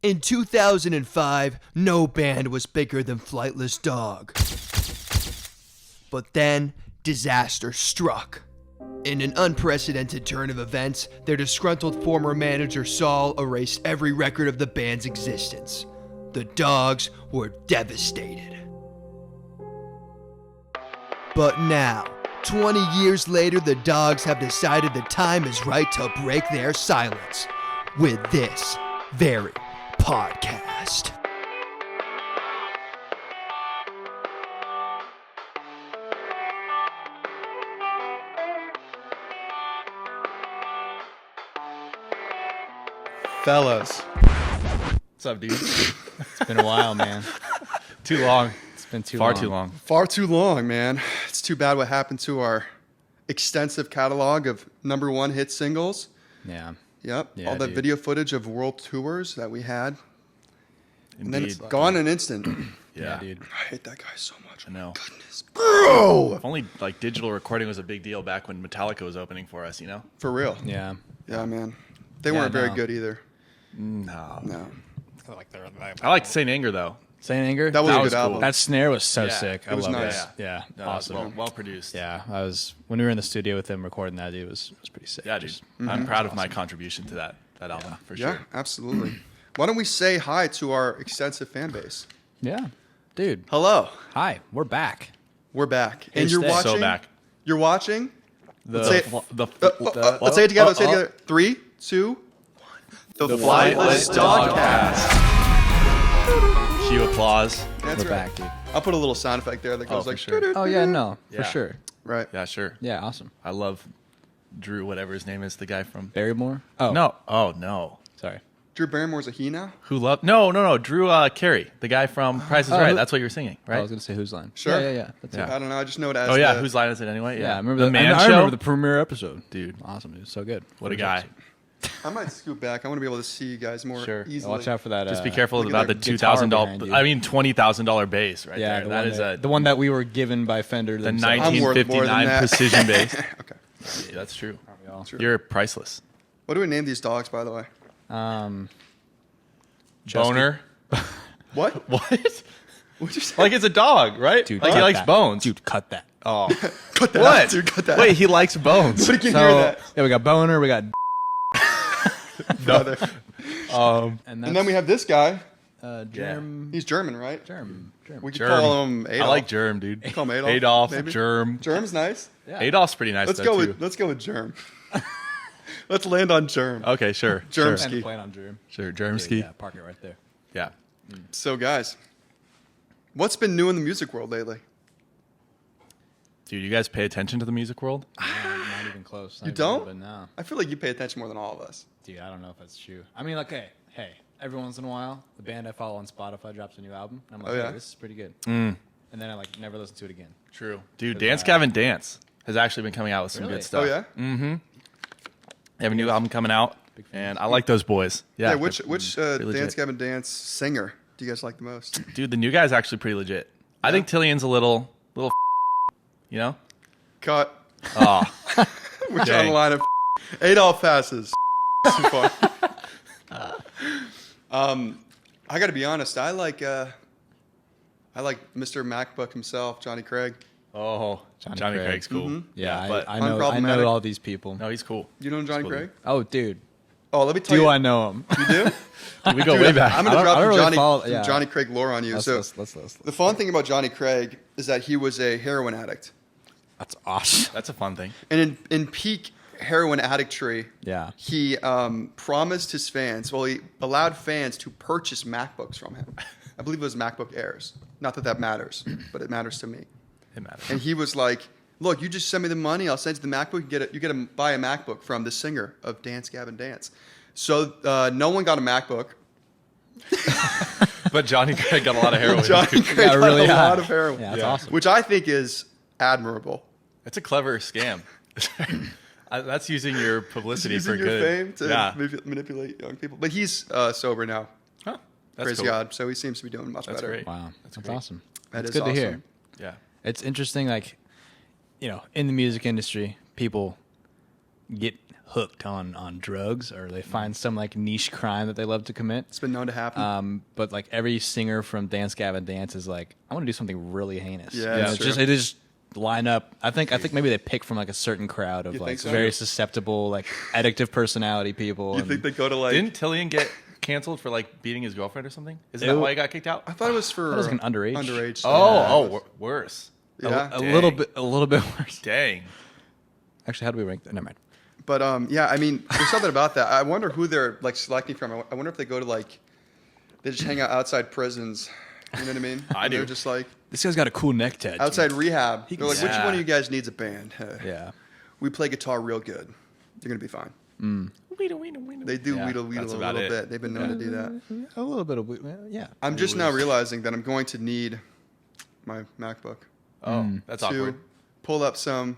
In 2005, no band was bigger than Flightless Dog. But then, disaster struck. In an unprecedented turn of events, their disgruntled former manager Saul erased every record of the band's existence. The Dogs were devastated. But now, 20 years later, the Dogs have decided the time is right to break their silence with this very podcast. Fellas. What's up, dude? It's been a while, man. Too long. It's been Far too long. Far too long, man. It's too bad what happened to our extensive catalog of #1 hit singles. Yeah. Yep. Yeah, all that dude. video footage of world tours that we had. And then it's Indeed. gone in an instant. Yeah, dude. I hate that guy so much. I know. Goodness. Bro! If only like digital recording was a big deal back when Metallica was opening for us, you know? For real. Yeah. Yeah, man. They Yeah, weren't very no. good either. No. No. I liked Saint Anger though. Saint Anger? That was a was good cool. album. That snare was so Yeah. sick. I It was love nice. it. Yeah. No, Awesome. well produced. Yeah. When we were in the studio with him recording that, dude, it was pretty sick. Yeah, dude. Just- I'm proud of my contribution to that album for Yeah, sure. absolutely. Why don't we say hi to our extensive fan base? Yeah. Dude. Hello. Hi. We're back. We're back. Hey, And you're Stay. watching? So back. You're watching? Let's say it. Let's say it together. Let's say it together. 3, 2, 1. The Flightless Dogcast. Cue applause. That's We're right. back, dude. I'll put a little sound effect there that goes for like. sure. Oh, yeah, no. Yeah. For sure. Right. Yeah, sure. Yeah, awesome. I love Drew, whatever his name is, the guy from Barrymore? Oh. No. Oh no. Sorry. Drew Barrymore's a he now? Who loved No. Drew Carey, the guy from Price is Right. That's what you were singing, I right? was going to say Whose Line. Sure. Yeah. That's Yeah. it. I don't know. I just know it as. Oh yeah, the- whose line is it anyway? Yeah, I remember the the Man I Show. remember the premiere episode. Dude. Awesome, dude. So good. What a guy. I might scoot back. I want to be able to see you guys more Sure. easily. Watch out for that. Just be careful look at about the that behind you. $2,000. I mean, $20,000 bass right Yeah, there. That is the one that we were given by Fender. the themselves. I'm worth more than 1959 that. precision bass. Okay. Yeah, that's true. y'all. True. You're priceless. What do we name these dogs, by the way? Boner. What? What? What'd you say? Like it's a dog, right? Dude, like he cut likes that. bones. Dude, cut that. Oh. Cut that What? out, dude. Cut that Wait, out. he likes bones. But you can So, hear that. yeah, we got Boner, we got Brother. and And then we have this guy. Germ. He's German, right? Germ. We could Germ. call him Adolf. I like Germ, dude. Call him Adolf. Adolf, maybe? Germ. Germ's nice. Yeah. Adolf's pretty nice Let's though, go too. with Germ. Let's land on Germ. Okay, sure. Germ Sure, ski. And playing on Germ. sure. Germski. Yeah, park it right there. Yeah. So, guys, what's been new in the music world lately? Dude, you guys pay attention to the music world? Not even close. You don't? But no. I feel like you pay attention more than all of us. Dude, I don't know if that's true. I mean, like, hey, every once in a while, the band I follow on Spotify drops a new album. And I'm like, Oh, yeah? hey, this is pretty good. And then I, like, never listen to it again. True. Dude, Because, Dance Gavin Dance has actually been coming out with some Really? good stuff. Oh, yeah? They have a new album coming out, and I like those boys. Yeah. Yeah, which pretty legit. Dance Gavin Dance singer do you guys like the most? Dude, the new guy's actually pretty legit. I think Tillion's a little, you know? Cut. Oh, We're on Dang. the line of Adolf passes. Too far. I got to be honest. I like Mr. MacBook himself, Johnny Craig. oh, Johnny Craig. Craig's cool. Yeah, but I know unproblematic. all these people. no, he's cool. You know Johnny Cool, Craig? Oh, dude. Oh, let me tell Do you. I know him? You do? We go Dude, way back. I'm going I to don't- drop I don't some really follow- yeah. Johnny Craig lore on you. Let's. The fun thing about Johnny Craig is that he was a heroin addict. That's awesome. That's a fun thing. And in peak heroin addictry, Yeah. he promised his fans, well, he allowed fans to purchase MacBooks from him. I believe it was MacBook Airs. Not that that matters, but it matters to me. It matters. And he was like, look, you just send me the money, I'll send you the MacBook, you get to buy a MacBook from the singer of Dance Gavin Dance. So no one got a MacBook. But Johnny Craig got a lot of heroin. Johnny Craig Yeah, got really a high. lot of heroin. Yeah, that's awesome. Which I think is admirable. It's a clever scam. That's using your publicity Using for your good. fame to yeah. manipulate young people. But he's sober now. Huh. That's Praise cool. God. So he seems to be doing much That's better. great. Wow. That's That's great. awesome. That It's is good to hear. awesome. Yeah. It's interesting, like, in the music industry, people get hooked on drugs, or they find some like niche crime that they love to commit. It's been known to happen. But like every singer from Dance Gavin Dance is like, I want to do something really heinous. Yeah, You know, that's true. they just line up. I think maybe they pick from like a certain crowd of You like think so? very susceptible, like addictive personality people. You and think they go to like? Didn't Tillian get canceled for like beating his girlfriend or something? Isn't Ew. that why he got kicked out? I thought it was for That was like an underage. Underage. Worse. Yeah. a little bit worse. Dang. Actually, how do we rank that? Never mind. But yeah, I mean, there's something about that. I wonder who they're like selecting from. I wonder if they go to like, they just hang out outside prisons. You know what I mean? I And do. They're just like This guy's got a cool neck tattoo. outside rehab. They're like, which Yeah. one of you guys needs a band? Yeah. We play guitar real good. You're gonna be fine. They do Yeah, wheedle that's a about little it. bit. They've been known to do that. A little bit of yeah. I'm just now realizing that I'm going to need my MacBook Oh, that's to awkward. pull up some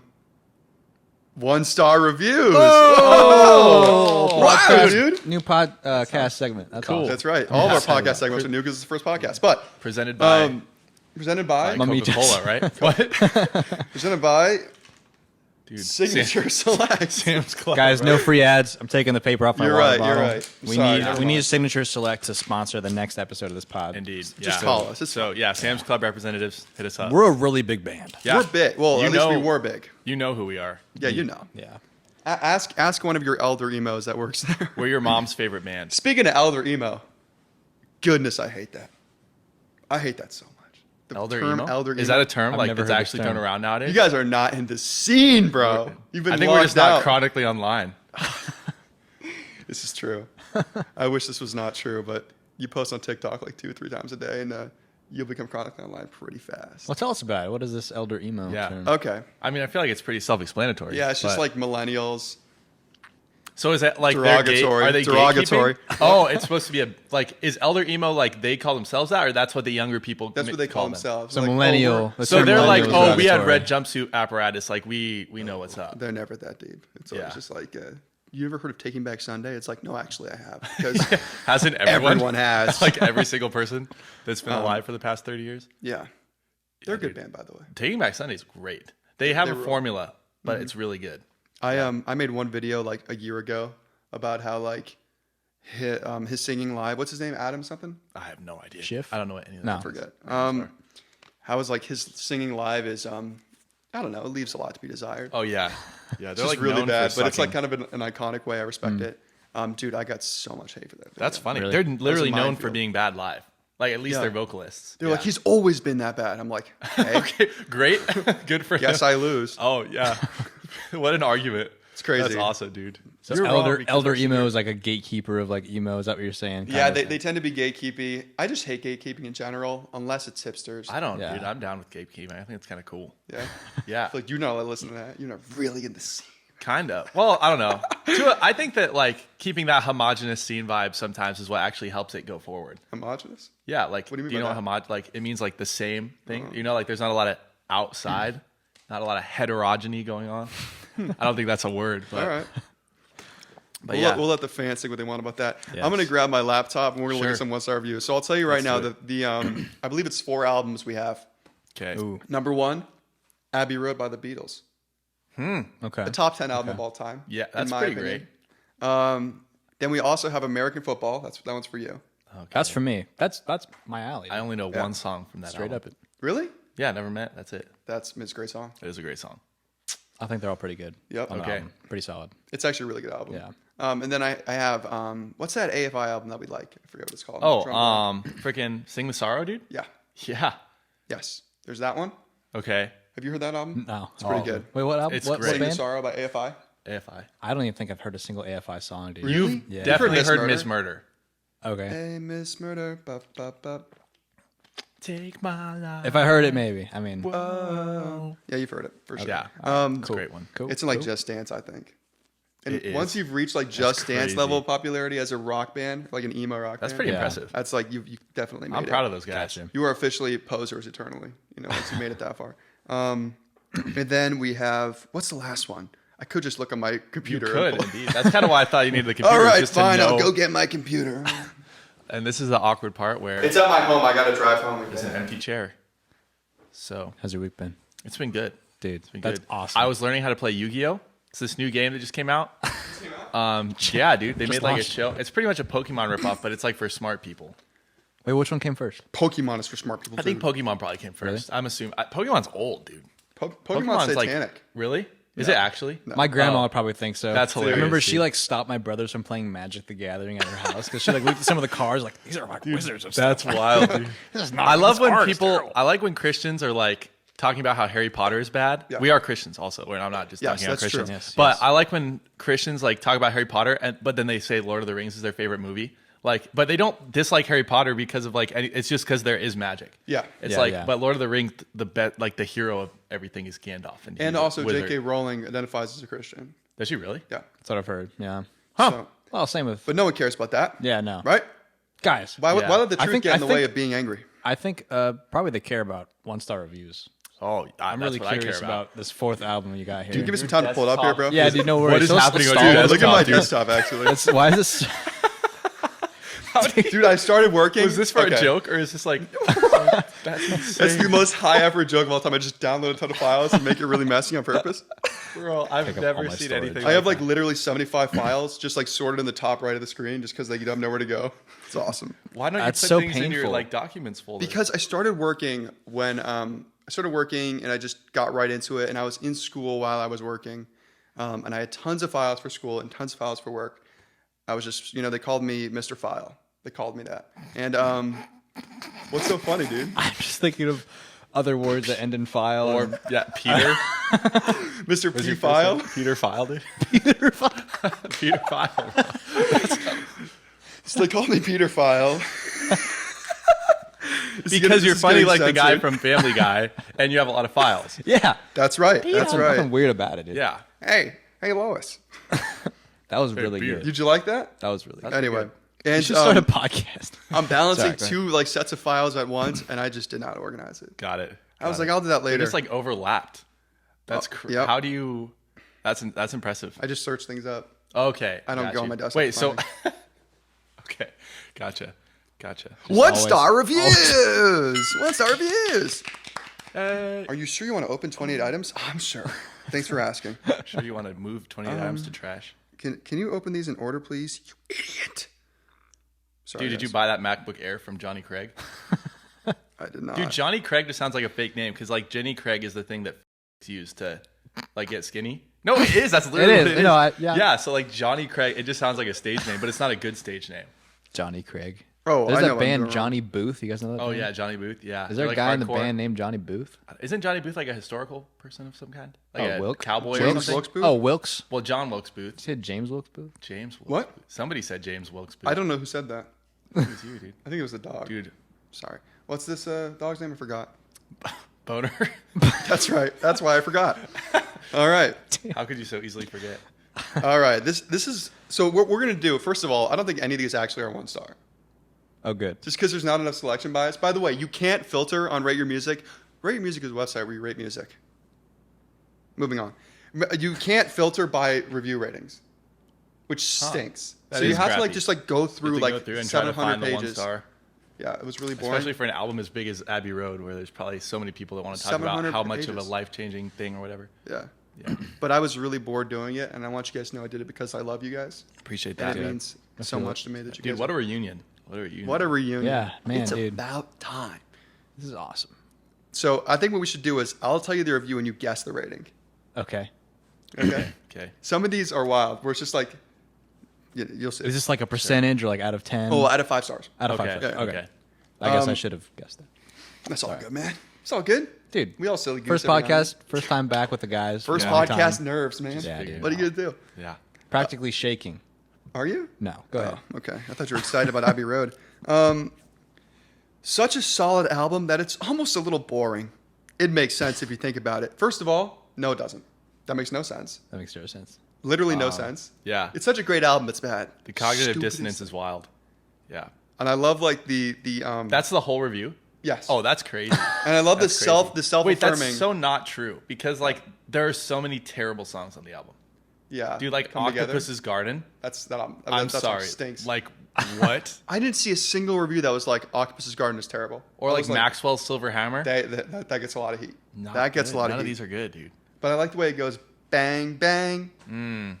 1-star reviews. Oh, wow, dude. New podcast segment. That's Cool. awesome. That's right. All of our podcast segments are new because it's the first podcast. But Presented by presented by Mummy Coca-Cola, right? What? presented by Dude, Signature Select. Sam's Club. Guys, no free ads. I'm taking the paper off my You're water right, you're bottle. right. I'm We sorry, need never we need a mind. Signature Select to sponsor the next episode of this pod. Indeed. Just yeah. call us. It's So yeah, Sam's Club representatives, hit us up. We're a really big band. Yeah. We're big. Well, You at least we know- were big. You know who we are. Yeah, you know. Yeah. Ask one of your elder emos that works there. We're your mom's favorite band. Speaking of elder emo, goodness, I hate that. I hate that so much. The Elder term emo? elder emo. Is that a term I've like never that's heard this actually term. thrown around nowadays? You guys are not in the scene, bro. You've been I think we're just not locked out. chronically online. This is true. I wish this was not true, but you post on TikTok like 2 or 3 times a day, and you'll become chronically online pretty fast. Well, tell us about it. What is this elder emo Yeah. term? Okay. I mean, I feel like it's pretty self-explanatory. Yeah, it's just but- like millennials. So is that like they're gay? Derogatory. Are they Derogatory. gatekeeping? Oh, it's supposed to be is elder emo like they call themselves that, or that's what the younger people? That's what they call them? themselves. So Like, millennial. we're- So they're like, millennial oh, we had derogatory. red jumpsuit apparatus. Like we know what's up. They're never that deep. It's always Yeah. just like, you ever heard of Taking Back Sunday? It's like, no, actually, I have. Because Hasn't everyone? everyone has. Like every single person that's been alive for the past 30 years. Yeah. They're a good dude. band, by the way. Taking Back Sunday is great. They have They a were- formula, but it's really good. I made one video like a year ago about how like his singing live. What's his name? Adam something? I have no idea. Schiff? I don't know what any of No. that. I forget. How is like his singing live is I don't know. It leaves a lot to be desired. Oh yeah, yeah. it's They're just like really known bad, for but it's like sucking. kind of an iconic way. I respect it. Dude, I got so much hate for that. That's video. funny. Really? They're literally a known for minefield. being bad live. Like at least Yeah. they're vocalists. They're Yeah. like, he's always been that bad. I'm like, hey, okay, great, good for guess him. I lose. Oh yeah, what an argument. It's crazy. That's awesome, dude. So You're wrong because elder we're emo senior. is like a gatekeeper of like emo. Is that what you're saying? Yeah, Kind of. they tend to be gatekeepy. I just hate gatekeeping in general, unless it's hipsters. I don't, Yeah. dude. I'm down with gatekeeping. I think it's kind of cool. Yeah. Yeah, I feel like you're not allowed to listen to that. You're not really in the scene. kind of. Well, I don't know. I think that like keeping that homogenous scene vibe sometimes is what actually helps it go forward. Homogenous? Yeah, like What do you mean you by know that? like it means like the same thing. You know, like there's not a lot of outside, not a lot of heterogeny going on. I don't think that's a word, but All right. but We'll, yeah. we'll let the fans think what they want about that. Yes. I'm going to grab my laptop and we're going to look Sure. at some 1-star reviews. So I'll tell you right Let's now do it. that the I believe it's 4 albums we have. Okay. Ooh, Number 1, Abbey Road by the Beatles. okay. The top 10 album of all time. Yeah, in that's my pretty opinion. great. Then we also have American Football. That one's for you. Okay. That's for me. That's my alley. I only know Yeah. one song from that. Straight album. up it. Really? Yeah, never met. That's it. It's a great song. It is a great song. I think they're all pretty good. Yep. on the Okay. album. Pretty solid. It's actually a really good album. Yeah. And then I have what's that AFI album that we like? I forget what it's called. Oh, Drum Band. freaking Sing the Sorrow, dude. Yeah. Yeah. Yes. There's that one. Okay. Have you heard that album? No, It's pretty good. Wait, what album? It's What great. Sing the band? Sorrow by AFI. AFI. I don't even think I've heard a single AFI song, dude. You've Yeah. definitely You've heard heard Miss Miss Murder. Okay. Hey, Miss Murder. Bup, bup, bup. Take my life. If I heard it, maybe. I mean, Yeah, you've heard it for sure. Yeah. Um, It's a great one. cool. It's in like cool. Just Dance, I think. And It is. once you've reached like Just Dance crazy. level of popularity as a rock band, like an emo rock That's band, pretty Yeah. impressive. that's like you definitely made I'm it. proud of those guys. Gotcha. You are officially posers eternally. You know, once you made it that far. And then we have what's the last one? I could just look on my You computer. could and indeed. That's kind of why I thought you needed the computer. All right, just to fine. I'll know. go get my computer. And this is the awkward part where It's at my home. I gotta drive home it's an again. empty chair. So How's your week been? it's been good. Dude, It's been that's good. awesome. I was learning how to play Yu-Gi-Oh. It's this new game that just came out. Yeah, dude. They made like a launched. show. It's pretty much a Pokemon ripoff, but it's like for smart people. Wait, which one came first? Pokemon is for smart people. I think too. Pokemon probably came first. I'm assuming Pokemon's old, dude. Pokemon's like satanic. really? Is it actually? My grandma would probably think so. That's hilarious, I remember she dude. like stopped my brothers from playing Magic the Gathering at her house because she like looked at some of the cards like these are like wizards of That's stuff. wild, dude. This is not, I love this when art is people. terrible. I like when Christians are like talking about how Harry Potter is bad. Yeah. We are Christians also. I'm not just Yes, talking about that's true. Christians. Yes, but yes. I like when Christians like talk about Harry Potter, but then they say Lord of the Rings is their favorite movie. Like, but they don't dislike Harry Potter because of like it's just because there is magic. Yeah. It's Yeah, like, yeah. but Lord of the Rings, the hero of everything is Gandalf, and And he's a also, wizard. J.K. Rowling identifies as a Christian. Does she really? Yeah. That's what I've heard. Yeah. So, Well, same with. but no one cares about that. Yeah, no. Right? Guys, Why let the I truth think- get in I the way think- of being angry? I think probably they care about 1-star reviews. Oh, I'm that's really what I care curious about. about this 4th album you got here. Dude, give me some time to pull it up here, bro. Yeah, dude, no worries. What is So let's happening on stall your it. Look at my dude? desktop, actually. Why is this? Dude, I started working. Was this for Okay. a joke or is this like? That's insane. That's the most high effort joke of all time. I just download a ton of files and make it really messy on purpose. Bro, I've Pick up all never my seen storage. anything. I have like literally 75 files just like sorted in the top right of the screen just because like you don't have nowhere to go. It's awesome. Why don't you That's put so things in your painful. like documents folder? Because I started working when I started working and I just got right into it and I was in school while I was working and I had tons of files for school and tons of files for work. I was just they called me Mr. File. They called me that. And what's so funny, dude? I'm just thinking of other words that end in file. or yeah, Peter. Mr. Was P your File. first name Peter File, dude. Peter File. So they called me Peter File. Because you're This is funny getting like the guy censored. from Family Guy, and you have a lot of files. yeah, That's right. That's Nothing right. weird about it, dude. Yeah. Hey Lois. That was really beer. good. Did you like that? That was really good. Anyway. good. You And should start a podcast. I'm balancing Sorry, go two like sets of files at once, and I just did not organize it. Got it. I was Got like, it. I'll do that They're later. just like overlapped. That's yep. How do you? That's impressive. I just search things up. Okay. I don't got go on you. my desktop Wait, so finding. okay, gotcha. One always- star reviews. 1-star reviews. Uh, Are you sure you want to open 28 items? I'm sure. Thanks for asking. sure you want to move 28 items to trash? Can you open these in order, please? You idiot. Sorry, Dude, did you guys. buy that MacBook Air from Johnny Craig? I did not. Dude, Johnny Craig just sounds like a fake name because like Jenny Craig is the thing that use to like get skinny. No, it is. That's literally It what is. it is. No, yeah. Yeah, so like Johnny Craig, it just sounds like a stage name, but it's not a good stage name. Johnny Craig. Oh, There's I know that what I'm band doing Johnny Booth. You guys know that? Oh band? yeah, Johnny Booth. Yeah. Is there They're, a guy in the hardcore. band named Johnny Booth? Isn't Johnny Booth like a historical person of some kind? Like a Wilkes? cowboy or James something? Wilkes Booth? Oh, Wilkes. Well, John Wilkes Booth. You said James Wilkes Booth? James Wilkes What? Booth. Somebody said James Wilkes Booth. I don't know who said that. It was you, dude. I think it was the dog. Dude, Sorry. What's this dog's name? I forgot. boner. That's right. That's why I forgot. All right. How could you so easily forget? All right. This is so what we're gonna do. First of all, I don't think any of these actually are 1-star. Oh, good. Just because there's not enough selection bias. By the way, you can't filter on Rate Your Music. Rate Your Music is a website where you rate music. Moving on. You can't filter by review ratings, which stinks. That So you is have to crappy. like just like go through You have to like go through and try to 700 find the one pages. star. Yeah, it was really boring. Especially for an album as big as Abbey Road, where there's probably so many people that want to talk about 700 how much of a pages. life-changing thing or whatever. Yeah. Yeah, But I was really bored doing it, and I want you guys to know I did it because I love you guys. appreciate And that, it dude. means so feel much to me that you Dude, guys. what a reunion! What a reunion! What a reunion. Yeah, man, it's dude. about time. This is awesome. So I think what we should do is I'll tell you the review and you guess the rating. Okay. Okay. Okay. Some of these are wild, where it's just like, you'll see. Is this like a percentage or like out of 10? Oh, out of 5 stars. out of Okay. 5. Yeah, Okay. I guess I Um, should have guessed that. That's all good, man. It's all good. Dude, We all silly goose first every now and podcast, first time back with the guys. then. First Long podcast time. nerves, man. Yeah, dude. What are you going to do? Yeah. Practically shaking. Are you? No, go ahead. Oh, okay. I thought you were excited about Abbey Road. Such a solid album that it's almost a little boring. It makes sense if you think about it. First of all, no, it doesn't. That makes no sense. That makes zero sense. Literally no sense. Yeah. It's such a great album. It's bad. The cognitive Stupid dissonance as- is wild. Yeah. And I love like the That's the whole review. yes. Oh, that's crazy. and I love That's the crazy. self Wait, affirming. that's so not true because like there are so many terrible songs on the album. yeah. Dude, like come together. Octopus's Garden. That's that. I'm that song sorry. Stinks. Like what? I didn't see a single review that was like Octopus's Garden is terrible. Or I like was Maxwell's Silver Hammer. That gets a lot of heat. Not that gets good. a lot None of of heat. these are good, dude. But I like the way it goes. Bang, bang. I'm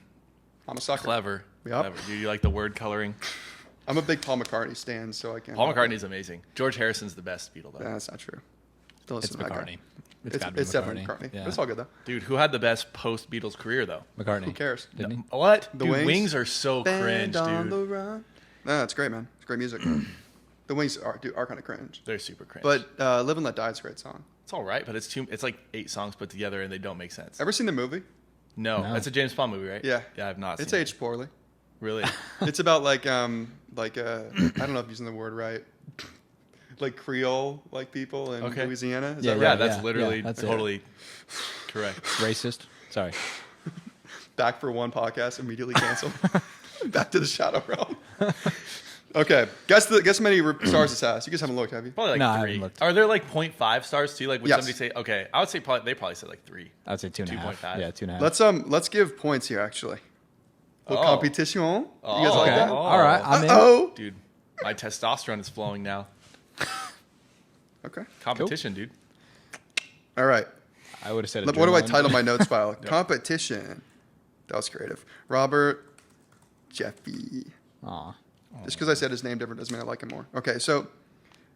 a sucker. Clever. Yep. Clever. Do you like the word coloring? I'm a big Paul McCartney stan, so I can't. Paul McCartney's amazing. George Harrison's the best Beatle, though. That's not true. Don't It's listen to that guy. McCartney. It's definitely McCartney. Yeah. But it's all good, though. Dude, who had the best post-Beatles career, though? McCartney. Who cares? Didn't he? What? The Dude, Wings? Wings are so cringe, Band on dude. the run. No, it's great, man. It's great music. The Wings are kind of cringe. They're super cringe. But Live and Let Die is a great song. it's all right, but it's like 8 songs put together and they don't make sense. Ever seen the movie? No, No. that's a James Bond movie, right? Yeah. Yeah, I've not It's seen aged poorly. it. Really? It's about I don't know if I'm using the word right. Like Creole like people in Okay. Louisiana. Is Yeah, that Yeah, right? that's literally that's it. totally correct. Racist. Sorry. Back for one podcast, immediately canceled. Back to the Shadow Realm. Okay, guess how many stars this has. You guys haven't looked, have you? Probably like No, I 3. haven't looked. Are there like 0.5 stars too? Like would Yes. somebody say okay, I would say they probably said like 3. I would say 2.5. 2.5. Yeah, 2.5. Let's give points here actually. Oh. Competition. You guys like Okay. that? All right. I'm in. Oh. Dude, my testosterone is flowing now. Okay. Competition, dude. All right. I would have said. What do I adrenaline. title my notes file? Competition. That was creative. Robert Jeffy. Aw. Just because I said his name different doesn't mean I like him more. Okay, so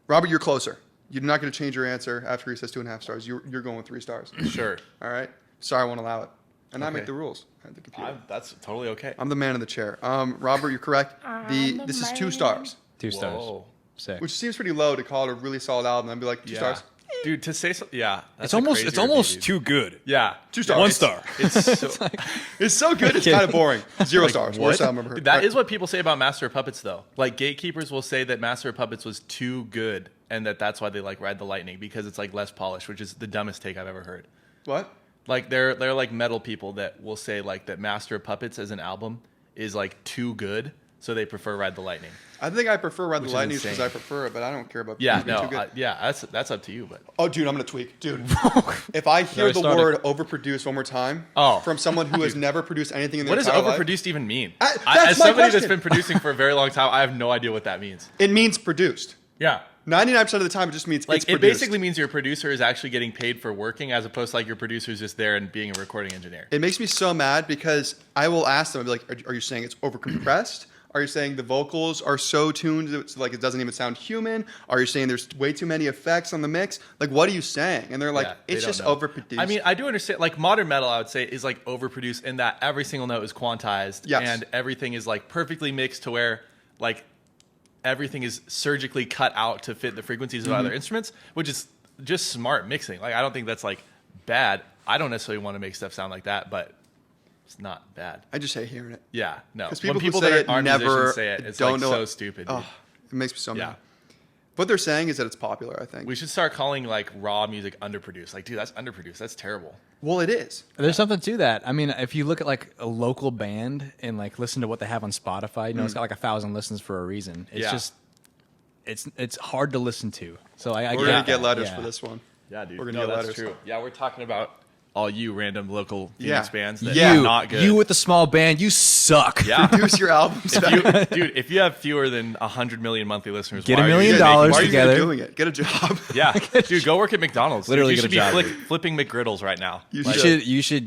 Robert, you're closer. You're not going to change your answer after he says 2.5 stars. You're going with 3 stars. Sure. All right. Sorry, I won't allow it. And I Okay. make the rules. I have the computer. That's totally okay. I'm the man in the chair. Robert, you're correct. This is 2 stars, 2 stars. Whoa. Sick. which seems pretty low to call it a really solid album. I'd be like 2 stars. Dude, to say so, yeah. That's It's a almost crazy review, dude. too good. Yeah. 2 stars. 1 star. It's so, It's so good. It's kind of boring. 0 stars. Worst album I've ever heard. Dude, that is what people say about Master of Puppets, though. Like gatekeepers will say that Master of Puppets was too good, and that's why they like Ride the Lightning because it's like less polished, which is the dumbest take I've ever heard. What? Like they're like metal people that will say like that Master of Puppets as an album is like too good, so they prefer Ride the Lightning. I think I prefer Ride the Which is Lightning because insane. I prefer it, but I don't care about Yeah, it being no, too good. yeah, that's up to you, but Oh, dude, I'm gonna tweak, dude. If I hear Already the started. word "overproduced" one more time from someone who has never produced anything in their what does entire life, overproduced even mean? That's As my somebody that's question. been producing for a very long time, I have no idea what that means. it means produced. Yeah. 99% of the time, it just means Like it's it produced. basically means your producer is actually getting paid for working, as opposed to like your producer is just there and being a recording engineer. It makes me so mad because I will ask them, I'll be like, are you saying it's overcompressed? Are you saying the vocals are so tuned that it's like it doesn't even sound human? Are you saying there's way too many effects on the mix? Like, what are you saying? And they're like, Yeah, they it's don't just know. overproduced. I mean, I do understand. Like modern metal, I would say is like overproduced in that every single note is quantized, Yes. and everything is like perfectly mixed to where like everything is surgically cut out to fit the frequencies of other instruments, which is just smart mixing. Like I don't think that's like bad. I don't necessarily want to make stuff sound like that, but it's not bad. I just hate hearing it. Yeah, no. Because When people people say that it aren't never musicians say it, it's don't like know so it. stupid. Oh, Dude. it makes me so Yeah. mad. What they're saying is that it's popular, I think. We should start calling like raw music underproduced. Like, dude, that's underproduced. That's terrible. Well, it is. There's something to that. I mean, if you look at like a local band and like listen to what they have on Spotify, you know, it's got like 1,000 listens for a reason. It's Yeah. just, it's hard to listen to. So I We're get gonna get that. letters Yeah. for this one. Yeah, dude. We're gonna no, get that's letters. true. Yeah, we're talking about all you random local Yeah. Phoenix bands that Yeah. are not good. You with the small band, you suck. yeah. Produce your albums. back. Dude, if you have fewer than 100 million monthly listeners, Get why $1 are you million making- dollars Why are you together. even doing it? Get a job. Yeah, dude, go work at McDonald's. Literally you get should a be job, flipping McGriddles right now. You You should.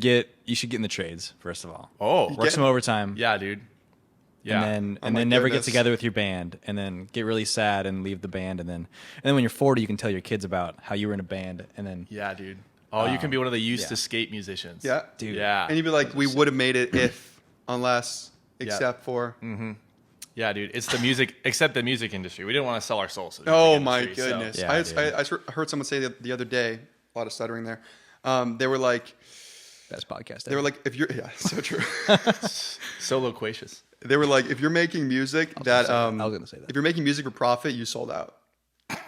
should get in the trades first of all. Oh, Work some overtime. yeah, dude. Yeah, And Oh my then never goodness. get together with your band, and then get really sad and leave the band, and then when you're 40, you can tell your kids about how you were in a band, and then yeah, dude. Oh, you can be one of the used yeah. to skate musicians. Yeah. dude, Yeah. And you'd be like, we would have made it if, unless, except for. Yeah, dude. It's the music, except the music industry. We didn't want to sell our souls. To the Oh music my industry, so- goodness! Yeah, I heard someone say the other day, a lot of stuttering there. They were like, best podcast. they were like, if you're so true. So loquacious. They were like, if you're making music that I was gonna say that. if you're making music for profit, you sold out.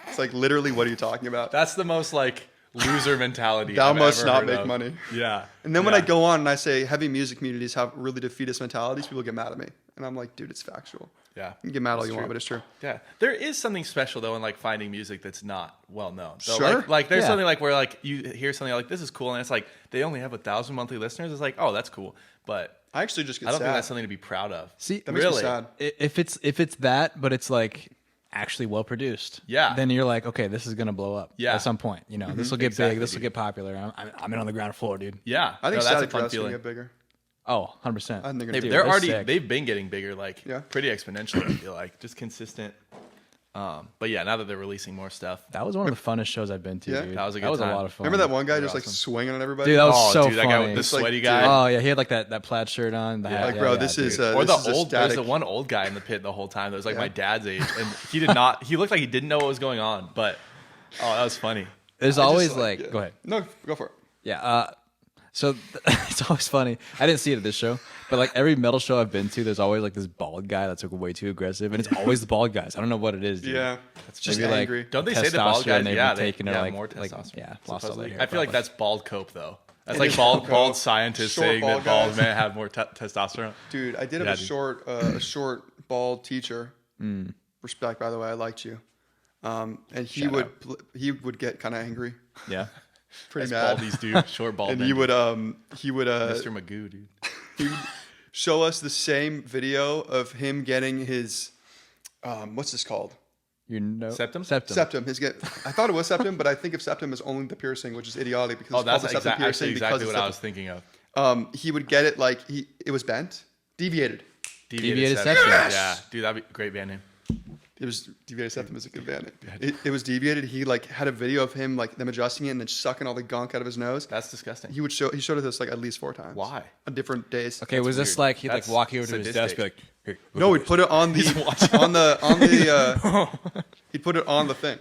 It's like literally, what are you talking about? That's the most like loser mentality. Thou I've must ever not heard make of. money. Yeah. And then when Yeah. I go on and I say heavy music communities have really defeatist mentalities, people get mad at me, and I'm like, dude, it's factual. Yeah. You can get mad all That's you want, true. but it's true. Yeah, there is something special though in like finding music that's not well known. So, Sure. Like there's Yeah. something like where like you hear something like this is cool, and it's like they only have 1,000 monthly listeners. It's like, oh, that's cool, but I actually just get I don't sad. think that's something to be proud of. See, That makes me Really? sad. if it's that, but it's like actually well produced, Yeah. then you're like, okay, this is gonna blow up. Yeah. At some point, you know, this will get big, this will get popular. I'm in on the ground floor, dude. Yeah, I think no, that's a Static fun Dress will feeling. get bigger. Oh, 100%. I think they're gonna They've, do they're it. already sick. they've been getting bigger, like Yeah. pretty exponentially. I feel like just consistent. But yeah, now that they're releasing more stuff, That was one of the funnest shows I've been to, Yeah. dude. That was a good a time. lot of fun. Remember that one guy They're just like awesome. swinging on everybody? Dude, that was so dude, that guy funny. with the It's like, sweaty dude. guy. Oh yeah, he had like that plaid shirt on. The hat. Like, Yeah, bro, yeah, this dude. is Or this is a there's static. the one old guy in the pit the whole time that was like Yeah. my dad's age, and he did not. He looked like he didn't know what was going on, but that was funny. There's I just always like, yeah. go ahead. No, go for it. Yeah. So it's always funny. I didn't see it at this show, but like every metal show I've been to, there's always like this bald guy that's like way too aggressive, and it's always the bald guys. I don't know what it is. Dude. Yeah, it's just Maybe, like, angry. Don't they say the bald Testosterone, guys? they've Yeah, been taking it, like- more like, testosterone. yeah, lost all supposedly. their hair, I feel like probably. that's bald cope though. That's It like is bald bald cope. scientists Short saying bald that bald guys. men have more testosterone. Dude, I did have Yeah, a dude. short bald teacher. Mm. Respect, by the way, I liked you. And he Shout would get kind of angry, Yeah. pretty That's mad, baldies, dude. Short bald and men. he would Mr. Magoo, dude. he would show us the same video of him getting his what's this called? You know. Septum? Septum. I thought it was septum, but I think of septum as only the piercing, which is idiotic because Oh, it's called that's the septum piercing actually exactly because what it's I was thinking of. septum. He would get it like it was bent, deviated. Deviated septum. septum. Yeah, dude, that'd be a great band name. It was deviated septum is a good band. It was deviated. He like had a video of him like them adjusting it and then sucking all the gunk out of his nose. That's disgusting. He showed it to us like at least 4 times. Why? On different days. Okay, was this weird. like he'd like That's walk over to his desk, sadistic. be like, "Here, look No, at he'd put it on the he'd put it on the thing,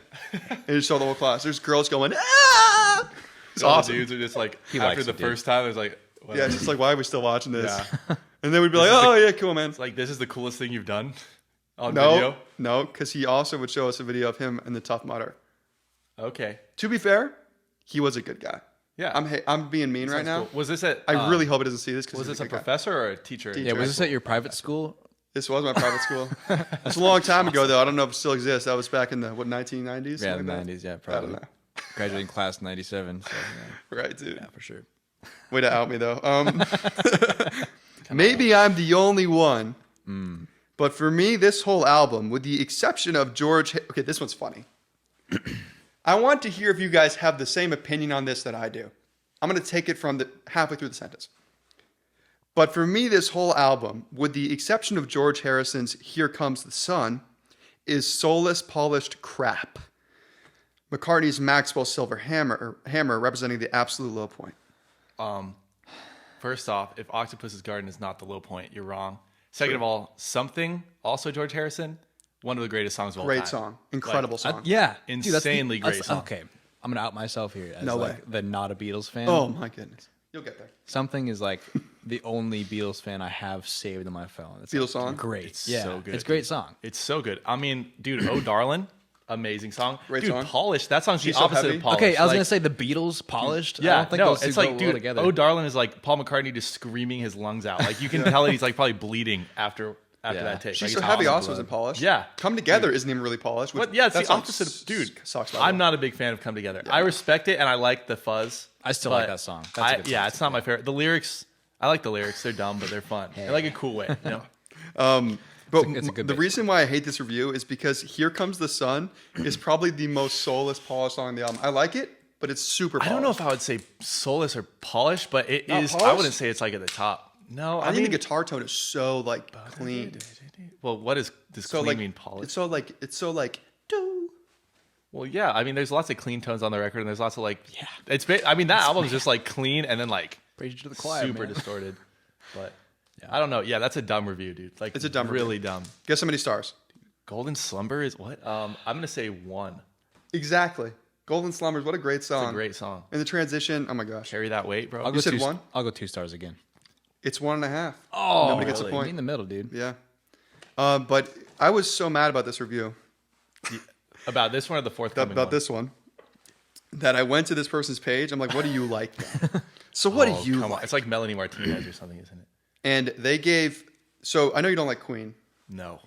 and he'd show the whole class. There's girls going, ah! It's All the awesome. dudes are just like He after likes the it, dude. first time, there's like, Yeah, whatever. it's just like, why are we still watching this? Yeah. And then we'd be like, oh yeah, cool, man. It's like this is the coolest thing you've done on No, video. no, because he also would show us a video of him in the Tough Mudder. Okay. To be fair, he was a good guy. Yeah. I'm being mean right Sounds now. cool. Was this at? I really hope he doesn't see this because Was he's this a good guy. professor or a teacher? Teacher. Yeah, was this at your private school? This was my private school. It's a long time ago though. I don't know if it still exists. That was back in the 1990s. Yeah, the something like that? 90s. Yeah, I don't probably. know. Graduating class 97. So, yeah, Right, dude. for sure. Way to out me though. Maybe I'm the only one. But for me, this whole album, with the exception of George, okay, this one's funny. I want to hear if you guys have the same opinion on this that I do. I'm going to take it from the halfway through the sentence. But for me, this whole album, with the exception of George Harrison's "Here Comes the Sun," is soulless, polished crap. McCartney's Maxwell Silver Hammer representing the absolute low point. First off, if Octopus's Garden is not the low point, you're wrong. Second of all, Something, also George Harrison, one of the greatest songs of all time. Great song. Incredible Like, song. Yeah. Dude, Insanely great song. Okay, I'm going to out myself here as No like way. the not a Beatles fan. Oh my goodness. You'll get there. Something is like the only Beatles fan I have saved on my phone. It's Beatles like, song? Great. It's yeah, so good, It's a great dude. song. It's so good. I mean, dude, Oh Darlin', amazing song. Great dude, song. Polished, that song's She's the so opposite heavy. of Polished. Okay, I was Like, going to say the Beatles polished. I Yeah, don't think no, those two it's go like, well dude, together. Oh Darlin' is like Paul McCartney just screaming his lungs out. Like, you can tell that he's like probably bleeding after Yeah. that take. She's Like, So it's Heavy awesome. also isn't polished. Yeah. Come Together isn't even really polished. Which, But yeah, it's that the song opposite of, dude, sucks, by the I'm way. not a big fan of Come Together. I respect it and I like the fuzz. I still like but that song. That's a good song yeah, too, it's not my favorite. The lyrics, I like the lyrics. They're dumb, but they're fun. In like a cool way, you know? But it's a good the mix. reason why I hate this review is because Here Comes the Sun is probably the most soulless, polished song on the album. I like it, but it's super I polished. don't know if I would say soulless or polished, but it Not is. I polished? wouldn't say it's like at the top. No, I I think mean, the guitar tone is so like clean. well, what does So clean like mean polished? it's so like do. Well, yeah, I mean, there's lots of clean tones on the record, and there's lots of like, I mean, that album is just like clean and then like Praise you to the choir, super man. distorted. But I don't know. Yeah, that's a dumb review, dude. Like, It's a dumb really dumb. Guess how many stars? Golden Slumber is what? I'm gonna say 1. Exactly. Golden Slumbers. What a great song. It's a great song. And the transition. Oh my gosh. Carry that weight, bro. I'll go said two, 1? I'll go 2 stars again. It's 1.5. Oh, Nobody gets a really? point. Me in the middle, dude. Yeah. But I was so mad about this review, About this one or the forthcoming about one? this one, that I went to this person's page. I'm like, what do you like? So what Oh, do you come on. like? It's like Melanie Martinez or something, isn't it? And they gave. So I know you don't like Queen, No.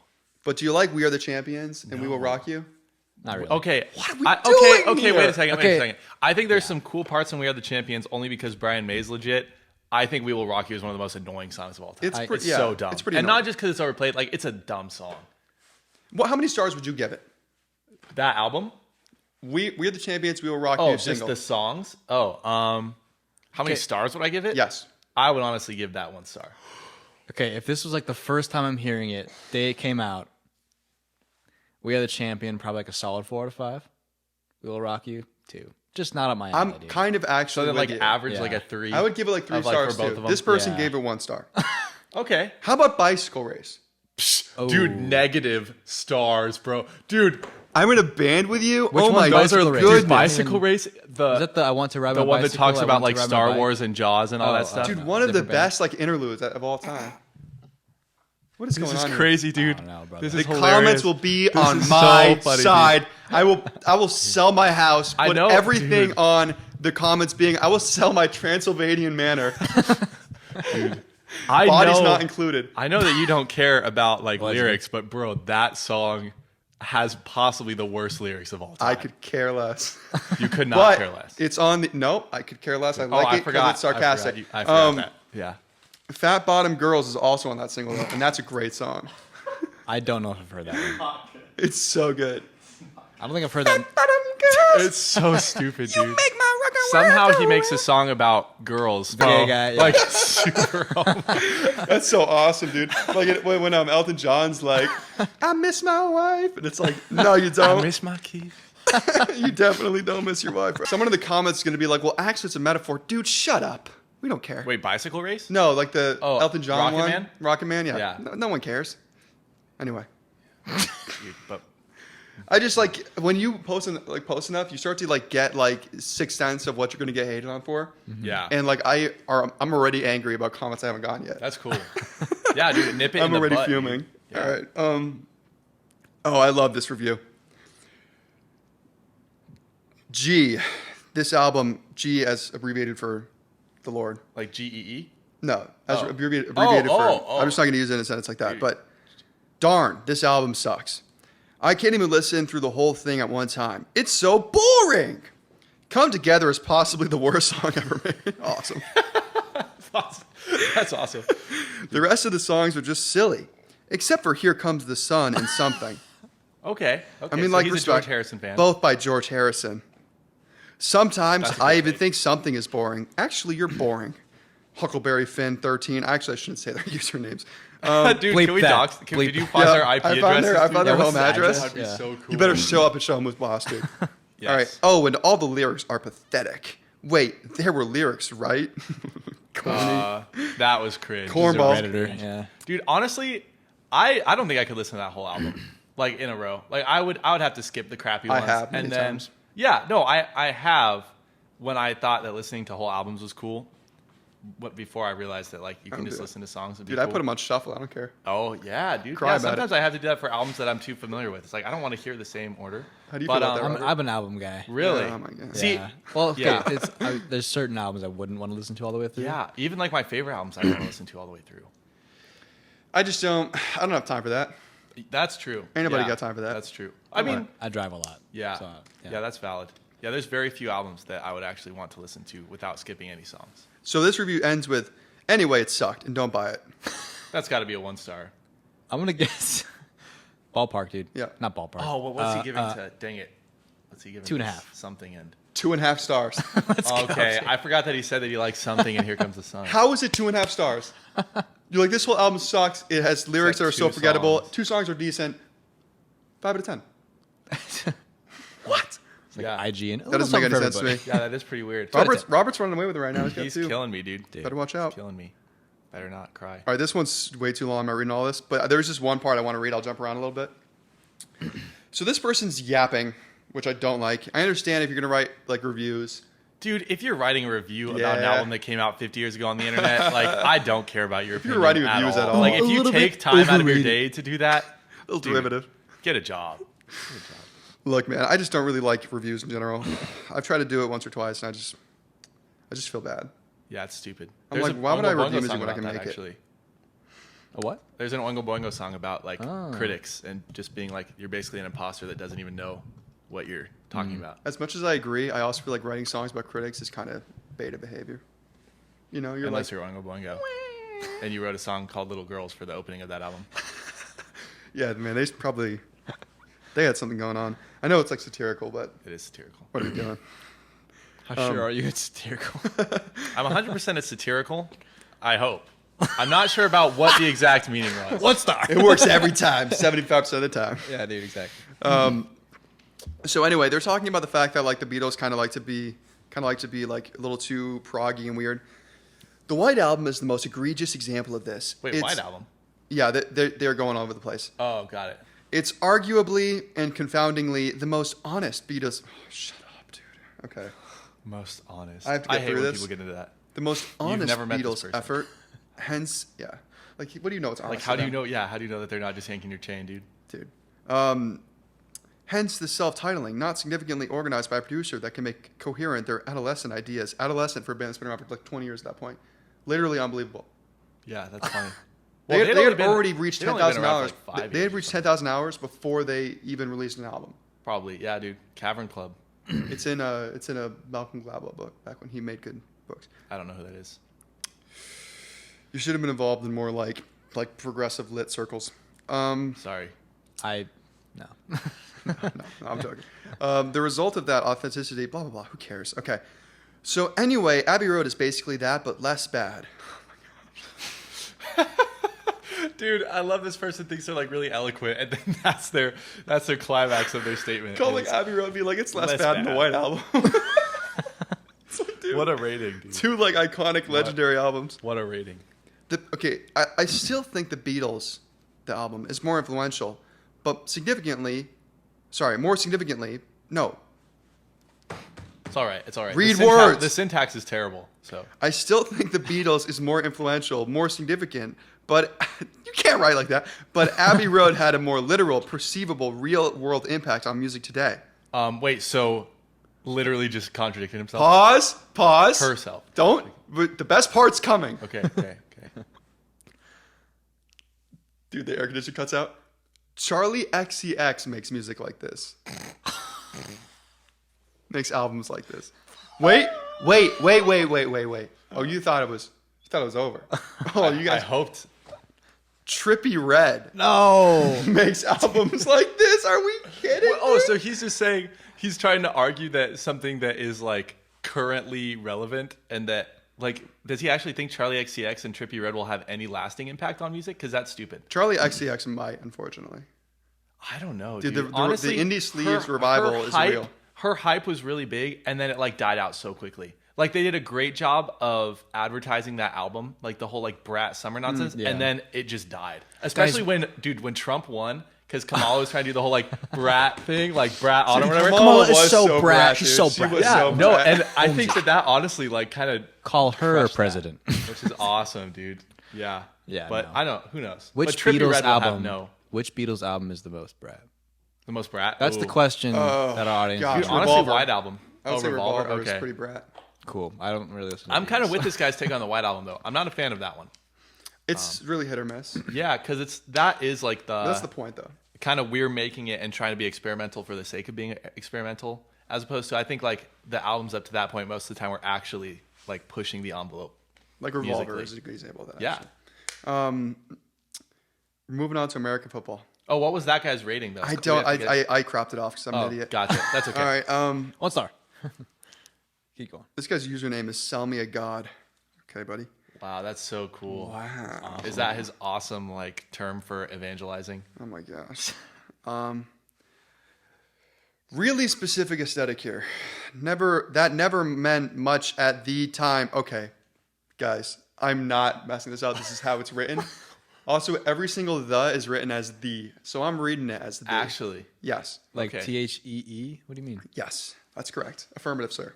but do you like We Are the Champions and We Will Rock You? Not really. Okay. What are we okay. doing Okay. here? Wait a second. Wait Okay. a second. I think there's some cool parts in We Are the Champions only because Brian May's legit. I think We Will Rock You is one of the most annoying songs of all time. It's It's pretty. Yeah, so dumb. It's pretty. and annoying. not just because it's overplayed. Like, it's a dumb song. How many stars would you give it? That album? We're the champions. We will rock Oh, you. just Single. the songs? Oh, how many stars would I give it? Yes. I would honestly give that 1 star. Okay, if this was like the first time I'm hearing it, day it came out, We Are the Champion, probably like a solid 4 out of 5. We Will Rock You, 2. Just not up my alley, I'm dude. kind of So actually then, like, with you. average, Yeah. like a 3. I would give it like 3 of, like, stars for both too. of them? This person Yeah. gave it 1 star. Okay. How about Bicycle Race? Oh. Dude, negative stars, bro. Dude, I'm in a band with you. Which oh one? my Bicycle god, Race? dude, goodness. Bicycle Race, Is that the I Want to Ride the My one that Bicycle, talks I about Want like to Ride My Star Bike? Wars and Jaws and all that stuff. Dude, one of the Different band. best like interludes of all time. What is This going is on here? crazy, dude. I don't know, brother. This The is comments hilarious. will be This on is my so funny, dude. side. I will sell my house. I Put know, everything dude. on the comments being. I will sell my Transylvanian manor. I Body's know, not included. I know that you don't care about like Allegedly. lyrics, but bro, that song has possibly the worst lyrics of all time. I could care less. You could not But care less. it's on the. No, I could care less. I Oh, like I it forgot. because it's sarcastic. I forgot that. Yeah. Fat Bottom Girls is also on that single, though, and that's a great song. I don't know if I've heard that one. It's so good. I don't think I've heard that. Bottom Girls. It's so stupid, dude. Make my rock and Somehow roll he makes go. a song about girls. The gay guy, yeah. Like super. That's so awesome, dude. Like when Elton John's like, "I miss my wife," and it's like, no, you I don't. miss my keys. You definitely don't miss your wife. Someone in the comments is gonna be like, "Well, actually, it's a metaphor." Dude, shut up. We don't care. Wait, bicycle race? No, like the Oh, Elton John Rocket one. Man? Rocket Man, yeah. Yeah. No one cares. Anyway, Dude, but I just like when you post enough, you start to like get like 6 cents of what you're gonna get hated on for. yeah, And like I'm already angry about comments I haven't gotten yet. that's cool. Yeah, dude, nip it in I'm the already butt, fuming. dude. Yeah. All right. Oh, I love this review. G, this album, G as abbreviated for the Lord. Like GEE. No, as Oh. abbreviated Oh. for. I'm just not going to use it in a sentence like that. But darn, this album sucks. I can't even listen through the whole thing at one time. It's so boring. Come Together is possibly the worst song ever made. Awesome. That's awesome. The rest of the songs are just silly, except for Here Comes the Sun and Something. Okay. I mean, so like he's respect, a George Harrison fan. Both by George Harrison. Sometimes That's a good I even take. think Something is boring. Actually, you're boring. Huckleberry Finn 13. Actually, I shouldn't say their usernames. Dude, bleep can we that. dox? Bleep. Did you find Yeah, their IP I addresses? found their dude? Yeah, home what's the address. That'd be Yeah. so cool. You better show up and show them who's boss, dude. Yes. All right. Oh, and all the lyrics are pathetic. Wait, there were lyrics, right? Corny. That was cringe. Cornball. Redditor, yeah. Dude, honestly, I don't think I could listen to that whole album like in a row. Like I would have to skip the crappy I ones. have many and then times. yeah, no, I have when I thought that listening to whole albums was cool. But before I realized that like you can don't just do it. listen to songs and be Dude, cool. I put them on shuffle. I don't care. Oh yeah, dude. Cry Yeah, about sometimes it. I have to do that for albums that I'm too familiar with. It's like I don't want to hear the same order. How do you But, feel about that, um, Robert? I'm an album guy. Really? Oh my God. See, Yeah. Well, okay, Yeah. there's certain albums I wouldn't want to listen to all the way through. yeah, even like my favorite albums I don't want to listen to all the way through. I just don't. I don't have time for that. That's true. Ain't nobody Yeah, got time for that. That's true. I mean, I drive a lot. yeah, So, yeah, that's valid. Yeah, there's very few albums that I would actually want to listen to without skipping any songs. So this review ends with, anyway, it sucked, and don't buy it. That's got to be a 1-star. I'm gonna guess ballpark, dude. Yeah. Not ballpark. Oh, well, what's he giving to? Dang it. What's he giving? 2.5. Something and. 2.5 stars. Okay, I forgot that he said that he likes something, and here comes the sun. How is it 2.5 stars? You're like, this whole album sucks. It has lyrics like that are so 2 forgettable. songs. 2 songs are decent. 5 out of 10. What? It's like Yeah. IG and That doesn't make any sense to me. Yeah, that is pretty weird. Robert's running away with it right now. He's got He's 2. killing me, dude. Better watch out. Killing me. Better not cry. All right, this one's way too long. I'm not reading all this, but there's just one part I want to read. I'll jump around a little bit. So this person's yapping, which I don't like. I understand if you're gonna write like reviews. Dude, if you're writing a review about an Yeah. album that came out 50 years ago on the internet, like I don't care about your opinion. you're writing reviews at all. Like A if you little take bit time out of your overrated. day to do that, A little dude, derivative. get a job. Look, man, I just don't really like reviews in general. I've tried to do it once or twice, and I just feel bad. Yeah, it's stupid. I'm There's like, a why would Oingo I review Boingo music song when I about can that, make it? actually. A what? There's an Oingo Boingo song about like Oh. critics and just being like you're basically an imposter that doesn't even know what you're talking about. As much as I agree, I also feel like writing songs about critics is kind of beta behavior. You know, you're Unless like, you're Oingo Boingo. And you wrote a song called Little Girls for the opening of that album. yeah, man, they probably They had something going on. I know it's like satirical, but It is satirical. what are you doing? How sure are you it's satirical? I'm 100% it's satirical. I hope. I'm not sure about what the exact meaning was. 1 star. It works every time, 75% of the time. Yeah, dude, exactly. So anyway, they're talking about the fact that like the Beatles kind of like to be like a little too proggy and weird. The White Album is the most egregious example of this. Wait, White Album? Yeah, they're going all over the place. Oh, got it. It's arguably and confoundingly the most honest Beatles. Oh, shut up, dude. Okay. Most honest. I have to get hate through when this. people get into that. The most honest never met this Beatles person. effort. Hence, yeah. Like, what do you know? It's honest. Like, how do you know? Yeah, how do you know that they're not just yanking your chain, dude? Dude. Hence the self-titling, not significantly organized by a producer that can make coherent their adolescent ideas. Adolescent for a band that's been around for like 20 years at that point. Literally unbelievable. Yeah, that's funny. They had already reached they'd only been 10,000 around hours. for, like, 5 They had years reached or something. 10,000 hours before they even released an album. Probably, yeah, dude. Cavern Club. It's in a Malcolm Gladwell book back when he made good books. I don't know who that is. You should have been involved in more like progressive lit circles. Sorry. No. No, I'm joking. The result of that authenticity, blah, blah, blah. Who cares? Okay. So anyway, Abbey Road is basically that, but less bad. Dude, I love this person thinks they're like really eloquent, and then that's their climax of their statement. Calling is, Abbey Road be like, it's less less bad than the bad. White Album. It's like, dude, what a rating, dude. two like iconic, legendary albums. What a rating. I still think the Beatles, the album, is more influential, but more significantly, no. It's all right. It's all right. Read the words. The syntax is terrible. So I still think the Beatles is more influential, more significant, but you can't write like that. But Abbey Road had a more literal, perceivable, real-world impact on music today. wait. So literally just contradicted himself. Pause. Herself. Don't. But the best part's coming. Okay. Dude, the air conditioner cuts out. Charlie XCX makes music like this. Makes albums like this. Wait. Oh, you thought it was over. Oh, you I guys. hoped. Trippy Red No. makes albums like this. Are we kidding? Oh, me? so he's just saying he's trying to argue that something that is like currently relevant and that like does he actually think Charlie XCX and Trippy Red will have any lasting impact on music? Because that's stupid. Charlie XCX might, unfortunately. I don't know, Dude, dude. the Honestly, Indie Sleeves revival is real. Her hype was really big, and then it like died out so quickly. Like they did a great job of advertising that album, like the whole like brat summer nonsense, yeah. and then it just died. Especially when Trump won, because Kamala was trying to do the whole like brat thing, like brat autumn or whatever. Kamala is was so brat. dude. She's so She brat. was Yeah, so no, brat. and I think that honestly like kind of Call her crushed that, president. which is awesome, dude. Yeah, Yeah, but no. I don't. Who knows? Which but Trippie Beatles Red will have album? Which Beatles album is the most brat? the most brat. That's the Ooh. question that our audience. gosh. Dude, is honestly, Revolver. White Album. I would say Revolver Okay. is pretty brat. Cool. I don't really listen. To I'm kind of Beatles. with this guy's take on the White Album though. I'm not a fan of that one. It's really hit or miss. Yeah, because that is like That's the point, though. kind of we're making it and trying to be experimental for the sake of being experimental, as opposed to I think like the albums up to that point most of the time were actually like pushing the envelope. Like Revolver musically. is a good example of that. Yeah. Actually. Moving on to American football. Oh, what was that guy's rating though? I don't. I cropped it off because I'm Oh, an idiot. gotcha. That's okay. All right. 1 star. Keep going. This guy's username is Sell Me a God. Okay, buddy. Wow, that's so cool. Wow. Is that his awesome like term for evangelizing? Oh my gosh. Really specific aesthetic here. Never meant much at the time. Okay, guys, I'm not messing this up. This is how it's written. Also, every single the is written as the, so I'm reading it as the. Actually, Yes. Like Okay. THEE? What do you mean? Yes, that's correct. Affirmative, sir.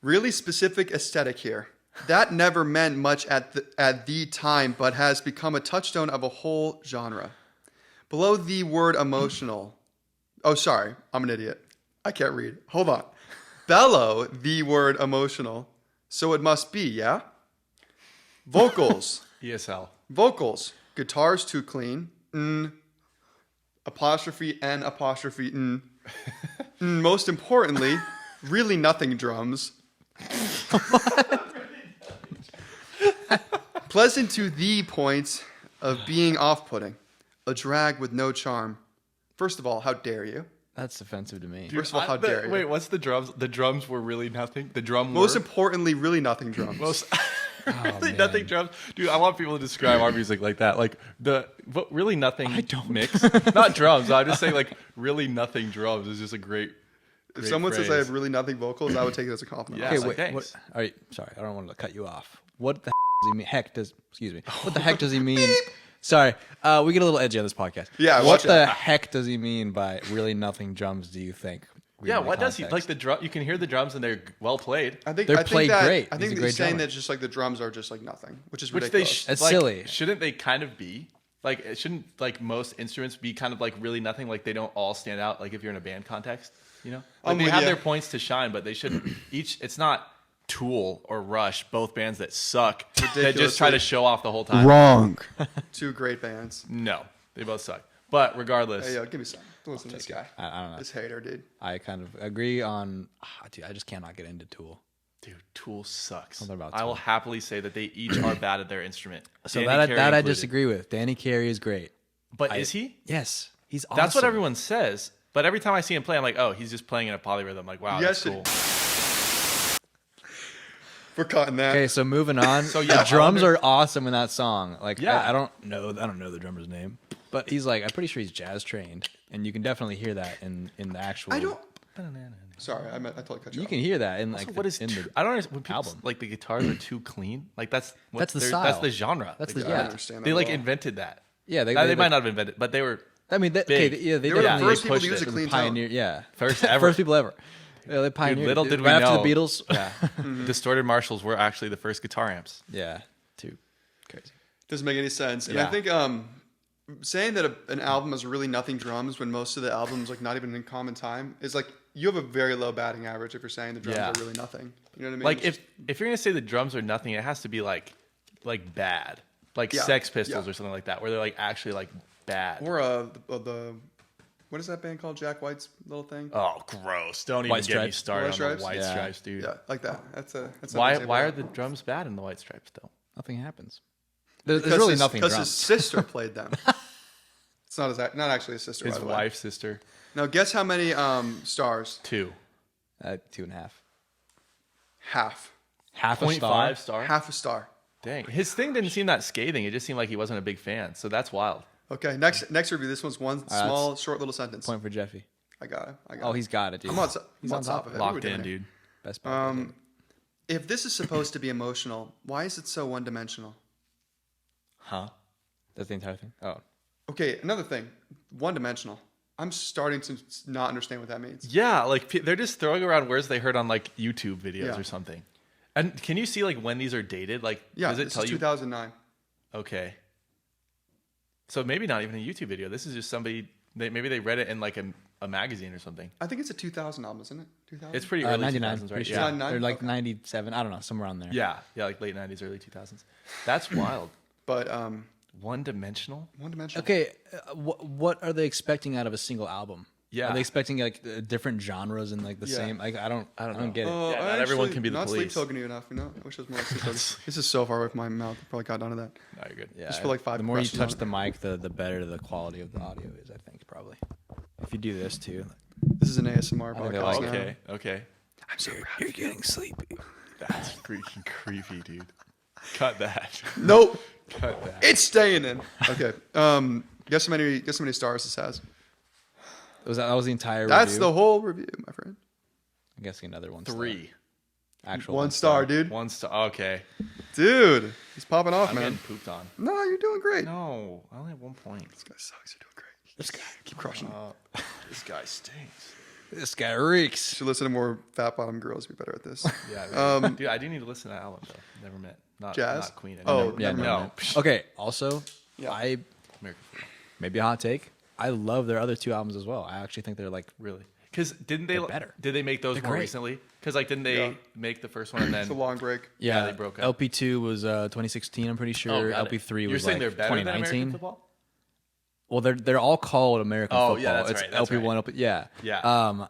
Really specific aesthetic here. That never meant much at the time, but has become a touchstone of a whole genre. Below the word emotional. Oh, sorry. I'm an idiot. I can't read. Hold on. Below the word emotional. So it must be, yeah? Vocals. ESL. Vocals. Guitars too clean. Apostrophe N apostrophe N. Most importantly, really nothing drums. Pleasant to the point of being off-putting. A drag with no charm. First of all, how dare you? That's offensive to me. First of all, how dare you? Wait, what's the drums? The drums were really nothing. The drum. Most were? importantly, really nothing drums. Really nothing drums, dude. I want people to describe our music like that, like really nothing. I don't. Mix, not drums. I'm just saying like really nothing drums is just a great. If someone says I have really nothing vocals, I would take it as a compliment. Yeah. Okay, It's wait. like, What, thanks. all right, sorry, I don't want to cut you off. What the does he mean? Excuse me. What the heck does he mean? Sorry, we get a little edgy on this podcast. Yeah, What watch the it. heck does he mean by really nothing drums? Do you think? Yeah, Reading the what does he context. like the drum? You can hear the drums and they're well played. I think They're I think played that, great. I He's think a that great he's saying drummer. that just like the drums are just like nothing, which is Which ridiculous. they That's like, silly. Shouldn't they kind of be? Like, shouldn't like most instruments be kind of like really nothing? Like they don't all stand out. Like if you're in a band context, you know, like I'm they with have ya. their points to shine, but they shouldn't each. It's not Tool or Rush, both bands that suck that just try to show off the whole time. Wrong. Two great bands. No, they both suck. But regardless, Hey, yo, give me some. Listen to this guy. I don't know. This hater, dude. I kind of agree on. Dude, I just cannot get into Tool. dude, Tool sucks. Something about I will Tool. happily say that they each are bad at their instrument. So Danny that Carey I included. disagree with. Danny Carey is great. But is he? Yes, he's awesome. That's what everyone says. But every time I see him play, I'm like, oh, he's just playing in a polyrhythm. I'm like, wow, Yes, that's cool. We're cutting that. Okay, so moving on. So, yeah, the drums I wonder- are awesome in that song. Like, Yeah. I don't know the drummer's name, but he's like, I'm pretty sure he's jazz trained, and you can definitely hear that in the actual. I don't. Sorry, I totally cut you You off. can hear that in Also, like what is in the I don't understand when people album. like the guitars are too clean. Like that's That's the That's style. the genre. That's Like, the- I yeah. don't understand that They at like all. invented that. Yeah, They they might not have invented, but they were I mean, big. yeah, they They were the definitely first people to pushed use a it. clean tone. pioneer. Yeah, First ever. first people ever. Yeah, they pioneered. little it. did we right know. after the Beatles. Yeah, Distorted Marshalls were actually the first guitar amps. yeah, too crazy. Doesn't make any sense. And I Yeah. think saying that an album has really nothing drums when most of the albums like not even in common time is like you have a very low batting average if you're saying the drums Yeah. are really nothing. You know what I mean? Like It's if you're gonna say the drums are nothing, it has to be like bad, like Yeah, Sex Pistols yeah. or something like that, where they're like actually like bad. or the what is that band called? Jack White's little thing. Oh, gross! Don't White even get me Stripes. started White on Stripes? the White Yeah. Stripes, dude. Yeah, like that. That's an Why example are of the that. drums bad in the White Stripes though? Nothing happens. There's really nothing. Because drums. his sister played them. It's not actually his sister. His by the way. wife's sister. Now guess how many stars? 2. 2.5. Half. Half a 0.5 star. star. Half a star. Dang. His thing didn't seem that scathing. It just seemed like he wasn't a big fan. So that's wild. Okay, next review. This one's one small, short little sentence. Point for Jeffy. I got it. Oh, he's got it, dude. I'm on He's top on top of of it. it. What are we Locked doing in, here? dude. Best part. If this is supposed to be emotional, why is it so one-dimensional? Huh? That's the entire thing. Oh, Okay, another thing, one-dimensional. I'm starting to not understand what that means. Yeah, like they're just throwing around words they heard on like YouTube videos Yeah. or something. And can you see like when these are dated? Like, Yeah, does it this tell is you? 2009. Okay. So maybe not even a YouTube video. This is just somebody. Maybe they read it in like a magazine or something. I think it's a 2000 album, isn't it? 2000. It's pretty early 99, 2000s, right? pretty Yeah. sure. 99? Or like Okay. 97. I don't know, somewhere on there. Yeah, like late 90s, early 2000s. That's wild. But One dimensional. one-dimensional. Okay, what are they expecting out of a single album? Yeah. Are they expecting like different genres and like the Yeah. same? Like I don't know. get it. Yeah, not everyone can be the not police. sleep token enough, you know. I wish it was more like sleep token. This is so far away from my mouth. I probably got down to that. No, you're good. Yeah, Just for like 5 The more you questions touch on the mic, the better the quality of the audio is. I think probably. If you do this too, This is an ASMR think they podcast like now. Okay. Okay. I'm so proud. you're getting sleepy. That's freaking creepy, dude. Cut that. Nope, Cut that. it's staying in. Okay. Guess how many stars this has? That was the entire That's review? the whole review, my friend. I'm guessing another one. 3. Actual One star, dude. 1 star. Okay. Dude, he's popping off, I'm man. getting pooped on. No, you're doing great. No, I only have 1 point. This guy sucks. You're doing great. This guy, keep crushing. This guy stinks. This guy reeks. Should listen to more fat bottom girls. Be better at this. Yeah. Dude, I do need to listen to that album though. Never met. Not Jazz? Not Queen. Oh, Never, Yeah, never no. no. Okay. Also, Yeah. I American Football. maybe a hot take. I love their other 2 albums as well. I actually think they're like Really? Because didn't they? They're better. Did they make those They're more great. recently? Because like, didn't they Yeah. make the first one and It's a then? long break. yeah, they broke up. LP2 was 2016. I'm pretty sure. got it. LP3 You're was saying like they're better than American 2019. Football? Well, they're all called American Oh, Football. yeah, that's it's right, that's LP1, right. LP. Yeah. Yeah.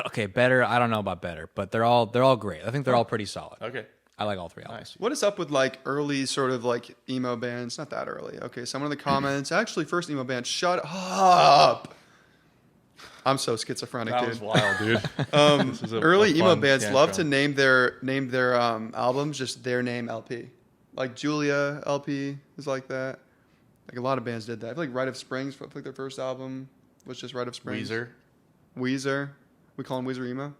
Okay, better. I don't know about better, but they're all great. I think they're all pretty solid. Okay. I like all 3 albums. Nice. What is up with like early sort of like emo bands? Not that early. Okay, someone in the comments. Actually, first emo band. Shut up. I'm so schizophrenic, That dude. was wild, dude. This is a Early emo fun bands tantrum. love to name their albums just their name LP. Like Julia LP is like that. Like a lot of bands did that. I feel like Rite of Springs, I feel like their first album was just Rite of Springs. Weezer. We call them Weezer emo.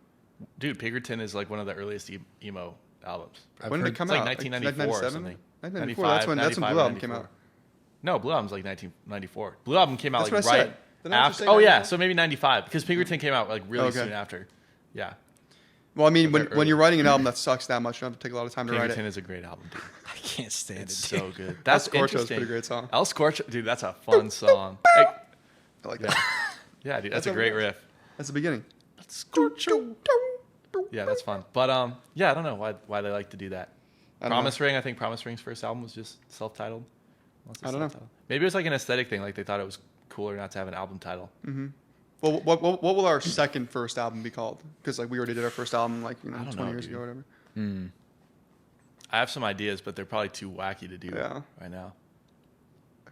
Dude, Pinkerton is like one of the earliest emo albums. When did it come It's like out? 1994 or something. 1994. That's when Blue Album came out. No, Blue Album's like 1994. Blue Album came out That's like what I right said. Didn't I just after. say Oh yeah, 94? so maybe 95 because Pinkerton came out like really Okay. soon after. Yeah, Well, I mean, But they're when you're early. writing an album that sucks that much, you don't have to take a lot of time to write Pinkerton it. is a great album, dude. I can't stand It's it. so good. El That's Scorcho is a interesting. pretty great song. El Scorcho, dude, that's a fun song. Hey, I like that. yeah, dude, that's a That's great a- riff. That's the beginning. Scorcho. Yeah, that's fun. But yeah, I don't know why they like to do that. I don't Promise Ring, I think Promise Ring's first album was just self-titled. I don't know. Maybe it was like an aesthetic thing, like they thought it was cooler not to have an album title. Well, what will our first album be called? Because like we already did our first album like I don't 20 know, years dude. ago or whatever. I have some ideas, but they're probably too wacky to do Yeah. right now.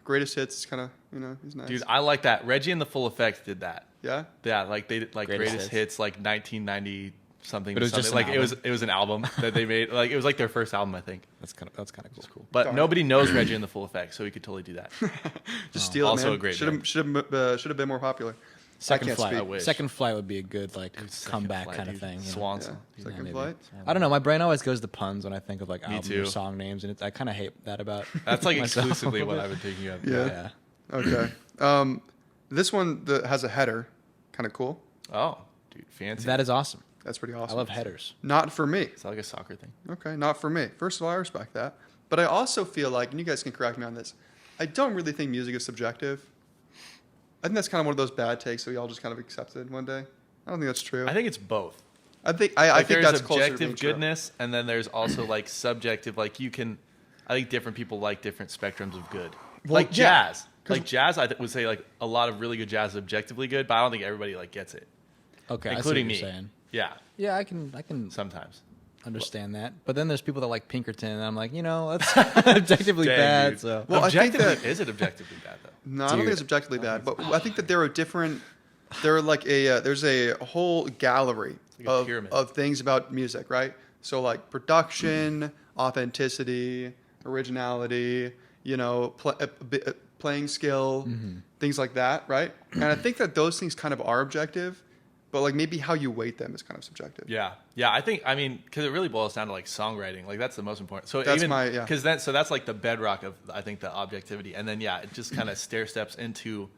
Greatest hits, kind of is nice. Dude, I like that. Reggie and the Full Effects did that. Yeah. Yeah, like they did like Greatest greatest hits like 1990 something. But it was just something. an Like it was an album that they made. Like it was like their first album, I think. That's kind of cool. But Darn. nobody knows Reggie and the Full Effects, so we could totally do that. Just steal it, Also man. a great should have been more popular. Second can't Flight. speak. I wish. Second Flight would be a good like Second comeback Flight, kind of dude. thing. You know? Swanson. Yeah. Second maybe. Flight. I don't know. My brain always goes to puns when I think of like album too. or song names, and I kind of hate that about. That's like myself. exclusively what I've been thinking of. Yeah. Yeah. Okay. This one that has a header, kind of cool. Oh, dude, fancy. That is awesome. That's pretty awesome. I love headers. Not for me. Is that like a soccer thing? Okay, not for me. First of all, I respect that. But I also feel like, and you guys can correct me on this, I don't really think music is subjective. I think that's kind of one of those bad takes that we all just kind of accepted one day. I don't think that's true. I think it's both. I think Like think there's that's closer to being objective true. goodness, and then there's also like subjective. Like you can, I think different people like different spectrums of good. Well, Like yeah, jazz. Like jazz, I would say like a lot of really good jazz is objectively good, but I don't think everybody like gets it, Okay, including I me. see what you're saying. Yeah, Yeah, I can sometimes. understand that. But then there's people that like Pinkerton, and I'm like, that's objectively Dang, bad. dude. So Well, I think objectively, that- is it objectively bad though? No, I don't think Dude. it's objectively bad, but I think that there are different. There are like there's a whole gallery like a of pyramid. things about music, right? So like production, authenticity, originality, playing skill, things like that, right? And I think that those things kind of are objective, but like maybe how you weight them is kind of subjective. Yeah, I mean, because it really boils down to like songwriting. Like that's the most important. So That's even my- yeah. because so that's like the bedrock of I think the objectivity, and then it just kind of stair steps into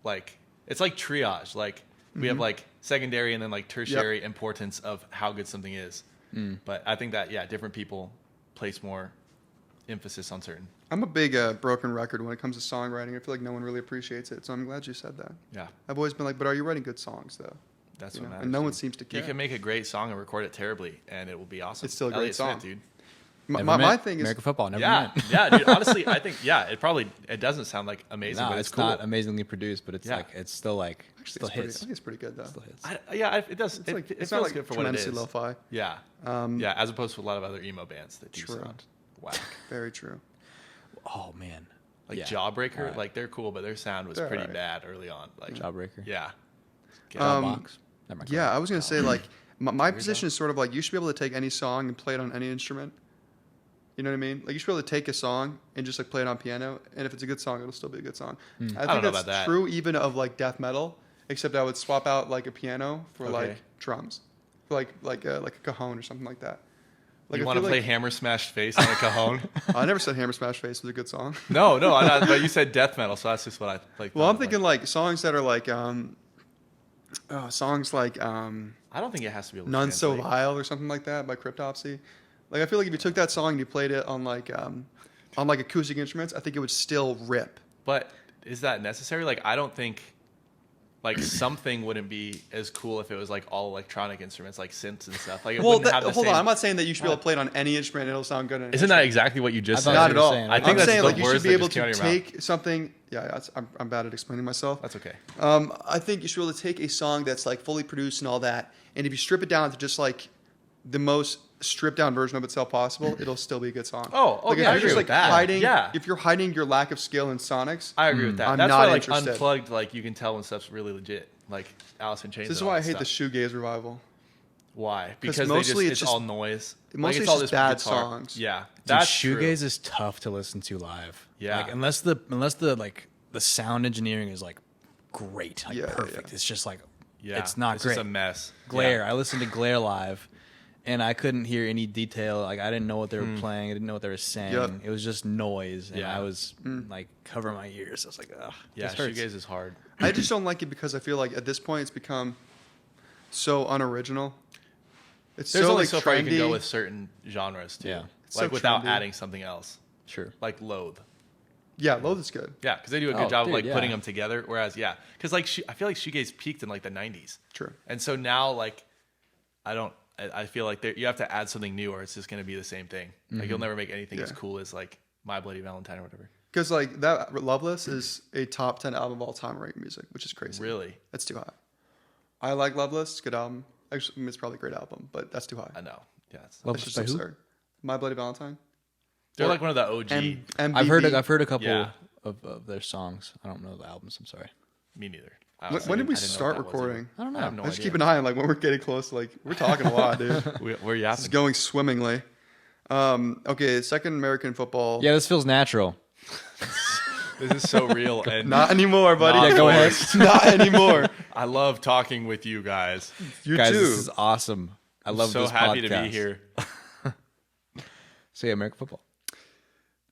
like it's like triage. Like we have like secondary and then like tertiary importance of how good something is. But I think that different people place more emphasis on certain. I'm a big broken record when it comes to songwriting. I feel like no one really appreciates it, so I'm glad you said that. Yeah, I've always been like, but are you writing good songs though? that's You what know, matters. and no one dude. seems to care. You can make a great song and record it terribly, and it will be awesome. It's still a great Elliott Smith, song. dude. My thing is, American football. Never Yeah, meant. yeah, dude. Honestly, I think it doesn't sound like amazing, No, but it's cool. not amazingly produced, but it's Yeah. like it's still like actually, still it's pretty, I hits. think it's pretty good though. Still hits. It does. It's, like, It it's feels not like good for what it tremendously is. lo-fi. Yeah, yeah. As opposed to a lot of other emo bands that do True. sound whack, Very true. Oh man, like Yeah. Jawbreaker. Alright. Like they're cool, but their sound was They're pretty alright. bad early on. Like Jawbreaker. yeah, Box. Never mind. Yeah, I was gonna say like my Here we position go. is sort of like you should be able to take any song and play it on any instrument. You know what I mean? Like you should be able to take a song and just like play it on piano, and if it's a good song, it'll still be a good song. I think don't know that's about that. true even of like death metal, except I would swap out like a piano for Okay. like drums, for like a cajon or something like that. Like you I want to feel play like, Hammer Smash Face on a cajon? I never said Hammer Smash Face was a good song. No, I'm not, but you said death metal, so that's just what I like. Well, I'm thinking like songs that are like songs like I don't think it has to be. Able to None So translate. Vile or something like that by Cryptopsy. Like I feel like if you took that song and you played it on like acoustic instruments, I think it would still rip. But is that necessary? Like, I don't think like something wouldn't be as cool if it was like all electronic instruments, like synths and stuff. Like, it Well, wouldn't have the hold same. on, I'm not saying that you should be able to play it on any instrument and it'll sound good. On an Isn't that instrument. exactly what you just I said? thought Not you at were all. saying- I think I'm that's saying the like you words should be that able just came out to of your take something. Yeah, I'm bad at explaining myself. That's okay. I think you should be able to take a song that's like fully produced and all that, and if you strip it down to just like the most stripped down version of itself possible, it'll still be a good song. Oh, like yeah, I if you're agree just with like that. hiding, Yeah. if you're hiding your lack of skill in sonics, I agree with that. I'm That's not why like interested. unplugged, like you can tell when stuff's really legit. like Alice in Chains. This is and all why I that hate the stuff. shoegaze revival. Why? Because mostly it's it's all just- noise. Mostly it's it's all just this bad guitar. songs. Yeah, Dude, that's shoegaze true. is tough to listen to live. Yeah. Like, unless the like the sound engineering is like great, like Yeah, yeah, perfect. yeah. It's just like Yeah, it's not it's great. just a mess. Glare. Yeah. I listened to Glare live, and I couldn't hear any detail. Like I didn't know what they were playing. I didn't know what they were saying. Yep. It was just noise, and Yeah. I was like covering my ears. I was like, ugh, Yeah, this hurts. shoegaze is hard. I just don't like it because I feel like at this point it's become so unoriginal. It's There's so only like so trendy. far you can go with certain genres too. Yeah. It's like so without trendy. adding something else, Sure. like Loathe. Yeah, Loathe is good. Yeah, because they do a good Oh, job dude, of like yeah. putting them together. Whereas, yeah, because like I feel like shoegaze peaked in like the '90s, True. and so now like I feel like you have to add something new, or it's just going to be the same thing. Like you'll never make anything as Yeah. cool as like My Bloody Valentine or whatever. Because like that Loveless is a top 10 album of all time ranked music, which is crazy. Really, That's too high. I like Loveless. It's a good album. Actually, I mean, it's probably a great album, but that's too high. I know. Yeah, Well, That's just by who? absurd. My Bloody Valentine. they're Or like one of the OG. MBV. I've heard a couple Yeah. of their songs. I don't know the albums. I'm sorry. Me neither. When did we I didn't know start what that was recording? I don't know. I have no I just idea. keep an eye on like when we're getting close. Like we're talking a lot, dude. We're This is yapping. going swimmingly. Okay, second American football. Yeah, this feels natural. This is so real and Not anymore, buddy. Not Yeah, go ahead. forced. Not anymore. I love talking with you guys. You Guys, too. this is awesome. I love So this happy podcast. to be here. So yeah, American football.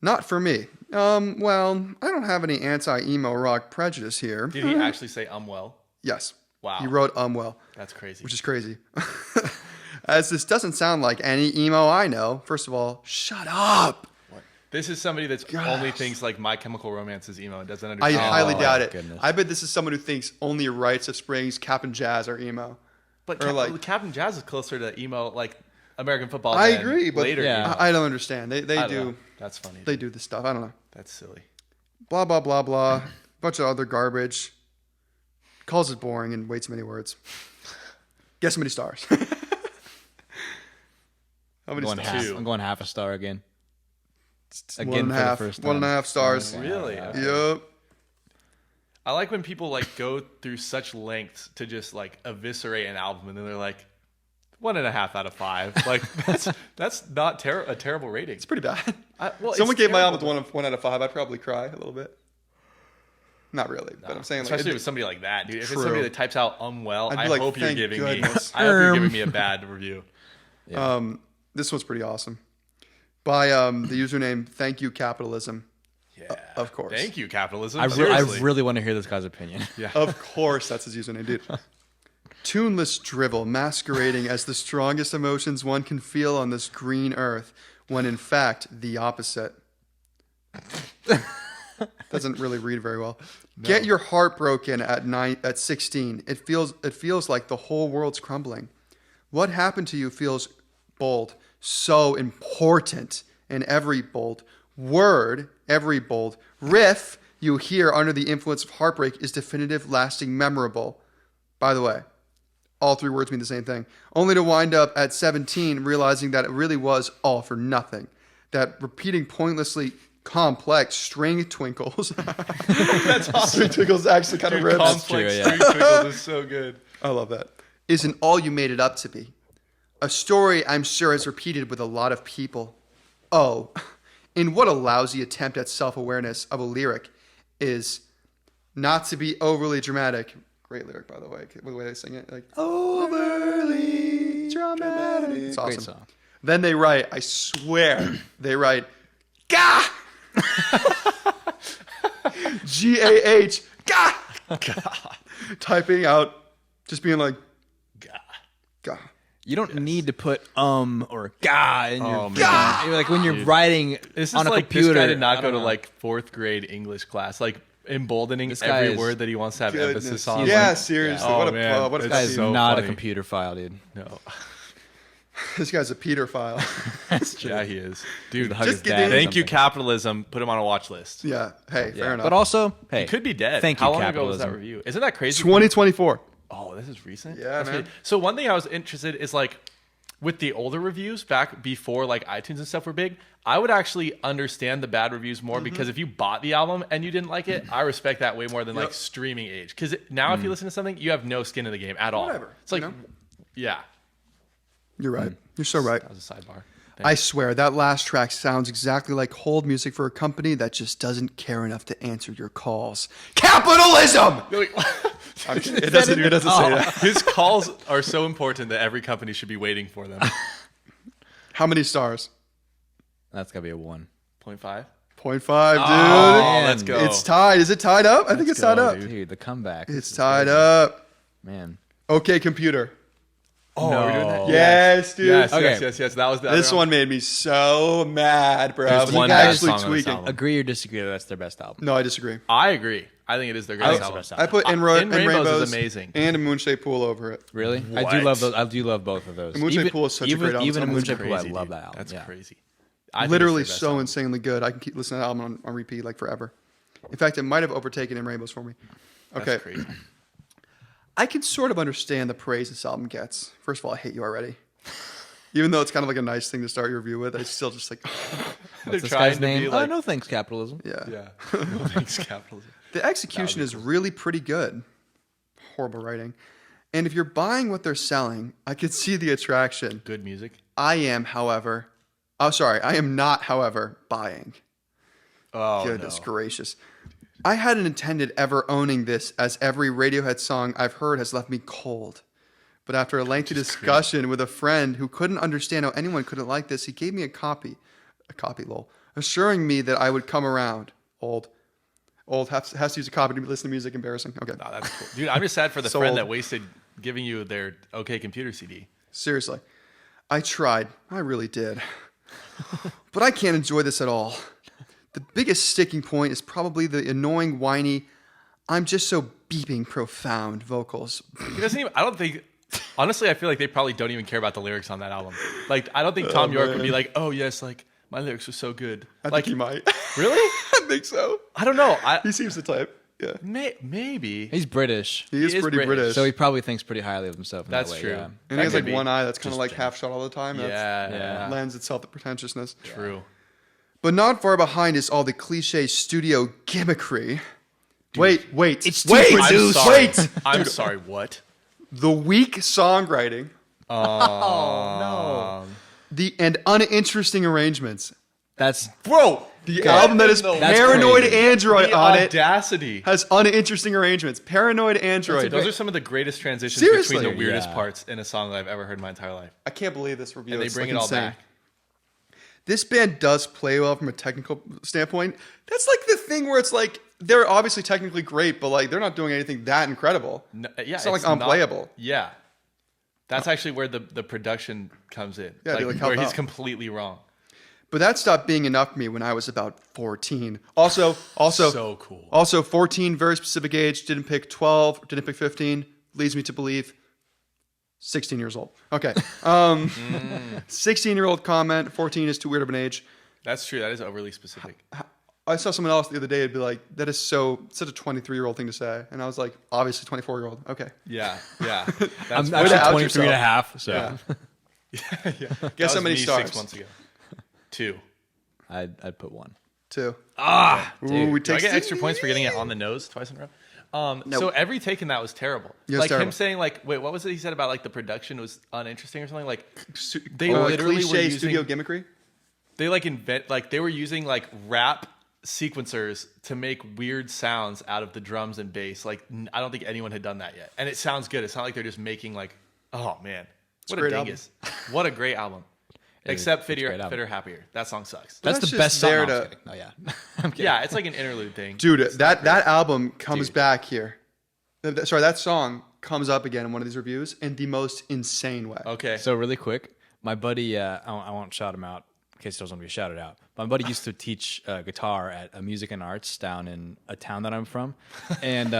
Not for me. Well, I don't have any anti-emo rock prejudice here. Did he actually say well? Yes. Wow. He wrote well, That's crazy. which is crazy. As this doesn't sound like any emo I know. First of all, shut up. This is somebody that's only thinks like My Chemical Romance is emo and doesn't I understand. highly doubt it. goodness. I bet this is someone who thinks only Rites of Springs, Cap'n Jazz are emo. But or like- Captain Jazz is closer to emo, like American football. I than agree, but later Yeah. emo. I don't understand. They I don't do know. That's funny. they do this stuff. I don't know. That's silly. Blah blah blah blah. Bunch of other garbage. Calls it boring and way too many words. Guess how many stars? How many Going stars? half, Two. I'm going half a star again. One Again and a for the half. first 1.5 time. stars. Really? Okay. Yep. I like when people like go through such lengths to just like eviscerate an album, and then they're like 1.5 out of 5. Like that's not a terrible rating. It's pretty bad. Well, Someone it's gave my terrible. album 1 out of 5. I'd probably cry a little bit. Not really, but I'm saying like Especially with somebody like that, dude. If True. it's somebody that types out well, I'd be I like, hope you're "Thank giving goodness." me. I hope you're giving me a bad review. this one's pretty awesome. By the username Thank You Capitalism. Yeah, Of course. Thank you, capitalism. I Seriously. really want to hear this guy's opinion. Yeah. Of course, that's his username, dude. Tuneless drivel masquerading as the strongest emotions one can feel on this green earth, when in fact the opposite. Doesn't really read very well. Get your heart broken at 16. It feels like the whole world's crumbling. What happened to you feels bold, so important in every bold word, every bold riff you hear under the influence of heartbreak is definitive, lasting, memorable. By the way, all 3 words mean the same thing. Only to wind up at 17 realizing that it really was all for nothing. That repeating pointlessly complex string twinkles. That's awesome. String twinkles actually kind of rips. Complex true, yeah. string twinkles is so good. I love that. Isn't all you made it up to be. A story I'm sure is repeated with a lot of people. Oh, in what a lousy attempt at self-awareness of a lyric is not to be overly dramatic. Great lyric, by the way. The way they sing it. Like, overly dramatic. It's awesome. Great song. Then they write, I swear, they write, Gah! G-A-H, Gah! Typing out, just being like, Gah. You don't need to put or ga in your Oh, man. freaking- like when you're writing This is on a like computer. this guy did not I go don't to know. like 4th grade English class, like emboldening This guy every is- word that he wants to have Goodness. emphasis on. Yeah, Like, seriously. Oh, what a man. what a It's This guy cuss. is so not funny. a computer file, dude. no. This guy's a Peter file. That's true. Yeah, he is. Dude, Hug Just his get dad in. or thank you, something. capitalism. Put him on a watch list. Yeah. Hey, Yeah. fair enough. But also, hey, He could be dead. Thank How you, long ago was that capitalism. review? Isn't that crazy? 2024. Oh, this is recent? Yeah, That's man. crazy. So one thing I was interested is like, with the older reviews back before like iTunes and stuff were big, I would actually understand the bad reviews more because if you bought the album and you didn't like it, I respect that way more than like streaming age. Because now if you listen to something, you have no skin in the game at all. Whatever, It's like, you know? yeah, You're right. You're so right. that was a sidebar. I swear that last track sounds exactly like hold music for a company that just doesn't care enough to answer your calls. Capitalism. It doesn't say that. His calls are so important that every company should be waiting for them. How many stars? That's gotta be a 1. 0.5. 0.5, dude. Oh, let's go. It's tied. Is it tied up? I think it's tied up. Dude, the comeback. It's tied up. Man. Okay, computer. Oh, No. are we doing that? Yes, dude. Yes, Okay. yes. That was the This other one made me so mad, bro. I There's was one bad actually song on this tweaking. album. Agree or disagree that that's their best album? No, I disagree. I agree. I think it is their I greatest think album. it's the best album. I put In Rainbows Rainbows is amazing. and a Moonshaped Pool over it. Really? I What? do love those. I do love both of those. The Moonshaped Pool is such a great album. Even a It's Moonshaped Pool, I Crazy, love dude. that album. That's yeah. crazy. I think Literally it's their best so album. insanely good. I can keep listening to that album on repeat like forever. In fact, it might have overtaken In Rainbows for me. Okay. That's crazy. I can sort of understand the praise this album gets. First of all, I hate you already. Even though it's kind of like a nice thing to start your review with, I still just like, They're What's this trying guy's to name? be like, Oh, no thanks, capitalism. yeah. yeah. No thanks, capitalism. The execution is really pretty good. Horrible writing. And if you're buying what they're selling, I could see the attraction. Good music. I am not, however, buying. Oh, Goodness no. gracious. I hadn't intended ever owning this, as every Radiohead song I've heard has left me cold. But after a lengthy discussion with a friend who couldn't understand how anyone couldn't like this, he gave me a copy, lol, assuring me that I would come around. Old has to use a copy to listen to music. Embarrassing. Okay. Oh, that's cool. Dude, I'm just sad for the So friend old. that wasted giving you their OK Computer CD. Seriously. I tried. I really did. But I can't enjoy this at all. The biggest sticking point is probably the annoying, whiny, I'm just so beeping profound vocals. He doesn't even, I don't think, honestly, I feel like they probably don't even care about the lyrics on that album. Like, I don't think Tom York would be like, oh, yes, like, my lyrics were so good. I Like, think he might. really? I think so. I don't know. He seems the type. Yeah. Maybe. He's British, He is is pretty British. British. so he probably thinks pretty highly of himself. In That's that way, true. Yeah. and That he has could like be. one eye that's kind of Just like general. half shut all the time. Yeah. Lends itself to pretentiousness. True. But not far behind is all the cliche studio gimmickry. Wait. It's too wait, produced. wait. I'm sorry, what? The weak songwriting. Oh And uninteresting arrangements. That's Bro, the album that is That's Paranoid crazy. Android The on it audacity. has uninteresting arrangements. Paranoid Android. Those are some of the greatest transitions Seriously. between the weirdest Yeah. parts in a song that I've ever heard in my entire life. I can't believe this review. And they It's, bring like, it all insane. back. This band does play well from a technical standpoint. That's like the thing where it's like they're obviously technically great, but like they're not doing anything that incredible. No, yeah, It's not like unplayable. Yeah. That's actually where the production comes in. Yeah, they, like, help where he's out. completely wrong. But that stopped being enough for me when I was about 14. Also, So cool. Also, 14, very specific age. Didn't pick 12. Didn't pick 15. Leads me to believe 16 years old. Okay. 16-year-old comment. 14 is too weird of an age. That's true. That is overly specific. I saw someone else the other day. It'd be like, that is such a 23-year-old thing to say. And I was like, obviously 24-year-old. Okay. Yeah. That's I'm way to out actually 23 and a yourself. half. So Yeah. Guess how many me stars? 6 months ago. 2. I'd put 1. 2. Dude. Ooh, we Do I take get extra points for getting it on the nose twice in a row? No. So every take in that was terrible. Yeah, it was like terrible. him saying like, wait, what was it he said about like the production was uninteresting or something? Like they Or literally were cliche using, studio gimmickry. they like they were using like rap sequencers to make weird sounds out of the drums and bass. Like I don't think anyone had done that yet. And it sounds good. It's not like they're just making like, oh man, what a a great dingus. What a great album. Except it's a great album. Fitter Happier. That song sucks. That's that's the just best song. there No, I'm to- kidding. Oh yeah, I'm kidding. Yeah, it's like an interlude thing. Dude, that album comes Dude. back here. Sorry, that song comes up again in one of these reviews in the most insane way. Okay. So really quick, my buddy, I won't shout him out in case he doesn't want to be shouted out. My buddy used to teach guitar at a music and arts down in a town that I'm from, and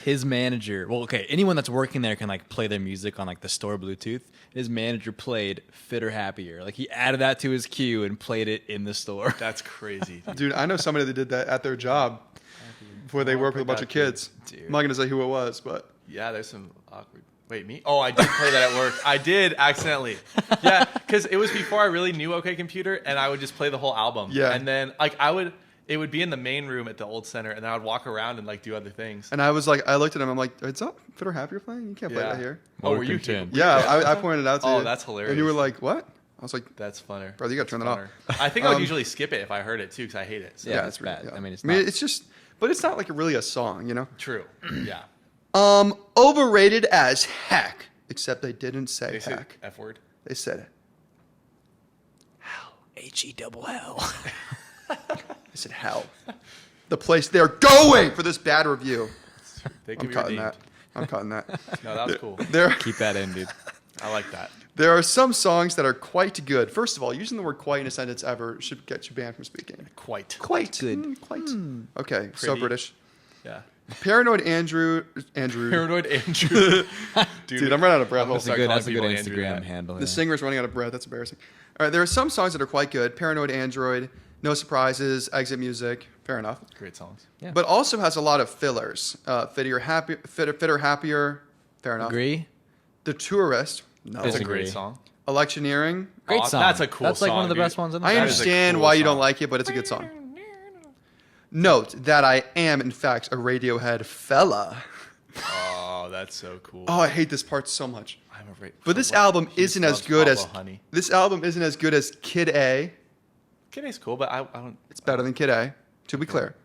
his manager. Well, okay, anyone that's working there can like play their music on like the store Bluetooth. His manager played Fitter Happier. Like he added that to his queue and played it in the store. That's crazy. Dude, I know somebody that did that at their job before they work with a bunch of kids. Dude. I'm not going to say who it was, but Yeah, there's some awkward. Wait, me? Oh, I did play that at work. I did accidentally. Yeah, because it was before I really knew OK Computer, and I would just play the whole album. Yeah. And then it would be in the main room at the old center, and then I would walk around and like do other things. And I was like, I looked at him. I'm like, it's not Fitter Happy you're playing. You can't play that here. Oh, were you? Yeah, I pointed it out to you. Oh, that's hilarious. And you were like, what? I was like, That's funner. Brother, you gotta turn that off. I think I would usually skip it if I heard it too, because I hate it. So. Yeah, it's it's bad. yeah. I mean, it's I mean, not. it's just, but it's not like really a song, you know. True. Yeah. Overrated as heck. Except they didn't say They said heck. F word. They said H-E-double-L. They said hell. The place they're going for this bad review. They could I'm be cutting redeemed. that. I'm cutting that. No, that was cool. Keep that in, dude. I like that. There are some songs that are quite good. First of all, using the word quite in a sentence ever should get you banned from speaking. Quite. Quite good. Quite. Okay, so Pretty. British. Yeah. Paranoid Andrew. Paranoid Andrew. Dude, I'm running out of breath. That's That's a good calling people Andrew Instagram that. handle. The yeah. singer's running out of breath. That's embarrassing. All right, there are some songs that are quite good. Paranoid Android, No Surprises, Exit Music. Fair enough. Great songs. Yeah. But also has a lot of fillers. Fitter, Happier. Fair enough. Agree. The Tourist. No. That's a Disagree. great song. Electioneering. Great Aw, song. that's a cool That's like one of the song, best dude. ones in the I That band. is a understand cool why you don't song. like it, but it's a good song. Note that I am, in fact, a Radiohead fella. Oh, that's so cool. Oh, I hate this part so much. I'm afraid. But this album He isn't as loves good as Pablo Honey. this album isn't as good as Kid A. Kid A's cool, but I don't. It's better than Kid A. To be clear,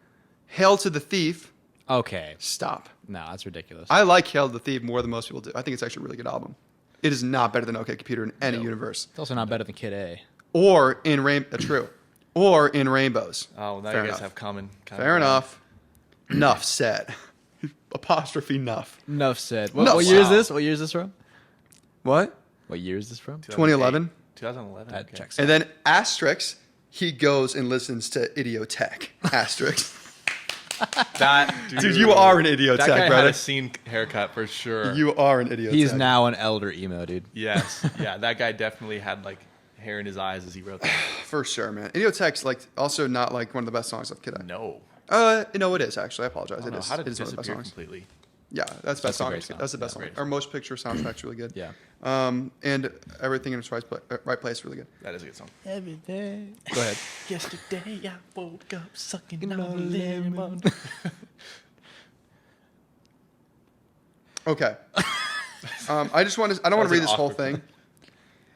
Hail to the Thief. Okay. Stop. No, that's ridiculous. I like Hail to the Thief more than most people do. I think it's actually a really good album. It is not better than OK Computer in any universe, It's also not better than Kid A. or in True, or in Rainbows. Oh, well, now Fair you guys enough. have common. Fair enough. Enough said. Apostrophe enough. Enough said. No, What year is wow. this? What year is this from? What? What year is this from? 2011. 2011. That okay. checks. And then asterisk, he goes and listens to Idiotech. Asterisk. That Dude, you are an That Idiotech, guy had brother. a scene haircut for sure. You are an Idiotech. He's now an elder emo, dude. Yes. Yeah, that guy definitely had like hair in his eyes as he wrote that. For sure, man. Idiotech's like also not like one of the best songs of Kid A. No. No, it is actually. I apologize. I don't It know. is. How did It it is one of the best disappear songs. completely? Yeah, that's the best That's a song. great song. That's the best Yeah, song. great. Our Most Picture soundtrack's really good. Yeah. And everything in its right place, really good. That is a good song. Every day. Go ahead. Yesterday I woke up sucking on a lemon. Okay. I just want to. I don't want to That was read an this whole awkward thing.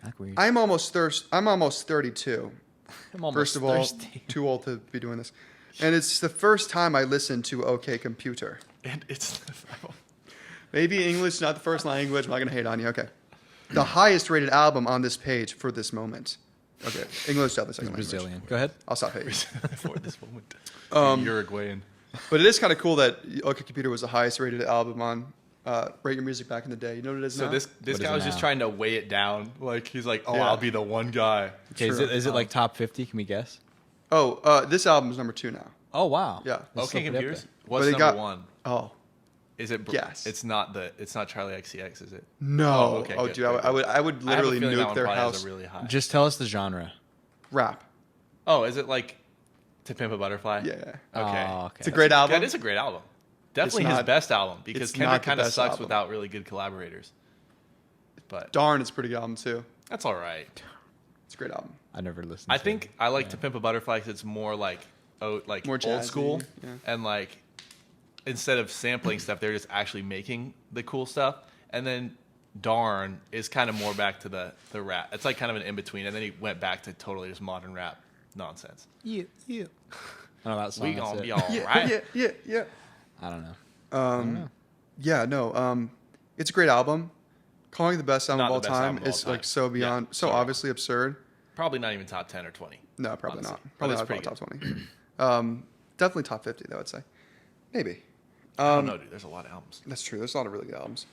Awkward. I'm almost 32. I'm almost First of all, thirsty. too old to be doing this. And it's the first time I listened to OK Computer. And it's Maybe English is not the first language. I'm not going to hate on you. Okay. The highest rated album on this page for this moment. Okay. English is definitely second language. Brazilian. Go ahead. I'll stop hating. for this moment. Uruguayan. But it is kind of cool that OK Computer was the highest rated album on Rate Your Music back in the day. You know what it is So now? this What is guy it was just now? trying to weigh it down. Like he's like, oh, Yeah. I'll be the one guy. Okay, is True. it like top 50? Can we guess? This album is number 2 now. Oh, wow. Yeah. Let's still Okay, put it up computers. there. What's they number got- one? Oh. Is it? Yes. It's not Charlie XCX, is it? No. Oh, okay, good, dude, good, I would good. I would I have a literally feeling that nuke one their probably has house. a really high. Just tell us the genre. Rap. Oh, is it like To Pimp a Butterfly? Yeah. Okay. Oh, okay. It's a great album. That is a great album. Definitely his not- best album because it's Kendrick not the kind of best sucks album. without really good collaborators. But Darn, it's a pretty good album too. that's all right. It's a great album. I never listened I to think it. I like To Pimp a Butterfly because it's more like More old jazzy, school yeah. and like instead of sampling stuff, they're just actually making the cool stuff. And then Darn is kind of more back to the rap. It's like kind of an in between, and then he went back to totally just modern rap nonsense. Yeah. I know that song. We that's gonna it. be all right. Yeah. I don't know. Yeah, no. It's a great album. Calling it the best album Not of all the best time album of all is time. like so beyond, Yeah, so sorry. obviously absurd. Probably not even top 10 or 20. No, probably honestly. not. But Probably it's not pretty top 20. Definitely top 50, though, I'd say. Maybe. I don't know, dude. There's a lot of albums. That's true. There's a lot of really good albums.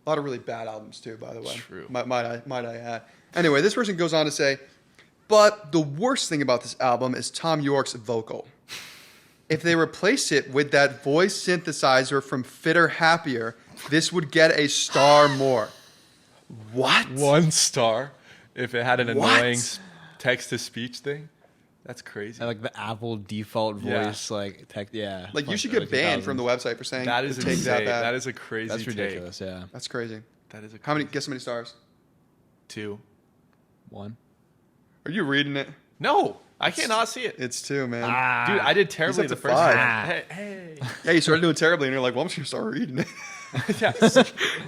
A lot of really bad albums too, by the way. True. Might I add. Anyway, this person goes on to say, but the worst thing about this album is Tom York's vocal. If they replaced it with that voice synthesizer from Fitter Happier, this would get a star more. What? 1 star if it had an What? annoying text to speech thing. That's crazy. I like the Apple default Yeah. voice, like tech. Yeah. Like you from should early get banned from the 2000s. website for saying That is it takes insane. that bad. That is a crazy That's take. ridiculous. Yeah. That's crazy. That is a How many? Guess how many stars? 2. 1. Are you reading it? No, I cannot see it. It's 2, man. Dude, I did terribly He's the up to first 5. time. Hey. Yeah, you started doing terribly, and you're like, well, I'm just gonna start reading it. Yeah.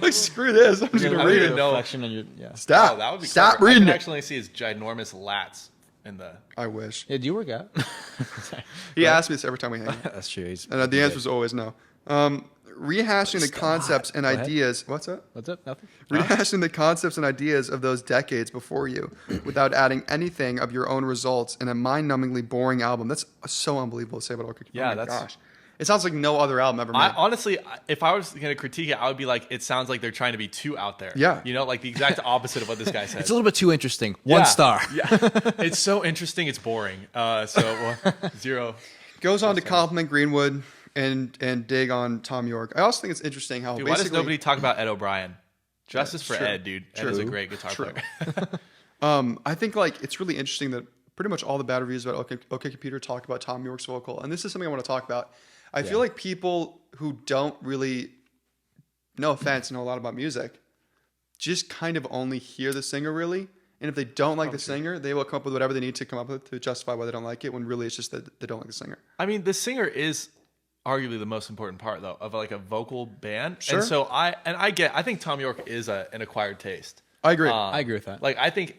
Like, screw this. I'm just I gonna don't read even it. know. Reflection on your, yeah. Stop. Oh, that would be Stop clever. reading I can it. actually see his ginormous lats in the. I wish. Yeah, do you work out? He asks me this every time we hang out. That's true. And the answer is always no. Rehashing the concepts and Go ahead. ideas. What's that? What's up? Nothing? Rehashing the concepts and ideas of those decades before you without adding anything of your own results in a mind-numbingly boring album. That's so unbelievable to say about Orchid. Yeah, oh my that's- gosh. It sounds like no other album ever made. Honestly, if I was going to critique it, I would be like, it sounds like they're trying to be too out there. Yeah. You know, like the exact opposite of what this guy said. It's a little bit too interesting. 1 Yeah. star. Yeah. It's so interesting, it's boring. So 0. Goes on to compliment Greenwood and dig on Tom York. I also think it's interesting how Dude, why basically does nobody talk about Ed O'Brien? Justice for true. Ed, dude. Ed is a great guitar player. I think like it's really interesting that pretty much all the bad reviews about OK Computer talk about Tom York's vocal, and this is something I want to talk about. I feel like people who don't really, no offense, know a lot about music, just kind of only hear the singer really, and if they don't like the singer, they will come up with whatever they need to come up with to justify why they don't like it. When really it's just that they don't like the singer. I mean, the singer is arguably the most important part, though, of like a vocal band. Sure. And so I think Tom York is an acquired taste. I agree. I agree with that. Like, I think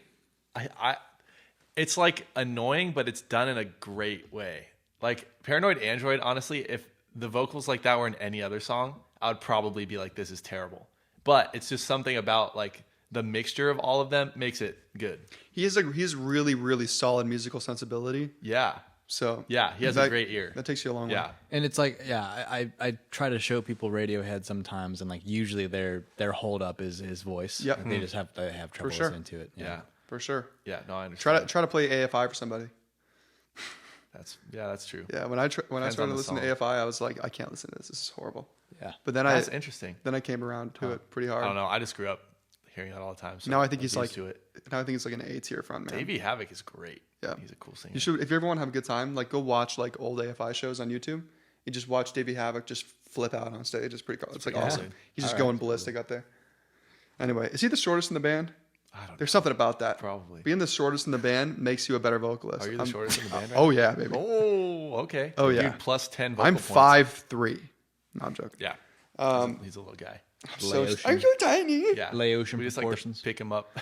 it's like annoying, but it's done in a great way. Like Paranoid Android, honestly, if the vocals like that were in any other song, I would probably be like, this is terrible. But it's just something about like the mixture of all of them makes it good. He has really, really solid musical sensibility. Yeah. So Yeah, he has a great ear. That takes you a long way. Yeah. And it's like, I try to show people Radiohead sometimes, and like usually their hold up is his voice. Yep. Like, they just have trouble sure. listening to it. Yeah. For sure. Yeah. No, I understand. Try to play AFI for somebody. That's true. Yeah, when I started on the listening song. to AFI, I was like, I can't listen to this. This is horrible. Yeah. But then That's interesting. Then I came around to it pretty I hard. don't know. I just grew up hearing that all the time. So Now I think I'm he's used like to it. now I think he's like an A tier front man. Davey Havoc is great. Yeah. He's a cool singer. You should, if you ever want to have a good time, like go watch like old AFI shows on YouTube. You just watch Davey Havoc just flip out on stage. It's pretty cool. It's like pretty awesome. awesome. He's just going ballistic up there. Anyway, is he the shortest in the band? I don't know. There's something about that. Probably. Being the shortest in the band makes you a better vocalist. Are you the shortest in the band right Oh yeah, baby. Oh, okay. Oh, yeah. Dude, plus 10 vocal I'm points. 5'3". No, I'm joking. Yeah. He's a little guy. So, Laotian. I'm so tiny. Yeah. Laotian We just proportions. like to pick him up.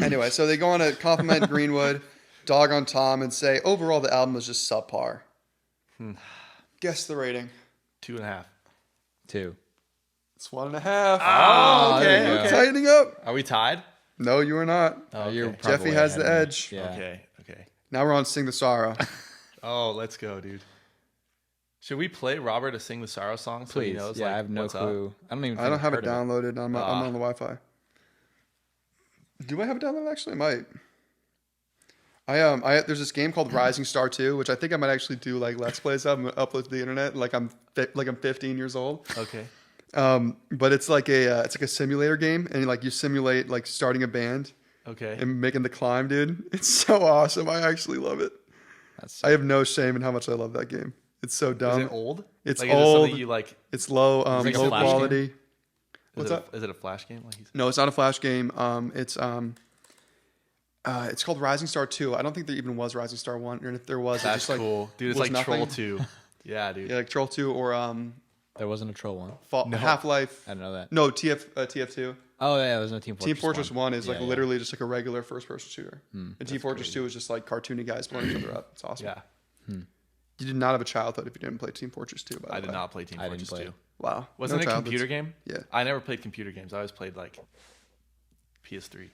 Anyway, so they go on to compliment Greenwood, dog on Tom, and say overall the album was just subpar. Guess the rating. 2.5. 2. It's 1.5. Oh, there you okay. go. Tightening up. Are we tied? No, you are not. Oh, You're okay. probably Jeffy has the ahead of me. edge. Yeah. Okay. Now we're on Sing the Sorrow. Oh, let's go, dude. Should we play Robert to sing the Sorrow song so he Please. knows? Yeah, like, I have no what's clue. Up? I don't even. I think don't I've have it heard of downloaded. I'm on the Wi-Fi. Do I have it downloaded? Actually, I might. There's this game called Rising Star 2, which I think I might actually do like Let's Plays of. I'm gonna upload to the internet like I'm 15 years old. Okay. But it's like a simulator game, and like you simulate like starting a band Okay. and making the climb, dude. It's so awesome. I actually love it. That's I have no shame in how much I love that game. It's so dumb. Is it old? It's like, old. Is it something you like? It's low, like a low Flash quality. Is What's it up? Is it a Flash game? Like he's, No, it's not a Flash game. It's called Rising Star 2. I don't think there even was Rising Star 1, or if there was, it that's just like cool, dude. It's was like Troll nothing. 2. Yeah, dude. Yeah, like Troll 2 or there wasn't a troll one. Half-Life. I didn't know that. No, TF2. Oh yeah, there's no Team Fortress. Team Fortress 1 is like Yeah, yeah. literally just like a regular first-person shooter. And Team Fortress 2 is just like cartoony guys blowing each other up. It's awesome. Yeah. You did not have a childhood if you didn't play Team Fortress 2, by the way. I did not play Team I didn't Fortress play 2. it. Wow. Wasn't it a childhoods. computer game? Yeah. I never played computer games. I always played like PS3.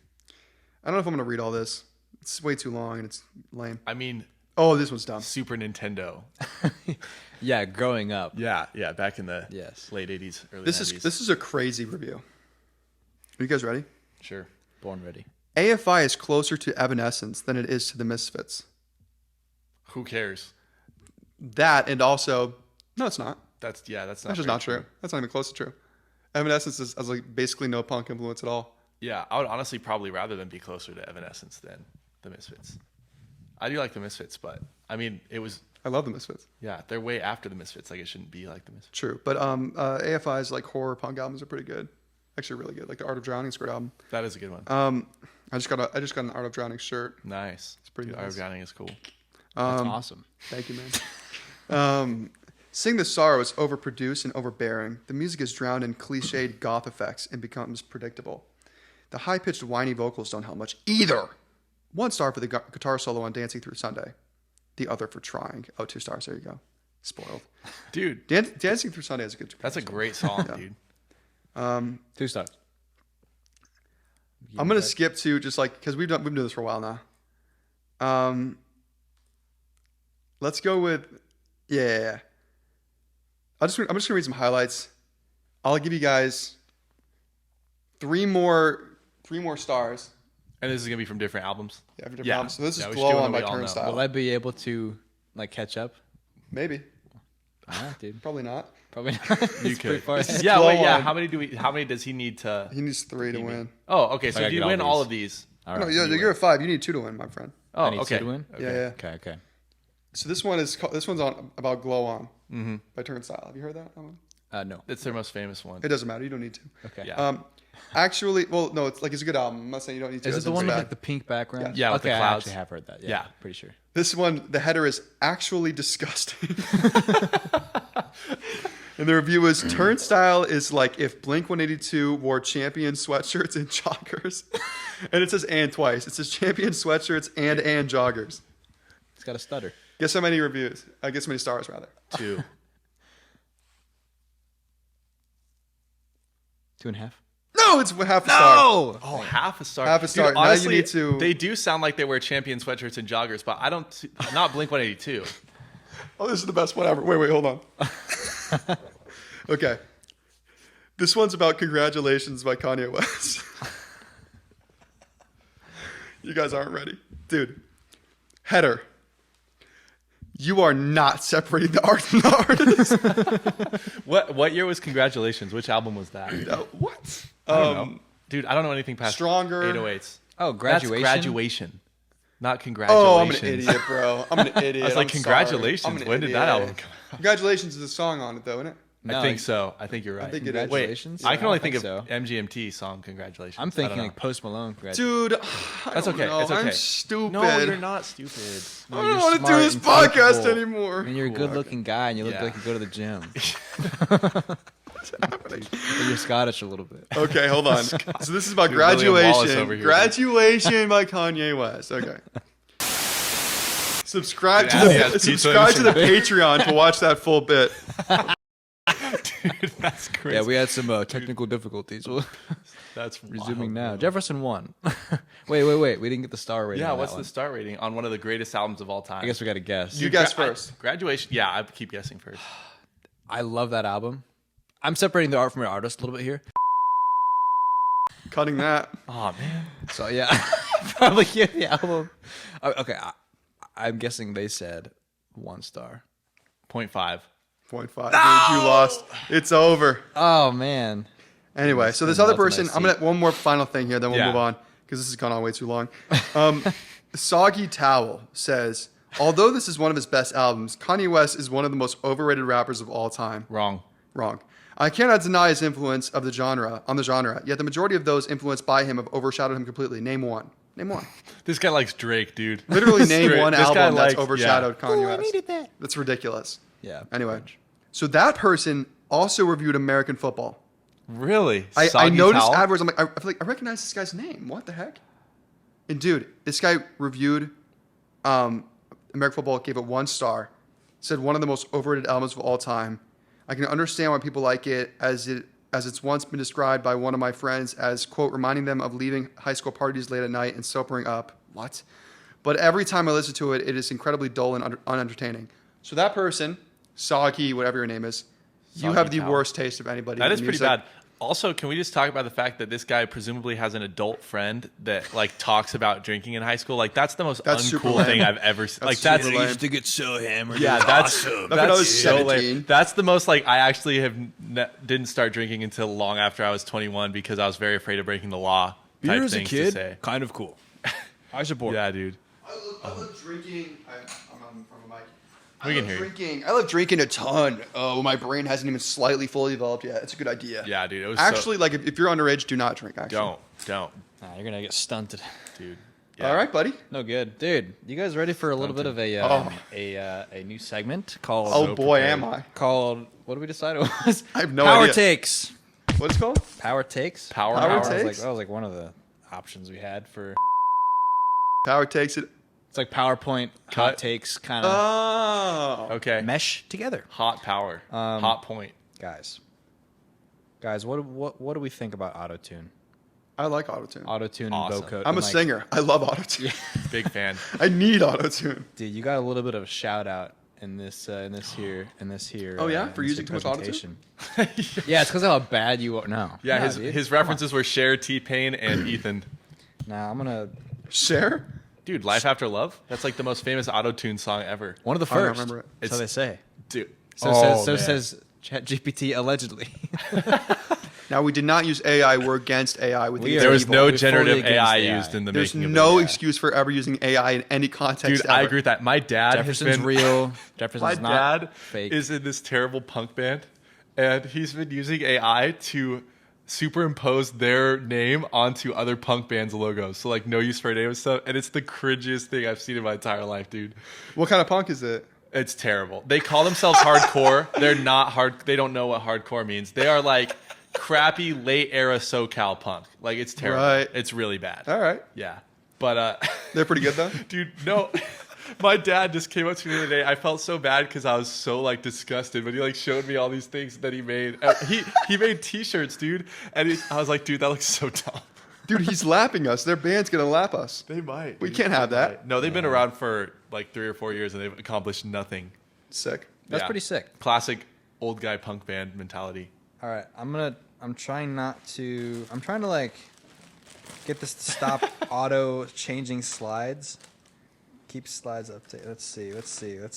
I don't know if I'm going to read all this. It's way too long and it's lame. I mean, Oh, this one's dumb. Super Nintendo. Yeah, growing up. Yeah, back in the Yes. late 80s, early This 90s. is a crazy review. Are you guys ready? Sure. Born ready. AFI is closer to Evanescence than it is to the Misfits. Who cares? That and also, no, it's not. That's not That's just very not true. That's not even close to true. Evanescence has like basically no punk influence at all. Yeah, I would honestly probably rather them be closer to Evanescence than the Misfits. I do like the Misfits, but I mean, it was, I love the Misfits. yeah, they're way after the Misfits. Like, it shouldn't be like the Misfits. True, but AFI's like horror punk albums are pretty good. actually really good. Like the Art of Drowning is a great album. That is a good one. I just got an Art of Drowning shirt. Nice. It's pretty Art of nice. Drowning is cool. That's awesome. Thank you, man. Sing the Sorrow is overproduced and overbearing. The music is drowned in cliched goth effects and becomes predictable. The high-pitched whiny vocals don't help much either. 1 star for the guitar solo on Dancing Through Sunday. The other for Trying. Oh, 2 stars. There you go. Spoiled. Dude, Dancing Through Sunday is a good. that's a great song, dude. 2 stars. I'm gonna skip to just like because we've been doing this for a while now. Let's go with yeah. I'm just gonna read some highlights. I'll give you guys three more stars. And this is gonna be from different albums. Yeah, for different albums. So this is we should Glow do one On that by we all know. Turnstile. Will I be able to like catch up? Maybe, Yeah, dude. probably not. Probably not. You It's pretty could. far ahead. Yeah, Glow wait, yeah. On. How many does he need to? He needs 3 to win. Oh, okay. So I if you get all win all these. of these, All No, right. you're at 5. You need 2 to win, my friend. oh, I need okay. 2 to win? Yeah. Okay. So this one's on about Glow On by Turnstile. Have you heard that one? No. It's their most famous one. It doesn't matter. You don't need to. Okay. Yeah. Actually, well, no, it's a good album. I'm not saying you don't need to. Is it It's the one with bad. like the pink background? Yeah, with okay, the I clouds. actually have heard that. Yeah. Pretty sure. This one, the header is actually disgusting. And the review is Turnstile is like if Blink-182 wore Champion sweatshirts and joggers. And it says and twice. It says Champion sweatshirts and joggers. It's got a stutter. Guess how many reviews? Guess how many stars, rather. 2. 2.5. No, it's half a star. Oh, half a star. Half a star. Dude, Now you honestly, need to- They do sound like they wear Champion sweatshirts and joggers, but I don't. Not Blink-182. Oh, this is the best one ever. Wait, hold on. Okay. This one's about Congratulations by Kanye West. You guys aren't ready. Dude. Header. You are not separating the art from the artist. What year was Congratulations? Which album was that? What? I don't know. Dude, I don't know anything past Stronger. 808s. Oh, That's graduation. graduation, not Oh, congratulations. I'm an idiot, bro. I'm an idiot. I was like, I'm sorry. congratulations. I'm an When did idiot. that album come out? Congratulations is a song on it, though, isn't it? No, I think so. I think you're right. I think it is. Wait, Congratulations? I can only I don't think think of so. MGMT song Congratulations. I'm I thinking don't know. like Post Malone. Dude, That's okay. Know. It's okay. I'm stupid. No, you're not stupid. I don't want to do this podcast anymore. I mean, you're a good-looking guy, and you look Yeah. like you go to the gym. But you're Scottish a little bit. Okay, hold on. So this is about Dude, William Wallace over Graduation. here. Graduation by Kanye West. Okay. Subscribe Dude, yeah, to pizza subscribe to the and Patreon to watch that full bit. Dude, that's crazy. Yeah, we had some technical difficulties. We'll That's resuming wild, now. bro. Jefferson won. wait. We didn't get the star rating. Yeah, on what's that the one. star rating on one of the greatest albums of all time? I guess we got to guess. You guess first. Graduation. Yeah, I keep guessing first. I love that album. I'm separating the art from the artist a little bit here. Cutting that. Oh man. So yeah, probably give the album. Okay, I'm guessing they said 1 star. 0.5. 0.5. Dude, you lost. It's over. Oh man. Anyway, so this That's other a person, nice I'm gonna one more final thing here, then we'll Yeah. move on because this has gone on way too long. Soggy Towel says, although this is one of his best albums, Kanye West is one of the most overrated rappers of all time. Wrong. Wrong. I cannot deny his influence of the genre yet the majority of those influenced by him have overshadowed him completely. Name one. This guy likes Drake, dude. Literally name Straight- one this guy album that's likes- overshadowed Kanye West. I needed that. That's ridiculous. Yeah. Anyway, so that person also reviewed American football. Really? I Soggy noticed Towel? afterwards. I'm like, I feel like I recognize this guy's name. What the heck? And dude, this guy reviewed American football, gave it 1 star. Said one of the most overrated albums of all time. I can understand why people like it, as it's once been described by one of my friends as quote reminding them of leaving high school parties late at night and sobering up. What? But every time I listen to it, it is incredibly dull and unentertaining. So that person, Soggy, whatever your name is, you Soggy have the Towel. worst taste of anybody. That in is pretty music. bad. Also, can we just talk about the fact that this guy presumably has an adult friend that like talks about drinking in high school? Like that's the most That's super uncool lame. thing I've ever seen. Like super that's lame. to get so hammered. yeah, that's Back when I was so 17. lame. That's the most like I actually didn't start drinking until long after I was 21 because I was very afraid of breaking the law. Beer type as a things to kid, say. kind of cool. I support. Yeah, dude. I love drinking. I'm from a mic. We can hear you. Drinking. I love drinking a ton. Oh, my brain hasn't even slightly fully developed yet. It's a good idea. Yeah, dude. It was Actually, like if you're underage, do not drink. Actually, don't, Nah, you're gonna get stunted. dude. All right, buddy. No good, dude. You guys ready for a little bit of a new segment called? Oh boy, am I. Called what did we decide it was? I have no Power idea. Takes. What's it called? Power takes. Power takes? That was like one of the options we had for. Power takes it. It's like PowerPoint Cut. hot takes kind of Oh. Okay. mesh together, Hot power. Hot point. guys. Guys, what do we think about autotune? I like autotune. Autotune Awesome. and vocode. I'm a and, like, singer. I love autotune. Big fan. I need autotune. Dude, you got a little bit of a shout out in this here. Oh, yeah? in For this using too much autotune? presentation. Yeah, it's because of how bad you are. No. Yeah, No, his dude. his Come on. references were Cher, T-Pain, and Ethan. Nah, I'm gonna Share? Dude, Life After Love? That's like the most famous auto-tune song ever. one of the I don't first. remember it. That's how they say. Dude. So Oh, says man. ChatGPT allegedly. Now, we did not use AI. We're against AI. With We the are There was evil. no We're fully generative against AI AI. used in the There's making of no it. excuse for ever using AI in any context. Dude, I ever. agree with that. My dad Jefferson's has been real. My Jefferson's not dad fake. is in this terrible punk band, and he's been using AI to superimpose their name onto other punk bands' logos. So like no use for a name and stuff, and it's the cringiest thing I've seen in my entire life, dude. What kind of punk is it? It's terrible. They call themselves hardcore. They're not hard. They don't know what hardcore means. They are like crappy late era SoCal punk. Like it's terrible. Right. It's really bad. All right. Yeah, but They're pretty good, though. dude, no. My dad just came up to me the other day. I felt so bad because I was so like disgusted, but he like showed me all these things that he made. He made T-shirts, dude, and I was like, dude, that looks so dumb. Dude, he's lapping us. Their band's going to lap us. They might. We dude. can't have They that. might. No, they've been around for like 3 or 4 years and they've accomplished nothing. Sick. That's Yeah. pretty sick. Classic old guy punk band mentality. All right, I'm trying to like get this to stop auto changing slides. Keep slides updated. Let's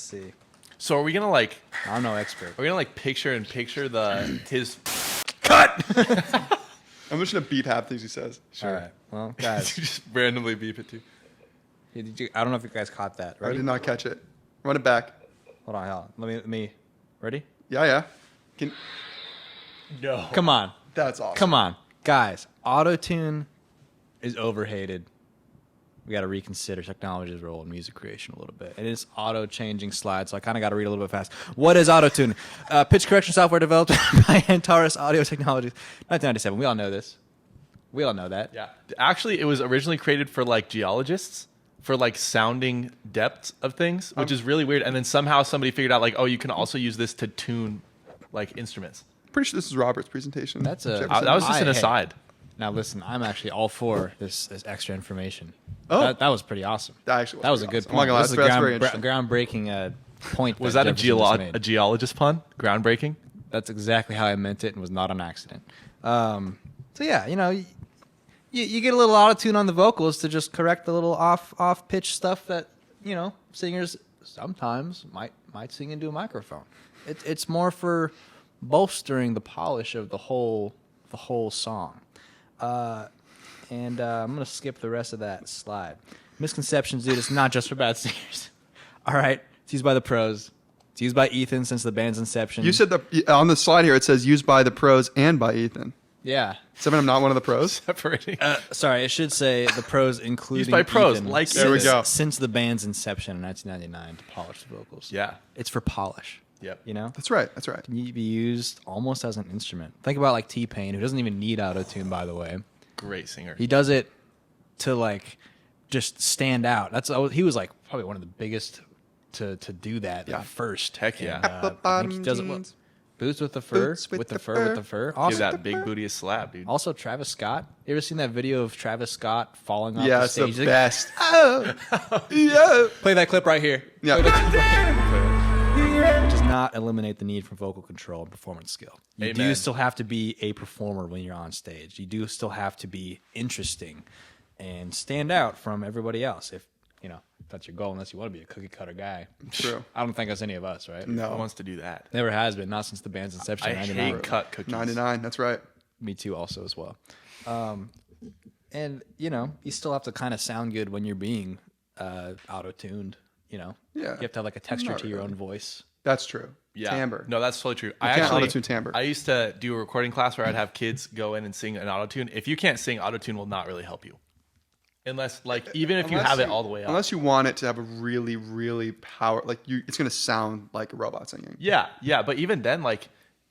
see. So are we gonna like? I'm no expert. Are we gonna like picture his? I'm just going to beep half things he says. All right. Well, guys, just randomly beep it too. I don't know if you guys caught that. I Ready? did not catch it. Run it back. Hold on. Let me. Ready? Yeah. No. Come on. That's awesome. Come on, guys. Autotune is overhated. We got to reconsider technology's role in music creation a little bit. It is auto-changing slides, so I kind of got to read a little bit fast. What is autotune? Pitch correction software developed by Antares Audio Technologies, 1997. We all know this. We all know that. Yeah. Actually, it was originally created for like geologists for like sounding depths of things, which is really weird. And then somehow somebody figured out like, oh, you can also use this to tune like instruments. Pretty sure this is Robert's presentation. That's a- Jefferson. That was just an Hey. aside. Now listen, I'm actually all for this extra information. Oh. That was pretty awesome. That actually That was a pretty good awesome. I'm point. not gonna lie, This is that's a very interesting. groundbreaking point. Was that that Jefferson just made. a geologist pun? Groundbreaking? That's exactly how I meant it and was not an accident. So yeah, you get a little auto-tune on the vocals to just correct the little off pitch stuff that singers sometimes might sing into a microphone. It's more for bolstering the polish of the whole song. And I'm gonna skip the rest of that slide. Misconceptions, dude. It's not just for bad singers. All right, it's used by the pros. It's used by Ethan since the band's inception. You said on the slide here it says used by the pros and by Ethan. yeah. Except I'm not one of the pros. Separating. Sorry, it should say the pros including Used by pros, Ethan like There we since- go. Since the band's inception in 1999 to polish the vocals. Yeah. It's for polish. Yep. That's right. Can you be used almost as an instrument. Think about like T-Pain, who doesn't even need auto-tune, by the way. Great singer. He does it to like just stand out. He was like probably one of the biggest to do that first. Heck yeah. And, I think he does it well. Boots with the fur, Boots with with the the fur, fur. with the fur. Give Also, that big booty a slap, dude. also Travis Scott. You ever seen that video of Travis Scott falling off Yeah, the it's the stage? Like, best. "Oh." Yeah. Play that clip right here. Yeah. Does not eliminate the need for vocal control and performance skill. You do Amen. still have to be a performer when you're on stage. You do still have to be interesting and stand out from everybody else. If that's your goal, unless you want to be a cookie cutter guy. True. I don't think that's any of us, right? Who No. wants to do that? Never has been. Not since the band's inception. I in 99. hate cut cookies. 99. That's right. Me too, also as well. And you still have to kind of sound good when you're being auto-tuned. you know, Yeah. you have to have like a texture Not to your really. own voice. That's true. Yeah. Timbre. No, that's totally true. You can't auto-tune timbre. I used to do a recording class where I'd have kids go in and sing an auto-tune. If you can't sing, auto-tune will not really help you. Unless, like, even if you have it all the way up. Unless you want it to have a really, really it's going to sound like a robot singing. Yeah, yeah. But even then, like,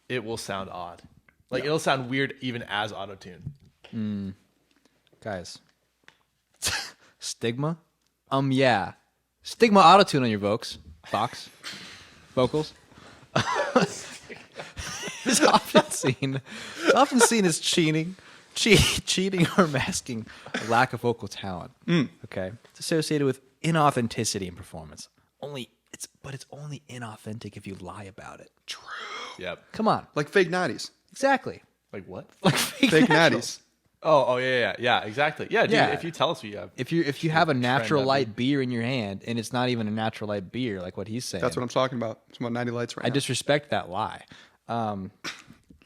it will sound odd. Like, it'll sound weird even as auto-tune. Guys. Stigma? Yeah. Stigma auto-tune on your vocals. It's often seen as cheating or masking a lack of vocal talent. Okay, it's associated with inauthenticity in performance. But it's only inauthentic if you lie about it. True. Yep. Come on, Like fake natties. exactly. Like what? Like Fake natties. Oh, yeah, exactly. Yeah, dude. Yeah. If you tell us what you have, If you have a natural that light beer in your hand and it's not even a natural light beer, like what he's saying, That's what I'm talking about. It's about 90 lights right I now. disrespect that lie.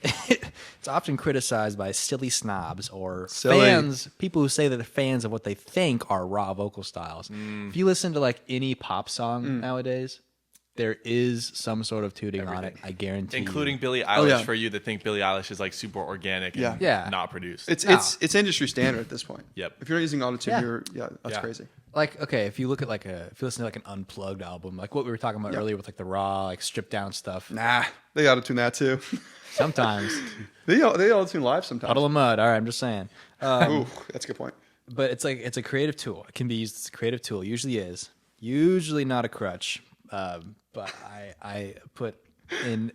It's often criticized by silly snobs or fans, people who say that they're fans of what they think are raw vocal styles. If you listen to like any pop song nowadays, there is some sort of tooting on it. I guarantee, including you. Billie Eilish, yeah. for you that think Billie Eilish is like super organic and Yeah. not produced. It's industry standard at this point. Yep. If you're not using autotune, Yeah. that's Yeah. crazy. Like, okay, if you listen to like an unplugged album, like what we were talking about earlier with like the raw, like stripped down stuff. Nah, they autotune that too. Sometimes they autotune live sometimes. puddle of mud. All right, I'm just saying. Ooh, that's a good point. But it's a creative tool. It can be used as a creative tool. Usually is. Usually not a crutch. But I put in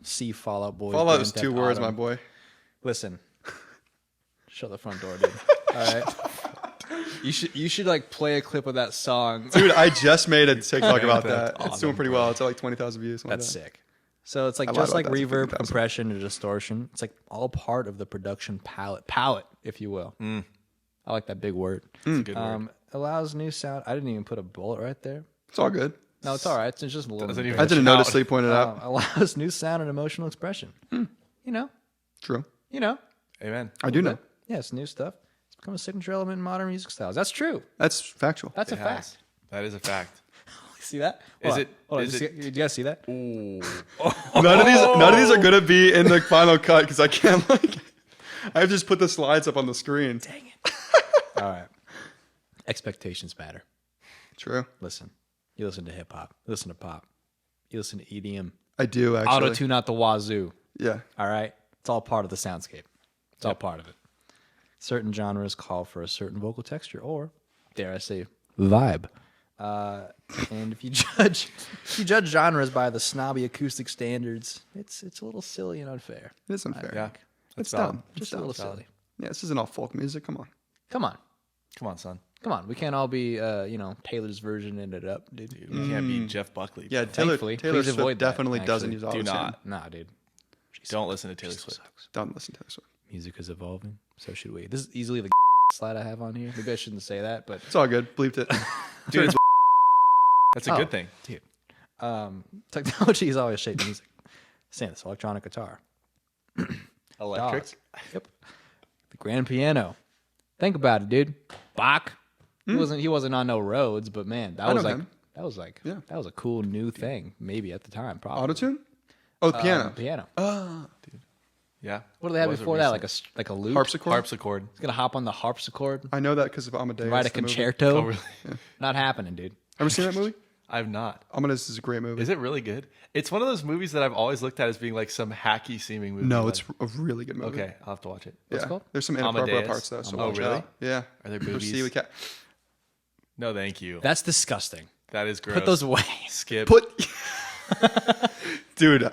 see Fall Out Boy. Fallout is Grand 2 Theft words, Auto. my boy. Listen, shut the front door, dude. All right. You should like play a clip of that song. Dude, I just made a TikTok about that. That's It's doing pretty well. It's at like 20,000 views. That's sick. So it's like I lied just about like that. It's reverb, 50,000. compression, and distortion. It's like all part of the production palette, if you will. I like that big word. It's a good word. Allows new sound. I didn't even put a bullet right there. It's all good. No, it's all right. It's just a little. Doesn't even- I didn't Shout. notice Lee pointed out. Allows new sound and emotional expression. You know. True. Amen. I do know. Yeah, it's new stuff. It's become a signature element in modern music styles. That's true. That's factual. That's a It fact. has. That is a fact. See that? Is Hold on. it- Hold on. is Did you guys see that? Ooh. None of these are gonna be in the final cut because I can't I just put the slides up on the screen. Dang it. All right. Expectations matter. True. Listen. You listen to hip hop. You listen to pop. You listen to EDM. I do actually. Auto tune out the wazoo. Yeah. All right. It's all part of the soundscape. It's all part of it. Certain genres call for a certain vocal texture, or dare I say, vibe. And if you judge genres by the snobby acoustic standards, it's a little silly and unfair. It is unfair. Yeah. It's valid. dumb. Just a little silly. Yeah, this isn't all folk music. Come on. Come on. Come on, son. Come on. We can't all be Taylor's version ended up, dude. You can't be Jeff Buckley. Yeah, Thankfully, Taylor please Swift avoid that, definitely doesn't actually. use Do auto-tune. not. Nah, dude. Don't listen to Taylor Swift. Sucks. Don't listen to Taylor Swift. Music is evolving. So should we. This is easily the slide I have on here. Maybe I shouldn't say that, but It's all good. Bleeped it. Dude, that's a Oh. good thing. dude, technology is always shaping music. Saying this electronic guitar. Electric. Dogs. Yep. The grand piano. Think about it, dude. Bach. He wasn't on no roads, but man, that was know like him. that was a cool new thing, maybe at the time, probably. Auto-tune? Oh, the piano. Piano. Yeah. What do they have Was it before that? recent? Like a lute? Harpsichord? Harpsichord. He's gonna hop on the harpsichord, I know that because of Amadeus. write a the movie. concerto. Oh, really? Not happening, dude. Ever seen that movie? I've not. Amadeus is a great movie. Is it really good? It's one of those movies that I've always looked at as being like some hacky seeming movie. No, like- it's a really good movie. okay. I'll have to watch it. Yeah. it called? There's some inappropriate Amadeus. parts though. So Oh, watch really? out. Yeah. Are there Proceed boobies? with cat. No, thank you. That's disgusting. That is gross. Put those away. Skip. Dude,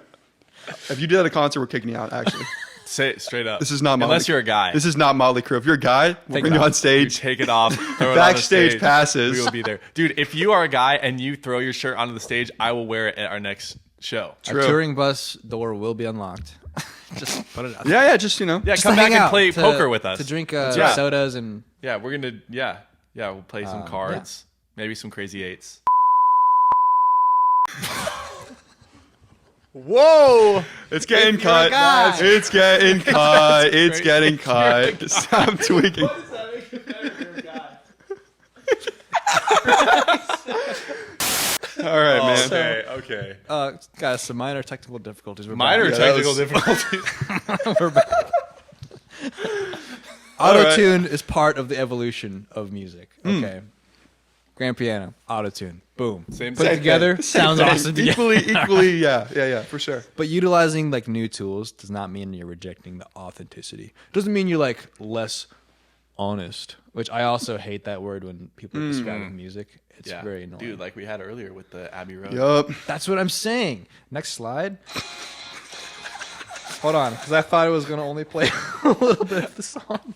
if you did at a concert, we're kicking you out. Actually, Say it straight up. this is not Motley. Unless you're a guy. This is not Motley Crue. If you're a guy, we'll Take bring it you off. on You stage. take it off. Throw it on the Backstage stage. passes. We will be there, dude. If you are a guy and you throw your shirt onto the stage, I will wear it at our next show. True. Our touring bus door will be unlocked. Just put it out. Yeah, just Yeah, Just come to back hang and out, play to- poker with us. to drink right. sodas and Yeah, we're gonna. Yeah, we'll play some cards. Maybe some crazy eights. Whoa! It's getting If you're a cut. guy. It's getting cut. It's getting cut. Stop tweaking. All right, man. Okay. Guys, some minor technical difficulties. We're Minor back. technical difficulties. We're back. Auto-tune is part of the evolution of music. Okay. Grand piano, auto-tune, boom. Same Put it thing. together, sounds awesome together. Equally, yeah, for sure. But utilizing like new tools does not mean you're rejecting the authenticity. Doesn't mean you're like less honest, which I also hate that word when people are describing music. It's very annoying. Dude, like we had earlier with the Abbey Road. Yup. That's what I'm saying. Next slide. Hold on, because I thought it was going to only play a little bit of the song.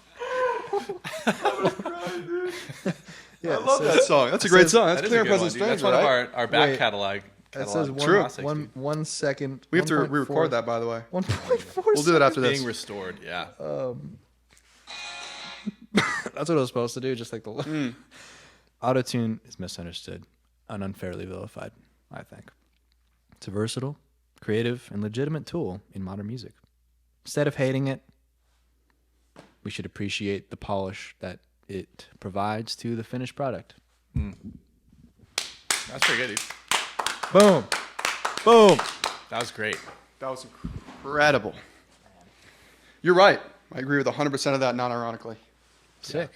Yeah, I love that song. That's a great song. That's That is Clear a and good one, Present dude. That's Stranger, one right? of our back Wait. catalog. It says classics, dude. 1 second. We have to 1.4 re-record that, by the way. 1.4 We'll do that after this. Being restored, yeah. That's what it was supposed to do, just like the Auto-tune is misunderstood and unfairly vilified, I think. It's a versatile, creative, and legitimate tool in modern music. Instead of hating it, we should appreciate the polish that it provides to the finished product. That's pretty good, dude. Boom. Boom. That was great. That was incredible. You're right. I agree with 100% of that, non-ironically. Sick.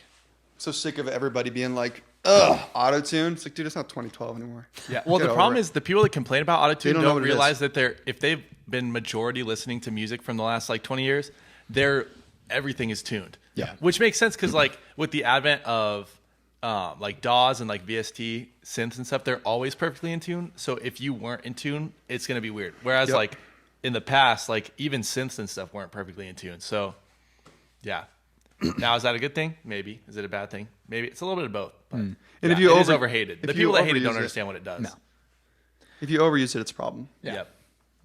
So sick of everybody being like, ugh, auto-tune. It's like, dude, it's not 2012 anymore. Yeah. Well, Get the over problem it. is the people that complain about They autotune don't know don't what it realize is. that if they've been majority listening to music from the last like 20 years, everything is tuned. Yeah. Which makes sense because like with the advent of like DAWs and like VST synths and stuff, they're always perfectly in tune. So if you weren't in tune, it's gonna be weird. Whereas Yep. like in the past, like even synths and stuff weren't perfectly in tune. So yeah. Now is that a good thing? Maybe. Is it a bad thing? Maybe. It's a little bit of both. But And if you it is over- overhated. if The you people that hate it overuse don't it- understand what it does. No. If you overuse it, it's a problem. Yep.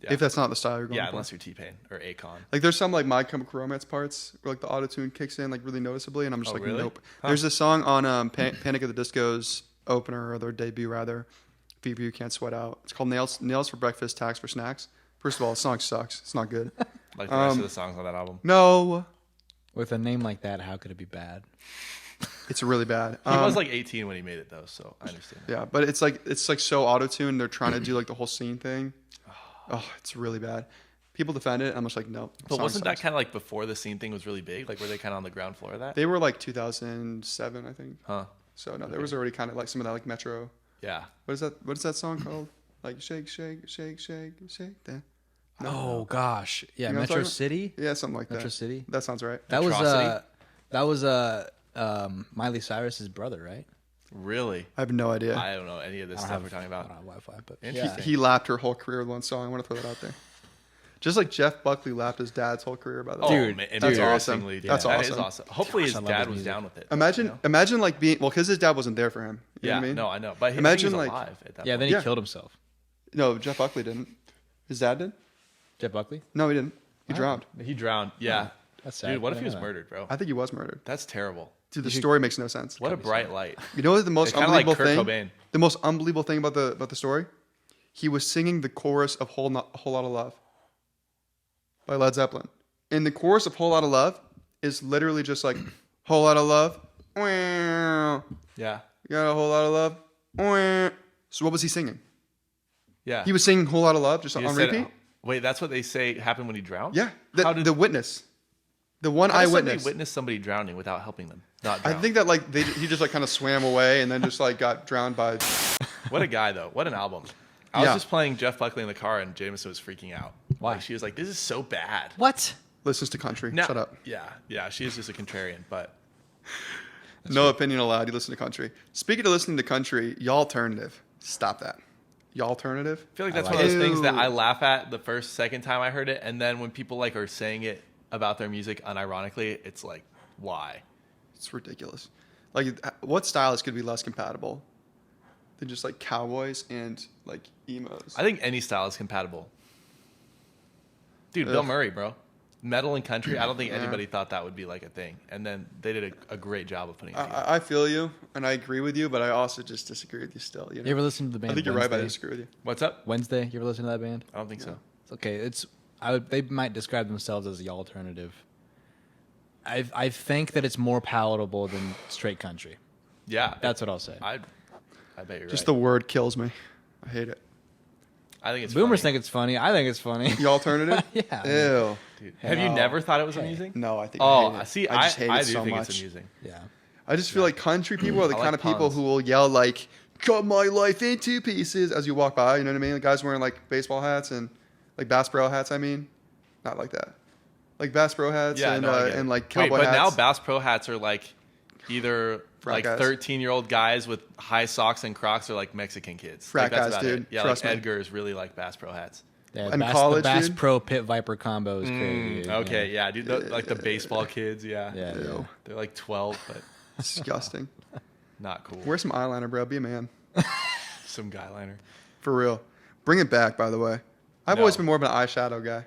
Yeah. If that's not the style you're going Yeah, for. unless you're T-Pain or Akon. Like there's some like My Chemical Romance parts where like the auto-tune kicks in like really noticeably, and I'm just Oh, like, really? nope. Huh. There's this song on Panic at the Disco's opener, or their debut rather, Fever You Can't Sweat Out. It's called Nails for Breakfast, Tax for Snacks. First of all, the song sucks. It's not good. Like the rest of the songs on that album. No, With a name like that, how could it be bad? it's really bad. He was like 18 when he made it though, so I understand. Yeah, but it's like so auto-tuned. They're trying to do like the whole scene thing. Oh, it's really bad. People defend it. I'm just like, no. But song wasn't that sucks. kind of like before the scene thing was really big? Like were they kind of on the ground floor of that? They were like 2007, I think. Huh. So no, there was already kind of like some of that like Metro. Yeah. What is that song called? Like shake, shake, shake, shake, shake. That. Oh gosh, yeah, You know what I'm Metro talking about? City. Yeah, something like Metro that. City? That sounds right. That was Atrocity? Miley Cyrus's brother, right? Really? I have no idea. I don't know any of this stuff we're talking I about. don't have Wi-Fi, but Interesting. He lapped her whole career with one song. I want to throw that out there. Just like Jeff Buckley lapped his dad's whole career, by the way. Dude, man, that's awesome. embarrassingly, dude. That's That is awesome. awesome. Hopefully Gosh, I his love dad his was music. down with it. Imagine, you know? imagine like being because his dad wasn't there for him. You know Yeah, what I mean? no, I know. But Imagine, he was like- alive at that yeah. point. Then Yeah. he killed himself. No, Jeff Buckley didn't. His dad did. Jeff Buckley. No, he didn't. He drowned. He drowned. Yeah. That's sad. Dude, what I if he didn't was know that. murdered, bro? I think he was murdered. That's terrible. Dude, the story makes no sense. What a bright light. You know what the most Kinda like unbelievable Kurt thing? Cobain. The most unbelievable thing about the story? He was singing the chorus of Whole Lot of Love by Led Zeppelin. And the chorus of Whole Lot of Love is literally just like whole lot of love. Wah. Yeah. You got a whole lot of love. Wah. So what was he singing? Yeah. He was singing Whole Lot of Love just He on just said- repeat? Wait, that's what they say happened when he drowned? Yeah. How did The witness. The one how does somebody eyewitness. witness somebody drowning without helping them? Not I drown. think that like he just like kind of swam away and then just like got drowned by. What a guy, though. What an album. I was Yeah. just playing Jeff Buckley in the car, and Jameson was freaking out. Why? Like, she was like, "This is so bad." What? Listens to country. Now- Shut up. Yeah. She is just a contrarian, but No opinion allowed. You listen to country. Speaking of listening to country, y'all alternative. Stop that. Y'all alternative. I feel like that's like one of those things that Ew. I laugh at the second time I heard it, and then when people like are saying it about their music unironically, it's like, why? It's ridiculous. Like, what styles could be less compatible than just like cowboys and like emos? I think any style is compatible. Dude, Bill Ugh. Murray, bro. Metal and country, I don't think anybody thought that would be like a thing. And then they did a great job of putting it together. I feel you and I agree with you, but I also just disagree with you still. You know? You ever listen to the band? I think you're right, but I Wednesday? disagree with you. What's up? Wednesday. You ever listen to that band? I don't think so. It's okay. They might describe themselves as the alternative. I think that it's more palatable than straight country. Yeah. That's what I'll say. I bet you're Just right. the word kills me. I hate it. I think it's Boomers funny. think it's funny. I think it's funny. The alternative? Yeah. Ew. Dude, have you never thought it was amusing? No, I think Oh, I hate it. see, I just hate I it do so think much. it's amusing. Yeah. I just feel like country people are the I like kind of people puns. who will yell like, cut my life into pieces as you walk by, you know what I mean? Like guys wearing like baseball hats and like Bass Pro hats, I mean. Not like that. Like Bass Pro hats Yeah, and, no, I get it. and like Wait, cowboy but hats. now Bass Pro hats are like either Frat like guys. 13-year-old guys with high socks and Crocs or like Mexican kids. Frat Like, that's guys, about dude. it. Yeah, Trust like me. Edgar is really like Bass Pro hats. Yeah, In the college, Bass dude? Pro Pit Viper combo is crazy. Okay, yeah, dude. Like the baseball kids, yeah. Yeah. Ew. They're like 12, but Disgusting. not cool. Wear some eyeliner, bro. Be a man. Some guy liner. For real. Bring it back, by the way. I've No. always been more of an eyeshadow guy.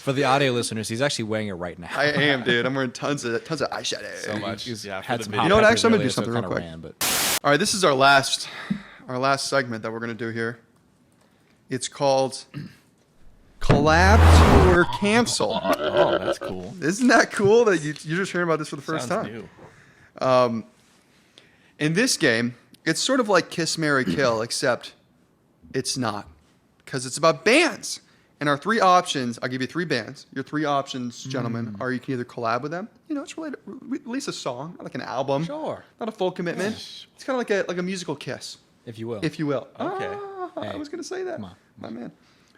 For the audio listeners, he's actually wearing it right now. I am, dude. I'm wearing tons of eyeshadow. So much. He's Yeah, for had the some video. hot You know what, peppers actually, I'm gonna earlier, do something so it real kinda quick. ran, but All right, this is our last segment that we're gonna do here. It's called Collab or Cancel. Oh, that's cool. Isn't that cool that you're just hearing about this for the first Sounds time? new. In this game, it's sort of like Kiss, Marry, Kill, except it's not, because it's about bands. And our three options, I'll give you three bands. Your three options, gentlemen, are you can either collab with them. You know, it's related, release a song, not like an album. Sure. Not a full commitment. It's kind of like a musical kiss, if you will. if you will. Okay. Ah, I Hey, was going to say that. come on. My man.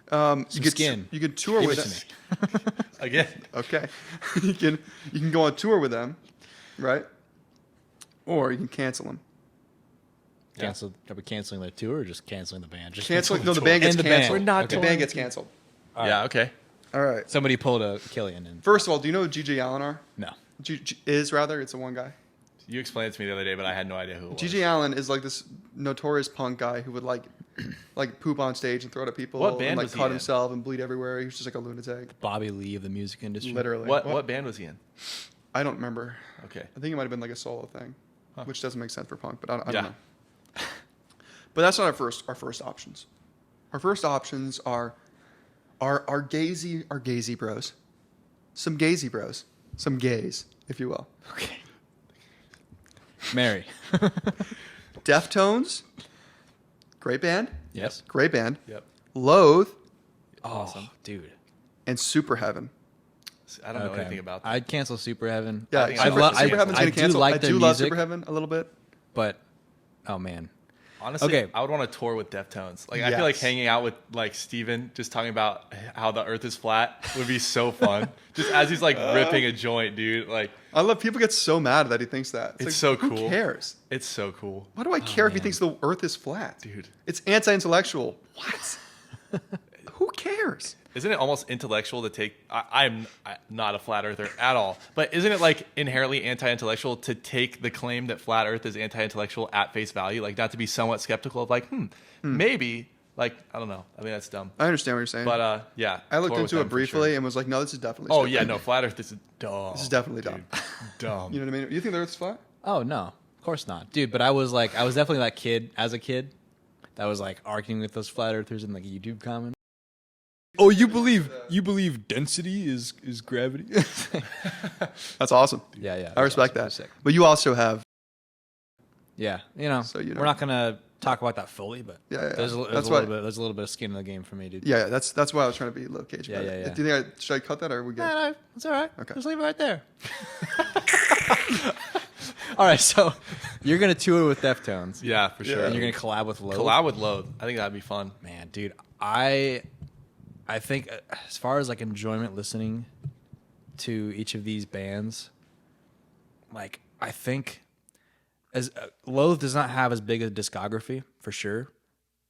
Some skin. You could tour Give with it them. to me. Again. Okay. you can go on tour with them, right? Or you can cancel them. Cancel? Are we canceling the tour or just canceling the band? Just Cancel. canceling No, the the band tour. gets And the band. canceled. We're not The band gets canceled. Yeah, okay. All right. Somebody pulled a Killian and First of all, do you know who G.J. Allen are? no. Is rather. It's the one guy. You explained it to me the other day, but I had no idea who it was. G.J. Allen is like this notorious punk guy who would like poop on stage and throw it at people. What band and like was he cut in? himself and bleed everywhere. He was just like a lunatic. Bobby Lee of the music industry. Literally. What band was he in? I don't remember. Okay. I think it might have been like a solo thing, which doesn't make sense for punk, but I Yeah. don't know. But that's not our first options. Our first options are gazy bros. Some gazy bros. Some gays, if you will. Okay. Mary. Deftones. Great band. Yes. Great band. Yep. Loathe Awesome. Dude. and Super Heaven. I don't know anything about that. I'd cancel Super Heaven. Yeah, think I Super, love. Super Heaven's I gonna do cancel. like I their do love music, Super Heaven a little bit. but oh man, Honestly, Okay. I would want to tour with Deftones. Like, I feel like Yes. hanging out with like Steven, just talking about how the Earth is flat would be so fun. Just as he's like ripping a joint, dude. Like, I love people get so mad that he thinks that. It's like, so who cool. cares? it's so cool, Why do I care if he thinks the Earth is flat, dude. It's anti-intellectual. What? Who cares? Isn't it almost intellectual to take? I'm not a flat earther at all, but isn't it like inherently anti-intellectual to take the claim that flat Earth is anti-intellectual at face value? Like, not to be somewhat skeptical of like, maybe. Like, I don't know. I mean, that's dumb. I understand what you're saying. But yeah, I looked tour with into it them for briefly sure. and was like, no, this is definitely. Oh stupid. yeah, no, flat Earth is dumb. This is definitely dude. Dumb. You know what I mean? You think the Earth's flat? oh no, of course not, dude. But I was definitely that kid as a kid that was like arguing with those flat earthers in like a YouTube comment. Oh, you believe density is gravity? That's awesome. yeah. I respect It was that. sick. But you also have. Yeah, you know, So, you know. we're not gonna talk about that fully, but Yeah, yeah, there's, yeah. a, That's there's, a little why- bit, there's a little bit of skin in the game for me, dude. Yeah, that's why I was trying to be a little cagey. Yeah, about it. yeah, yeah. Do you think should I cut that or are we good? No, it's all right. Okay. Just leave it right there. All right, so you're gonna tour with Deftones. Yeah, for sure. Yeah. And you're gonna collab with Load. collab with Load. I think that'd be fun. Man, dude, I think as far as like enjoyment listening to each of these bands, like I think as Loathe does not have as big a discography for sure,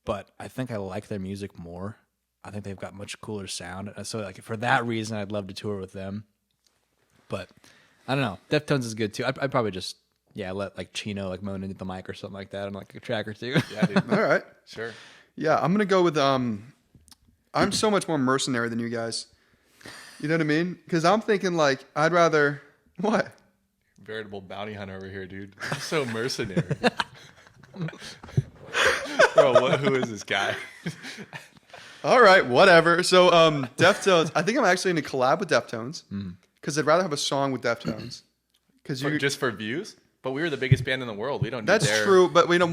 but I think I like their music more. I think they've got much cooler sound, and so like for that reason, I'd love to tour with them. But I don't know, Deftones is good too. I'd probably just let like Chino like moan into the mic or something like that on like a track or two. Yeah, dude. All right. Sure. Yeah, I'm gonna go with I'm so much more mercenary than you guys. You know what I mean? Because I'm thinking like I'd rather what? Veritable bounty hunter over here, dude. I'm so mercenary. Bro, who is this guy? All right, whatever. So Deftones. I think I'm actually gonna collab with Deftones because I'd rather have a song with Deftones. Because you Just for views? But we were the biggest band in the world. We don't need That's their... true, but when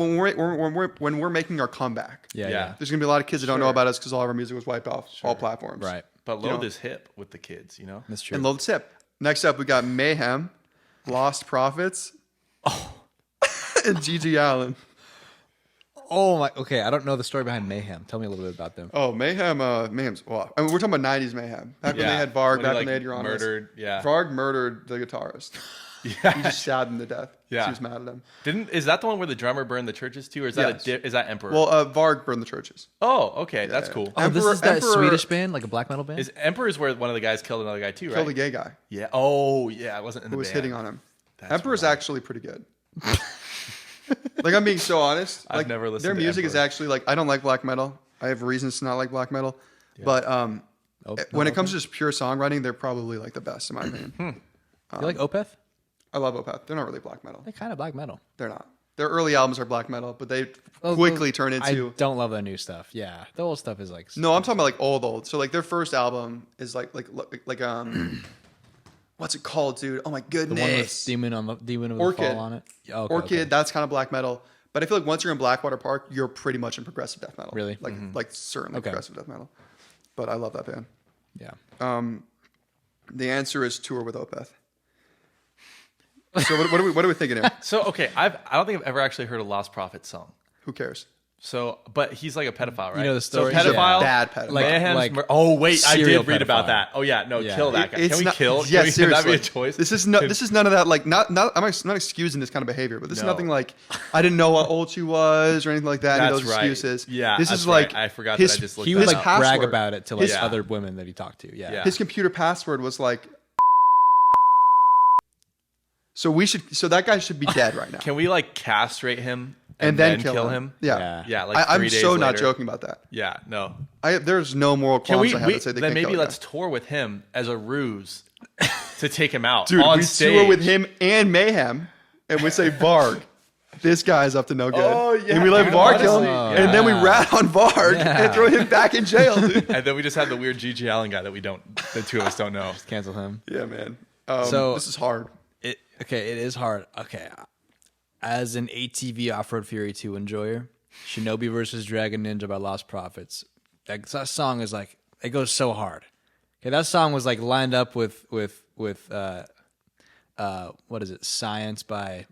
we're making our comeback, Yeah. there's gonna be a lot of kids that don't know about us because all of our music was wiped off all platforms. Right. But Loathe is hip with the kids, That's true. And Loathe Tip. Next up, we got Mayhem, Lost Prophets, and Gigi Allen. Oh my. Okay, I don't know the story behind Mayhem. Tell me a little bit about them. Oh, Mayhem's. Well, I mean, we're talking about '90s Mayhem. Back when they had Varg. Back when they had Euronymous. Murdered. Yeah. Varg murdered the guitarist. Yeah. He just stabbed him to death. Yeah. He was mad at him. Is that the one where the drummer burned the churches too, or is that Yes. is that Emperor? Well, Varg burned the churches. oh, okay, that's yeah. cool. Oh, this is that Swedish band, like a black metal band. Is Emperor's where one of the guys killed another guy too, right? Killed a gay guy Yeah. Oh, yeah. I wasn't in the who was band. hitting on him. That's Emperor's wild. actually pretty good. Like, I'm being so honest. I've Like, never listened their to music is Emperor. actually like, I don't like black metal. I have reasons to not like black metal. But when it comes to just pure songwriting, they're probably like the best in my opinion. You like Opeth? I love Opeth. They're not really black metal. They're kind of black metal. They're not. Their early albums are black metal, but they quickly turn into. I don't love their new stuff. Yeah, the old stuff is like. No, I'm talking about like old. So like their first album is like what's it called, dude? Oh my the one with goodness. Demon of the Orchid. Fall on it. Yeah, okay, Orchid, okay. that's kind of black metal. But I feel like once you're in Blackwater Park, you're pretty much in progressive death metal. Really? Like certainly Okay. progressive death metal. But I love that band. Yeah. The answer is tour with Opeth. So what are we thinking here? So okay, I don't think I've ever actually heard a Lost Prophet song. Who cares? So, but he's like a pedophile, right? You know the story? So pedophile, Bad pedophile. Mayhem's oh wait, I serial did read about pedophile. that. Oh yeah, no, Yeah. kill that guy. It's Can we not- kill? Yeah, Can seriously. that be a choice? This is none of that. Like not. I'm not excusing this kind of behavior, but this is No. nothing like I didn't know how old she was or anything like that. Any of That's those right. excuses. Yeah, this that's is like right. I forgot his, that I just looked He that would his like up. brag password- about it to like his- other women that he talked to. Yeah. Yeah. His computer password was like. So that guy should be dead right now. Can we like castrate him and then kill him? Yeah. Yeah. Yeah, like I'm 3 days so not later. joking about that. Yeah, no. There's no moral Can qualms we? I have that say they Then can't maybe kill a let's guy. tour with him as a ruse to take him out Dude, on we stage. tour with him and Mayhem, and we say Varg. This guy's up to no good. Oh, yeah, and we let dude, Varg kill him, honestly, and then we yeah. rat on Varg Yeah. and throw him back in jail, dude. And then we just had the weird Gigi Allen guy that the two of us don't know. Cancel him. Yeah, man. So- this is hard. It is hard. Okay, as an ATV Off-Road Fury 2 enjoyer, Shinobi versus Dragon Ninja by Lost Prophets. That song is like it goes so hard. Okay, that song was like lined up with what is it? Science by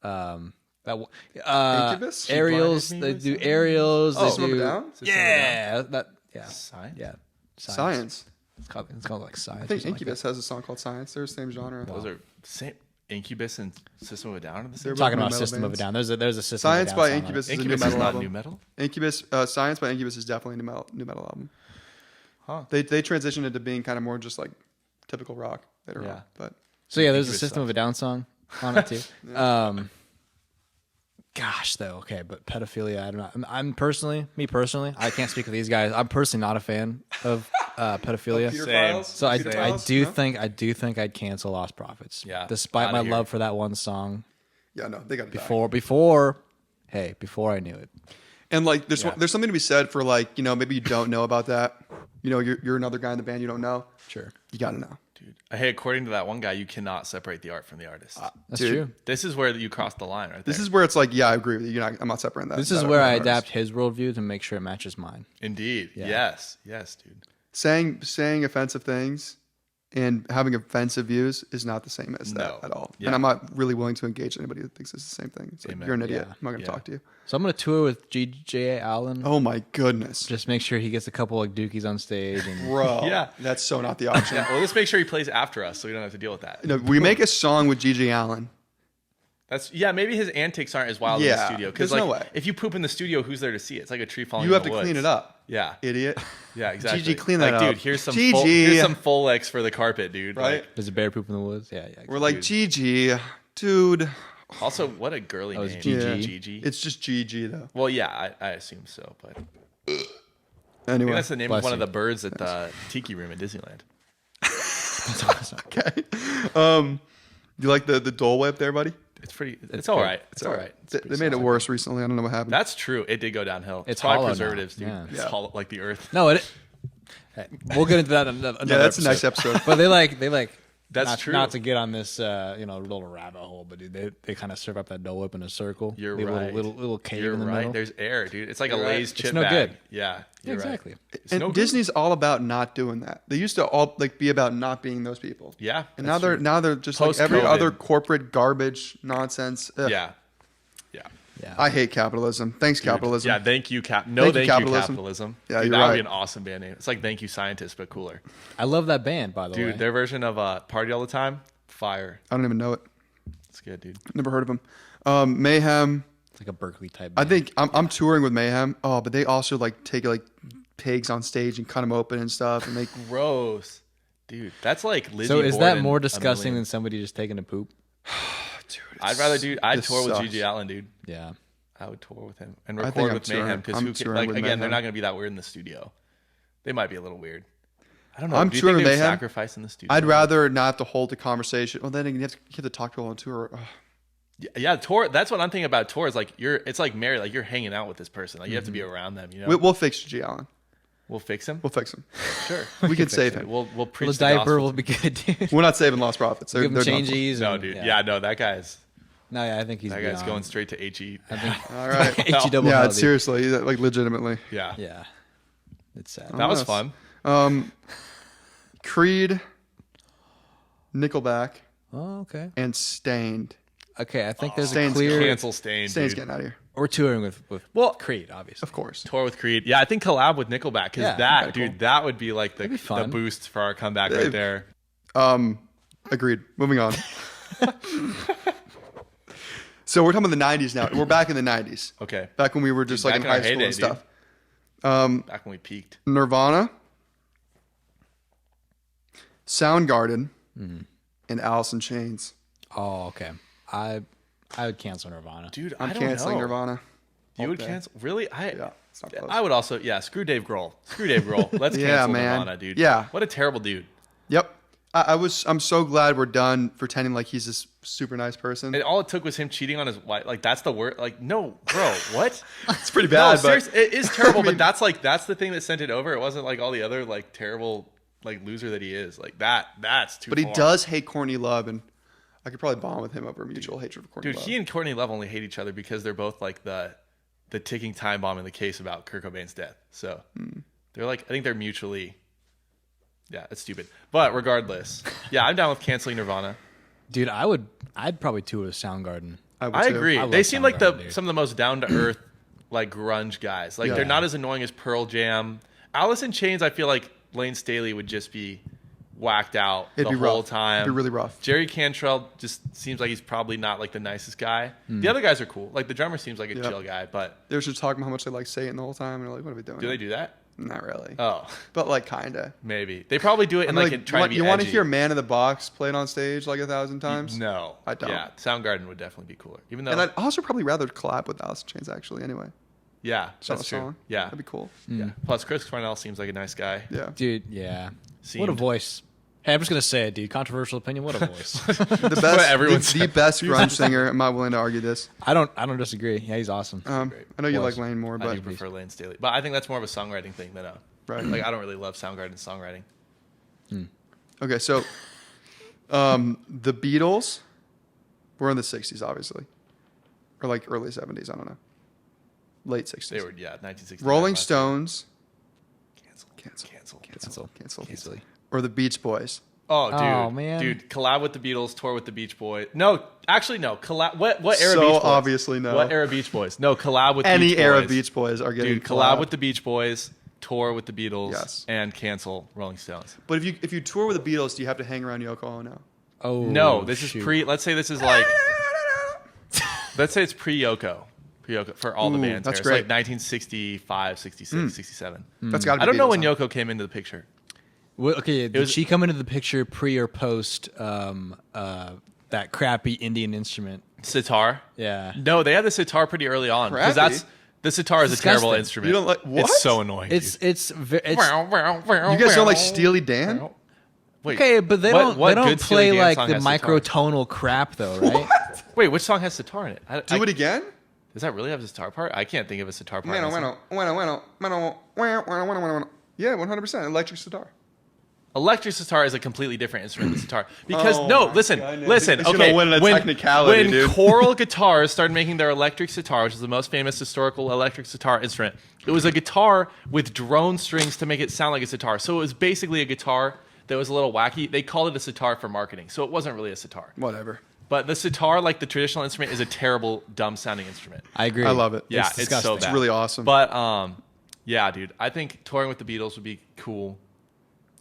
Incubus? Aerials. She They blinded me do with Aerials. They System of a do Down? yeah. Yeah. Science? Yeah. Science. It's called like Science. I or think something like Incubus has a song called Science. They're the same genre. Those are same. Incubus and System of a Down are the same. They're that. Talking both about new metal System of a bands. Down. There's a System Science of a Down by song on it. Incubus is a new Incubus is metal not album. new metal. Incubus, Science by Incubus is definitely a new metal album. Huh. They transitioned into being kind of more just like typical rock later Yeah. on. But So yeah, there's a Incubus System of a Down song on it too. Gosh, though, okay, but pedophilia, I don't know. I'm personally, I can't speak for these guys. I'm personally not a fan of pedophilia. Peter Same. Files? So I Peter do Files? No? think I'd cancel Lost Prophets. Yeah, Despite outta my here. love for that one song Yeah, no, they got to die. before I knew it. And like, there's Yeah. there's something to be said for like, maybe you don't know about that. You're another guy in the band you don't know. Sure. You got to know. Dude, hey, according to that one guy, you cannot separate the art from the artist. That's Dude, true. This is where you cross the line, right there. This is where it's like, yeah, I agree with you. I'm not separating that. This is that where I artist. adapt his worldview to make sure it matches mine. Indeed. Yeah. Yes, dude. Saying offensive things and having offensive views is not the same as that No. at all. Yeah. And I'm not really willing to engage anybody that thinks it's the same thing. It's like, Amen. you're an idiot. Yeah. I'm not going to Yeah. talk to you. So I'm gonna tour with G.J. Allen. Oh my goodness. Just make sure he gets a couple like dookies on stage. And Bro. Yeah. That's so not the option. Yeah, well, let's make sure he plays after us so we don't have to deal with that. We make a song with Gigi Allen. Maybe his antics aren't as wild in the Yeah, studio. Because there's like, no way. if you poop in the studio, who's there to see it? It's like a tree falling. You in have the to woods. clean it up. Yeah, Idiot. yeah, exactly. Gigi, clean that like, up. dude. Here's some Gigi. Folex for the carpet, dude. Right? Like, There's a bear poop in the woods. Yeah. We're like, Dude. Gigi, dude. also, what a girly Oh, it's name, Gigi. Yeah. Gigi. It's just Gigi though. Well, yeah, I assume so, but I Anyway. think that's the name Bless of one of you. the birds at the Tiki Room at Disneyland. Okay. You like the Dole Whip there, buddy? It's pretty. It's It's all good. right. It's all right. It's They pretty made it solid. worse recently. I don't know what happened. That's true. It did go downhill. It's probably hollow now. preservatives, dude. Yeah. It's Yeah. hollow like the earth. No, hey, we'll get into that another yeah, that's the next episode. episode. But they like That's true. Not to get on this, little rabbit hole, but dude, they kind of serve up that Dole Whip in a circle. You're Leave right. A little cave You're in the right. middle. There's air, dude. It's like a You're Lay's right. chip It's no bag. good. Yeah, you're Exactly. Right. It's And no good. Disney's all about not doing that. They used to all be about not being those people. Yeah, And that's now true. they're just like every Post-COVID. other corporate garbage nonsense. Ugh. Yeah. Yeah. I hate capitalism. Thanks, capitalism. Yeah, thank you, Thank you, you, capitalism. capitalism. Yeah, Dude, you're that would be right. an awesome band name. It's like Thank You, Scientist, but cooler. I love that band, by the way. Dude, their version of Party All the Time, fire. I don't even know it. It's good, dude. Never heard of them. Mayhem. It's like a Berkeley type I band. think I'm touring with Mayhem. Oh, but they also like take like pigs on stage and cut them open and stuff and make. Gross. Dude, that's like Lizzie So is that Borden more a disgusting million. than somebody just taking a poop? Dude, I'd this tour with sucks. Gigi Allen, dude. Yeah. I would tour with him and I think record I'm with touring- Mayhem because I'm who ca- touring like with again, they're Mayhem. not going to be that weird in the studio. They might be a little weird. I don't know. I'm Do you touring think with they would Mayhem. sacrifice in the studio? I'd rather not have to hold a conversation. Well, then you have to talk to people on tour. Ugh. Yeah, tour. That's what I'm thinking about. Tour is like it's like married. Like you're hanging out with this person. Like you have to be around them. You know. We'll fix Gigi Allen. We'll fix him. We'll fix him. Sure. We can save him. We'll preach The the diaper gospel. will be good, dude. We're not saving lost profits. They're Give him done for. changes. No, and- dude. Yeah, no, that guy's No, yeah, I think he's beyond. going straight to HE. I think All right. HE double Yeah, L, it's dude. seriously, like legitimately. Yeah. Yeah. It's sad. That was Yes. fun. Creed, Nickelback, Oh, okay. and Stained. Okay, I think there's a Stain's clear. Cancel Stain, Stain's dude. getting out of here. We're touring with Well, Creed, obviously. Of course. Tour with Creed. Yeah, I think collab with Nickelback because Yeah, that, that'd be dude, that would be like the That'd be fun. boost for our comeback right there. Agreed. Moving on. So we're talking about the 90s now. We're back in the 90s. Okay. Back when we were just like in back in our high school heyday, and dude. stuff. Back when we peaked. Nirvana, Soundgarden, Mm-hmm. and Alice in Chains. Oh, okay. I would cancel Nirvana. Dude, I'm I don't canceling know. Nirvana. You would Okay. cancel? Really? Yeah, it's not close. I would also, screw Dave Grohl. Screw Dave Grohl. Let's Yeah, cancel man. Nirvana, dude. Yeah. What a terrible dude. Yep. I'm so glad we're done pretending like he's this super nice person. And all it took was him cheating on his wife. Like, that's the word. Like, no, bro, what? It's pretty No, bad, but seriously, it is terrible, I mean- but that's the thing that sent it over. It wasn't like all the other, like, terrible, like, loser that he is. Like, that's too but he far. does hate Courtney Love, and I could probably bond with him over mutual hatred for Courtney Dude, Love. he and Courtney Love only hate each other because they're both, like, the ticking time bomb in the case about Kurt Cobain's death. So, they're, like, I think they're mutually... Yeah, it's stupid. But regardless, yeah, I'm down with canceling Nirvana. Dude, I'd probably tour with Soundgarden. would I too. agree. I love They seem like Soundgarden, dude. some of the most down to earth, like grunge guys. Like Yeah. they're not as annoying as Pearl Jam. Alice in Chains, I feel like Lane Staley would just be whacked out It'd the be whole rough. time. It'd be really rough. Jerry Cantrell just seems like he's probably not like the nicest guy. The other guys are cool. Like the drummer seems like a Yeah. chill guy, but They were just talking about how much they like Satan the whole time, and they're like, "What are we doing?" do they do that? Not really. Oh, But like, kinda. maybe they probably do it and I'm like try to be you want to edgy. hear "Man in the Box" played on stage like 1,000 times? No, I don't. Yeah, Soundgarden would definitely be cooler. Even though, And I'd also probably rather collab with Alice in Chains actually. Anyway, yeah, Sell that's a true. song. Yeah, that'd be cool. yeah. Plus, Chris Cornell seems like a nice guy. Yeah. Dude, yeah. What a Seemed. voice. Hey, I'm just going to say it, dude. Controversial opinion. What a voice. The best, everyone the best grunge singer. I'm not willing to argue this. I don't disagree. Yeah, he's awesome. I know you Was. like Lane more, I but do prefer Lane Staley, but I think that's more of a songwriting thing than a Right. Like I don't really love Soundgarden songwriting. okay. So, the Beatles were in the '60s, obviously, or like early '70s. I don't know, late '60s. They were 1960. Rolling Stones, Cancel. cancel, Easily. or the Beach Boys. Oh, dude. Oh, man. Dude, collab with the Beatles, tour with the Beach Boys. No, actually, no. Collab. What era So Beach Boys? obviously no. What era Beach Boys? No, collab with Any Beach era Boys. Beach Boys are getting Dude, collab with the Beach Boys, tour with the Beatles, Yes. and cancel Rolling Stones. But if you tour with the Beatles, do you have to hang around Yoko Ono? Oh, No, this is shoot. pre. Let's say this is like. Let's say it's pre-Yoko. Pre-Yoko for all the Ooh, bands. that's there. great. It's like 1965, 66, 67. That's got to be. I don't know Beatles, when huh? Yoko came into the picture. Well, okay, did was- she come into the picture pre or post that crappy Indian instrument? Sitar. Yeah. No, they had the sitar pretty early on because Crappy? that's the sitar is a Disgusting. terrible instrument. You don't like- what? It's so annoying. It's dude. it's You guys don't like Steely Dan? Wait, okay, but they what don't good play Steely Dan like song the has sitar? microtonal crap though, right? Wait, which song has sitar in it? Do it again? Does that really have a sitar part? I can't think of a sitar part. in Yeah, this song. 100%. Electric sitar. Electric sitar is a completely different instrument than sitar. Because listen. He's gonna win a technicality, when dude. choral guitars started making their electric sitar, which is the most famous historical electric sitar instrument, it was a guitar with drone strings to make it sound like a sitar. So it was basically a guitar that was a little wacky. They called it a sitar for marketing, so it wasn't really a sitar. Whatever. But the sitar, like the traditional instrument, is a terrible, dumb-sounding instrument. I agree. I love it. Yeah, It's it's disgusting. so bad. It's really awesome. But yeah, dude, I think touring with the Beatles would be cool.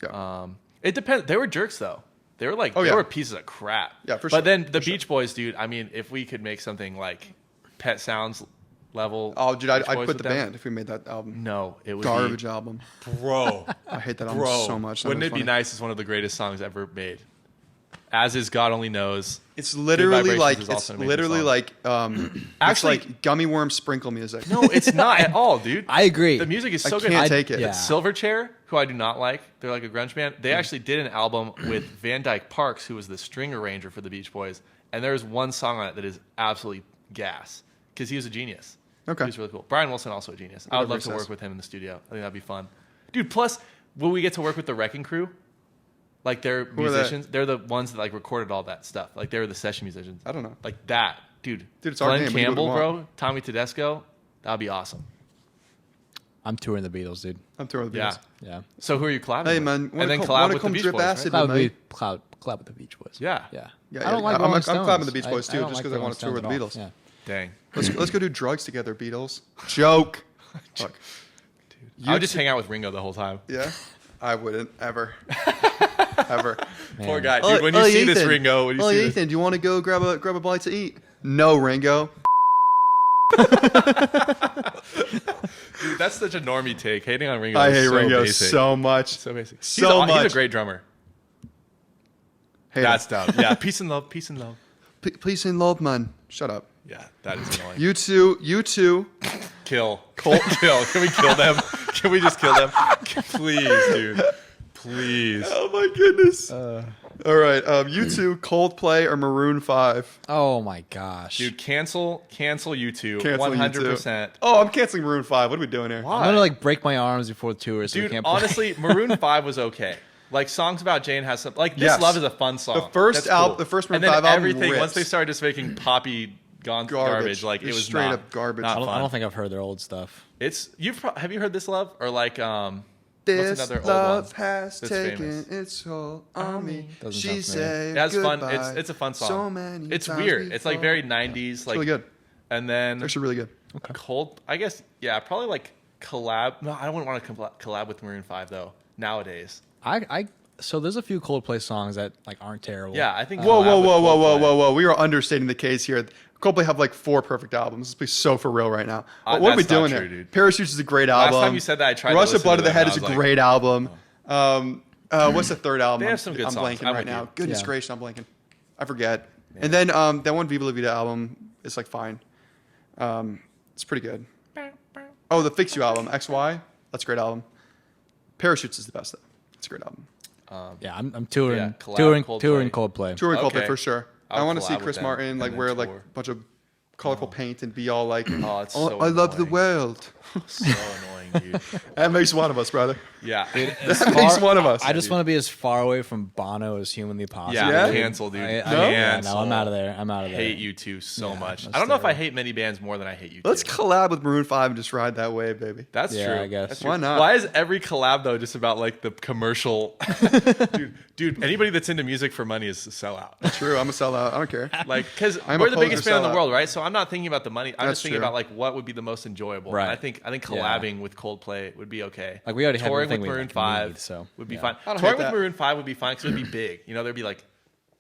Yeah. It depends. They were jerks though. They were like they were pieces of crap. Yeah, for sure. But then the Beach Boys, dude. I mean, if we could make something like Pet Sounds level. Oh, dude, Beach I'd Boys quit with the them, band if we made that album. No, it would Garbage album. bro. I hate that album Bro, so much. That wouldn't was it be funny. nice? It's one of the greatest songs ever made. As is God Only Knows. It's literally Vibrations like is also an amazing literally song. like Actually- actually like gummy worm sprinkle music. No, it's not at all, dude. I agree. The music is I so good. can't take it. yeah. Silverchair, who I do not like, they're like a grunge band. They actually did an album with Van Dyke Parks, who was the string arranger for the Beach Boys, and there's one song on it that is absolutely gas because he was a genius. Okay. He was really cool. Brian Wilson also a genius. I would Whatever love he to says. work with him in the studio. I think that'd be fun, dude. Plus, will we get to work with the Wrecking Crew? Like they're are they? musicians. They're the ones that like recorded all that stuff. Like they were the session musicians. I don't know. Like that, dude. Dude, it's our Glenn game. We do what we Campbell, want. bro. Tommy Tedesco. That'd be awesome. I'm touring the Beatles, dude. I'm touring with the Yeah. Beatles. Yeah. So who are you collabing Hey with? man, and then collab wanna with the come Beach drip Boys, acid right? Collab with me? Collab with the Beach Boys. Yeah. Yeah. Yeah, I don't like I'm Rolling collabing Stones. with the Beach Boys, too, I don't just like 'cause I Rolling wanna tour with the Stones Beatles. at all. Dang. Let's go do drugs together, Beatles. Joke. Fuck. I would just hang out with Ringo the whole time. Yeah. I wouldn't ever. Ever. Poor guy, dude. When you see this Ringo, when you see this, Ethan, do you want to go grab a bite to eat? No, Ringo. dude, that's such a normie take. Hating on Ringo. I is hate so Ringo basic. so much. So basic. So He's much. a great drummer. Hate That's it. dumb. Yeah. Peace and love. Peace and love. Peace and love, man. Shut up. Yeah, that is annoying. You two. Kill. Kill. Can we kill them? Can we just kill them? Please, dude. Please. Oh my goodness. All right. You two, Coldplay or Maroon 5? Oh my gosh. Dude, cancel you two. Cancel 100%. Oh, I'm canceling Maroon 5. What are we doing here? I'm gonna like break my arms before the tour, so we Dude, can't play. honestly, Maroon 5 was okay. Like songs about Jane has some like This Yes. Love is a fun song. The first That's album- cool. the first and Maroon then 5 album everything rips. once they started just making poppy garbage, like it Just was straight not, up garbage. Not I fun. don't think I've heard their old stuff. It's have you heard This Love or like This what's another old love one has that's taken famous? its toll on me. Doesn't She sound familiar. said That's fun. goodbye It's a fun song. So many it's times weird. It's like before. very 90s. Like really good. And then Actually, really good. Cold. I guess yeah, probably like collab. No, I wouldn't want to collab with Maroon 5 though. Nowadays. So there's a few Coldplay songs that like aren't terrible. Yeah, I think. Whoa, collab whoa, with whoa, whoa, whoa, Coldplay. whoa, whoa. We are understating the case here. Coldplay have like 4 perfect albums. Let's be so for real right now. What are we that's not doing true, here? dude. Parachutes is a great Last album. time you said that, I tried to Rush of listen Blood to to the them, Head and is I a was like, great album. What's the third album? They have some good I'm songs. blanking I'm right with now. you. Goodness Yeah. gracious, I'm blanking. I forget. And then that one Viva La Vida album is like fine. It's pretty good. Oh, the Fix You album, XY. That's a great album. Parachutes is the best though. It's a great album. Yeah, I'm touring, Yeah, collab touring Coldplay. Coldplay. Touring Okay. Coldplay for sure. I I'll want to see collab with Chris them Martin and like then wear like tour. a bunch of colorful paint and be all like, Oh, it's so I love the annoying. world. So annoying, dude. That makes one of us, brother. Yeah. That makes one of us. I just want to be as far away from Bono as humanly possible. Yeah, Yeah? cancel, dude. No? Yeah, No, I'm out of there. I'm out of there. Hate you two so much. that's I don't know if I terrible. hate many bands more than I hate you. Let's two. collab with Maroon 5 and just ride that wave, baby. That's Yeah, true. I guess. That's true. Why not? Why is every collab though just about like the commercial? dude, anybody that's into music for money is a sellout. True, I'm a sellout. I don't care. Like, because I'm we're the opposed biggest to band in the sellout. world, right? So I'm not thinking about the money. I'm That's just thinking true. about like what would be the most enjoyable. Right. And I think collabing with Coldplay would be okay. Like, we already have touring with everything we, Maroon like, 5 need, so, would be yeah. fine. I don't Touring hate with that. Maroon 5 would be fine because it would be big. You know, there'd be like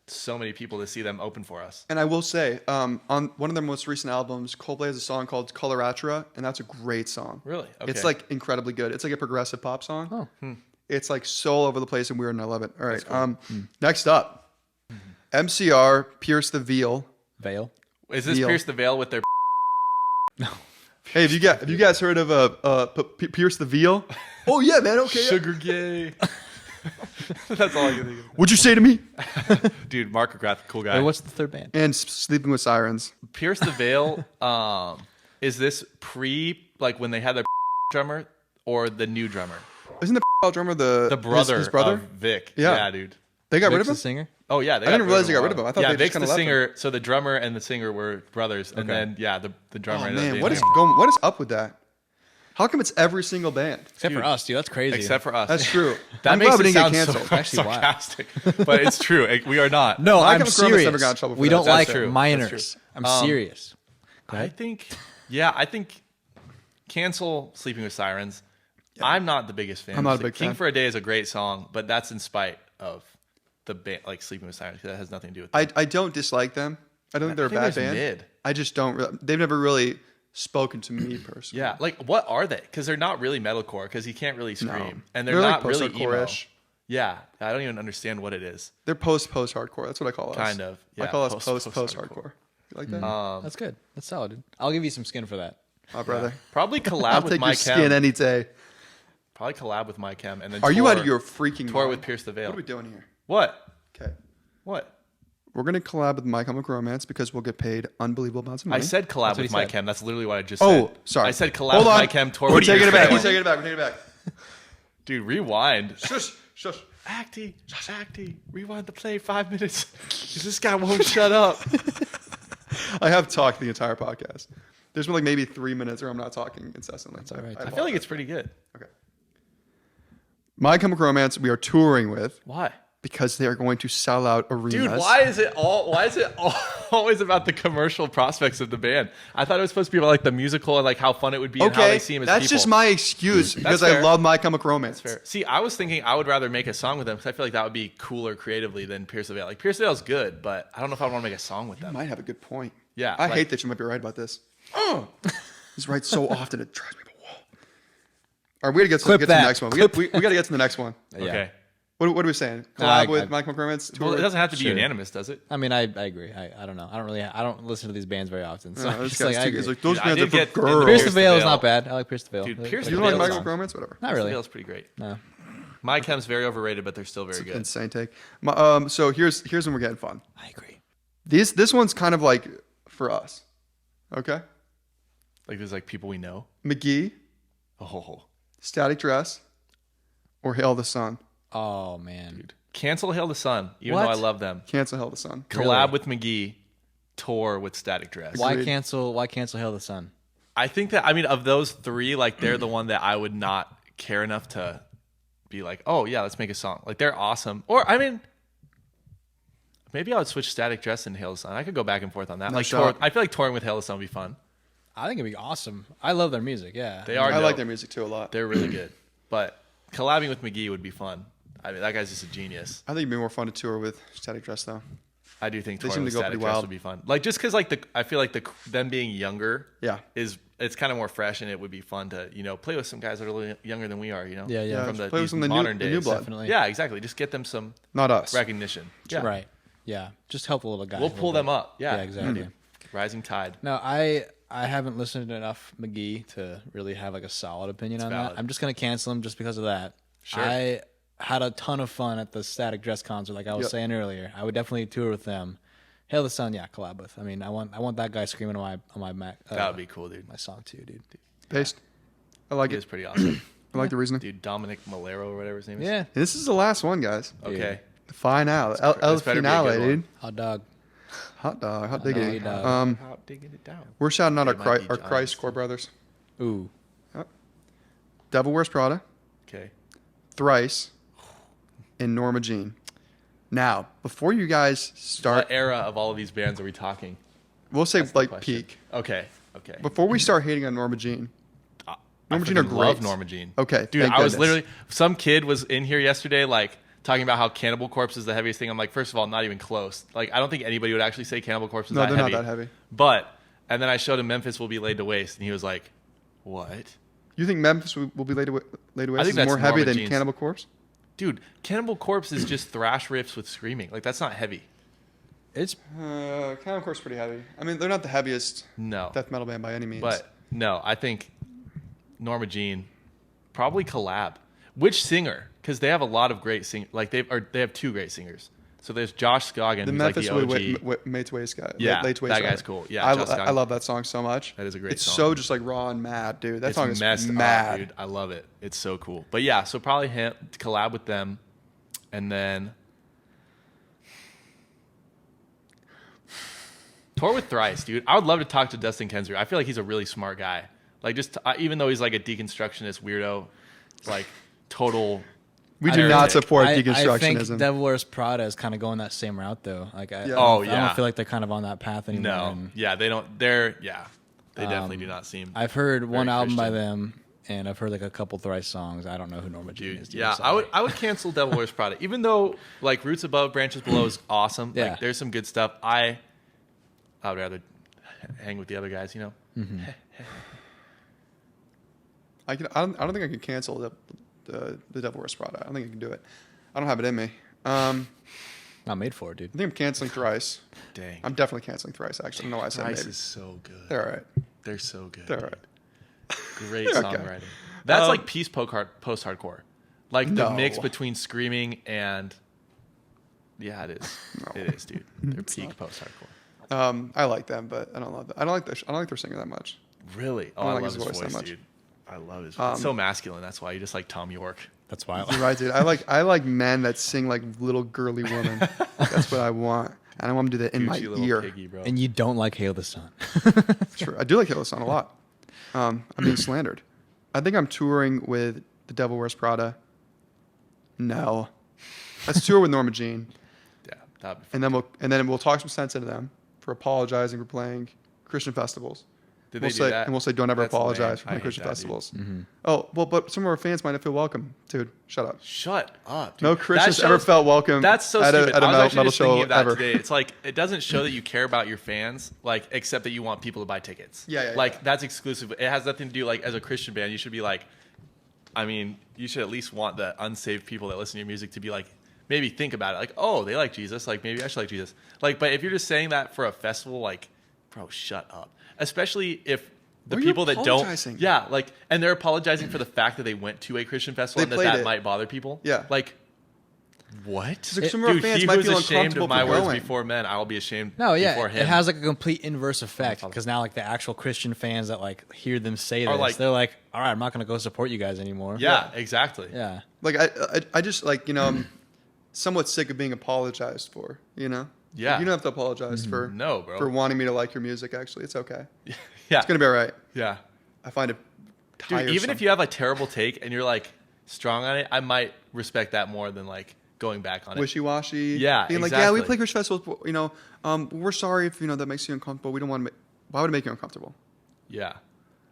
so many people to see them open for us. And I will say, on one of their most recent albums, Coldplay has a song called Coloratra, and that's a great song. Really? Okay. It's like incredibly good. It's like a progressive pop song. Oh. It's like so all over the place and weird, and I love it. All right. Next up, MCR, Pierce the Veil. Veil. Is this Deal. Pierce the Veil with their? Hey, have you guys heard of Pierce the Veil? Oh yeah, man. Okay. Sugar gay. That's all I can think What'd you say to me? of. Dude, Mark McGrath, cool guy. Wait, what's the third band? And Sleeping with Sirens. Pierce the Veil, is this pre like when they had their drummer or the new drummer? Isn't the drummer, The brother, his brother? of Vic. Yeah. Dude. They got rid Vic's of him? the singer. Oh yeah, I didn't realize they got rid of him. I thought yeah, they just Vic's kinda the left him. singer. So the drummer and the singer were brothers, and then the drummer. Oh ended up man, being what is him. going? What is up with that? How come it's every single band? Except for us, dude. That's crazy. Except for us. That's true. That I'm makes glad we it didn't get sound canceled. so Actually, why? sarcastic, but it's true. We are not. No, My I'm Chemical Romance serious. never got in trouble for We that. don't That's like true. That's minors. true. I'm serious. I think, I think cancel Sleeping with Sirens. I'm not the biggest fan. I'm not a big King fan. for a Day is a great song, but that's in spite of the band, like Sleeping with Sirens. That has nothing to do with them. I don't dislike them. I don't think they're a bad band. Mid. I just don't. They've never really spoken to me personally. Yeah, like what are they? Because they're not really metalcore. Because he can't really scream, No. and they're not like really emo. post-hardcore-ish. Yeah, I don't even understand what it is. They're post hardcore. That's what I call us. Kind of. I Yeah, call us post post hardcore. You like that? That's good. That's solid, dude. I'll give you some skin for that. Oh, brother. Probably I'll collab with take My your skin Chem. any day. Probably collab with My Chem, and then Are you tour- out of your freaking tour mind? with Pierce the Veil? What are we doing here? What? Okay. What? We're going to collab with My Chemical Romance because we'll get paid unbelievable amounts of I money. said collab what with he My said. Chem. That's literally what I just said. Oh, sorry. I said collab Hold with on. My Chem. Tour We're with taking Pierce it back. the We're Veil. taking it back. We're taking it back. Dude, rewind. Shush. Shush. Acty, rewind the play 5 minutes. 'Cause this guy won't shut up. I have talked the entire podcast. There's been like maybe 3 minutes where I'm not talking incessantly. That's all right. I feel like it's pretty good. Okay. My Chemical Romance we are touring with Why? because they are going to sell out arenas. Dude, why is it always about the commercial prospects of the band? I thought it was supposed to be about like the musical and like how fun it would be and how Okay, they see him as that's people. just my excuse because I fair. love My Chemical Romance. Fair. See, I was thinking I would rather make a song with them because I feel like that would be cooler creatively than Pierce the Veil. Like Pierce the Veil's good, but I don't know if I want to make a song with You them. might have a good point. Yeah, I like- hate that you might be right about this. He's right so often it drives me up a wall. All right, we got to get to Clip the that. next one. We got to get to the next one. Okay. What are we saying? I- Collab with I- My Chemical Romance? Well, it doesn't have to be Sure. unanimous, does it? I mean, I agree. I don't know. I don't listen to these bands very often. So I'm This just guy's like, I too agree. good. He's like, those Dude, I bands are did for get into girls. Pierce Pierce the the Veil is Veil. not bad. I like Pierce the Veil. Dude, They're Pierce pretty You the don't like good My Veil's Chemical songs. Romance? Whatever. Not Pierce the really. Veil's pretty great. No. My Chem's very overrated, but they're still very good. Insane take. So here's when we're getting fun. I agree. This one's kind of like for us. Okay? Like there's like people we know. McGee, Oh, Static Dress, or Hail the Sun. Oh man. cancel Hail the Sun, even What? though I love them. Cancel Hail the Sun. Collab with McGee, tour with Static Dress. Why Agreed. cancel? Why cancel Hail the Sun? I think that of those three, like they're the one that I would not care enough to be like, oh yeah, let's make a song. Like they're awesome. Or I mean, maybe I would switch Static Dress and Hail the Sun. I could go back and forth on that. No like shot. I feel like touring with Hail the Sun would be fun. I think it'd be awesome. I love their music. Yeah. They are. I like dope. their music too a lot. They're really good. But collabing with McGee would be fun. I mean, that guy's just a genius. I think it'd be more fun to tour with Static Dress though. I do think They touring seem with to go Static pretty Dress wild. would be fun. Like just because I feel like them being younger, Yeah. it's kind of more fresh, and it would be fun to play with some guys that are a little younger than we are. Yeah, Yeah, From just play with these some of the modern new days. blood. Definitely. Yeah, exactly. Just get them some Not us. recognition. Yeah. Right. Yeah. Just help a little guy. We'll pull them up. Yeah. Yeah. Exactly. Rising tide. No, I haven't listened to enough McGee to really have like a solid opinion on valid. that. I'm just gonna cancel him just because of that. Sure. I had a ton of fun at the Static Dress concert, like I was Yep. saying earlier. I would definitely tour with them. Hail the Sun, yeah, collab with. I mean, I want that guy screaming on my Mac. That would be cool, dude. my song too, dude. Based. I like He it. is pretty awesome. I like the reasoning. Dude, Dominic Malero or whatever his name is. Yeah, This is the last one, guys. Okay. The finale. El this better be a finale, good one. dude. hot dog. Hot dog. Hot doggy diggity. dog. How digging it down. We're shouting out It might be our John's. Christ core brothers. Ooh, Devil Wears Prada, Okay. Thrice, and Norma Jean. Now, before you guys start, What era of all of these bands are we talking? we'll say That's the like question. peak. Okay. Okay. Before we start hating on Norma Jean, Norma Jean are freaking love great. Norma Jean. Okay, Dude, thank I was goodness. literally some kid was in here yesterday like talking about how Cannibal Corpse is the heaviest thing. I'm like, first of all, not even close. Like I don't think anybody would actually say Cannibal Corpse is No, that they're heavy. not that heavy. But and then I showed him Memphis Will Be Laid to Waste and he was like, "What?" You think Memphis will be laid away? Laid away I think is that's more heavy Norma than Jean's. Cannibal Corpse. Dude, Cannibal Corpse is just thrash riffs with screaming. Like that's not heavy. it's Cannibal Corpse is pretty heavy. I mean, they're not the heaviest No. death metal band by any means. But no, I think Norma Jean probably collab. Which singer? Because they have a lot of great sing. Like they have two great singers. So there's Josh Scoggin, The who's Memphis like the OG. Mate's Waste guy. Yeah, Late's Waste that guy. guy's cool. Yeah, I Josh Scoggin. love that song so much. That is a great it's song. It's so just like raw and mad, dude. That It's song is messed mad. up, dude. I love it. It's so cool. But yeah, so probably him, collab with them, and then tour with Thrice, dude. I would love to talk to Dustin Kensrue. I feel like he's a really smart guy. Like, just even though he's like a deconstructionist weirdo, like total. We do not support I think deconstructionism. Devil Wears Prada is kind of going that same route though. Like, I Oh, I yeah. don't feel like they're kind of on that path anymore. No, And, yeah, they don't. They definitely do not seem. I've heard one very album by Christian. them, and I've heard like a couple Thrice songs. I don't know who Norma Jean is. Dude, yeah, I would cancel Devil Wears Prada, even though like Roots Above, Branches Below is awesome. Yeah. Like, there's some good stuff. I would rather hang with the other guys, you know. Mm-hmm. I don't think I can cancel the Devil Wears Prada. I don't think I can do it. I don't have it in me. I Not made for it, dude. think I'm canceling Thrice. Dang, I'm definitely canceling Thrice. Actually, I don't know why I said Thrice maybe. is so good. They're all right. They're so good. They're all right. Great Okay. songwriting. That's like peace post-hardcore. Like the No. mix between screaming and yeah, it is. No. It is, dude. They're peak post-hardcore. I like them, but I don't love them. I don't like their singer that much. Really? Oh, I don't I like love his his voice that voice, much. dude. I love his voice. It's so masculine. That's why you just like Tom York. That's why. You're right, dude. I like men that sing like little girly women. That's what I want. And I want them to do that in my Gucci little ear. piggy, bro. And you don't like Hail the Sun. True. I do like Halo Song a lot. I'm being slandered. I think I'm touring with The Devil Wears Prada. No. Let's tour with Norma Jean. Yeah, that'd be fun. And then we'll talk some sense into them for apologizing for playing Christian festivals. Did We'll they say do that? and we'll say don't ever That's lame. apologize for I playing hate Christian that, dude. festivals. Mm-hmm. Oh, well, but some of our fans might not feel welcome. Dude, shut up. Shut up, dude. No Christians ever felt welcome That's so at stupid. a I was actually metal just thinking show of that ever. today. It's like it doesn't show that you care about your fans, like except that you want people to buy tickets. Yeah, like yeah. that's exclusive. It has nothing to do like as a Christian band. You should be like, I mean, you should at least want the unsaved people that listen to your music to be like, maybe think about it. Like, oh, they like Jesus. Like maybe I should like Jesus. Like, but if you're just saying that for a festival, like, bro, shut up. Especially if the Why are you people that apologizing? don't, yeah, like, and they're apologizing for the fact that they went to a Christian festival They and that played that it. might bother people. Yeah. Like, what? Like, some of our Dude, fans he might who's feel ashamed uncomfortable of my for words going. before men, I will be ashamed No, yeah, before him. it has like a complete inverse effect because now like the actual Christian fans that like hear them say Are this, like- they're like, all right, I'm not gonna go support you guys anymore. yeah, exactly. yeah. Like I just like I'm somewhat sick of being apologized for. You know. Yeah. Like, you don't have to apologize for No, bro. for wanting me to like your music. Actually, it's okay. Yeah, It's gonna be all right. yeah. I find it Dude, tiresome. even if you have a terrible take and you're like strong on it, I might respect that more than like going back on it. wishy-washy. Yeah, Being like, yeah, we exactly. play Christian festivals. But, we're sorry if that makes you uncomfortable. We don't want to. Why would it make you uncomfortable? Yeah.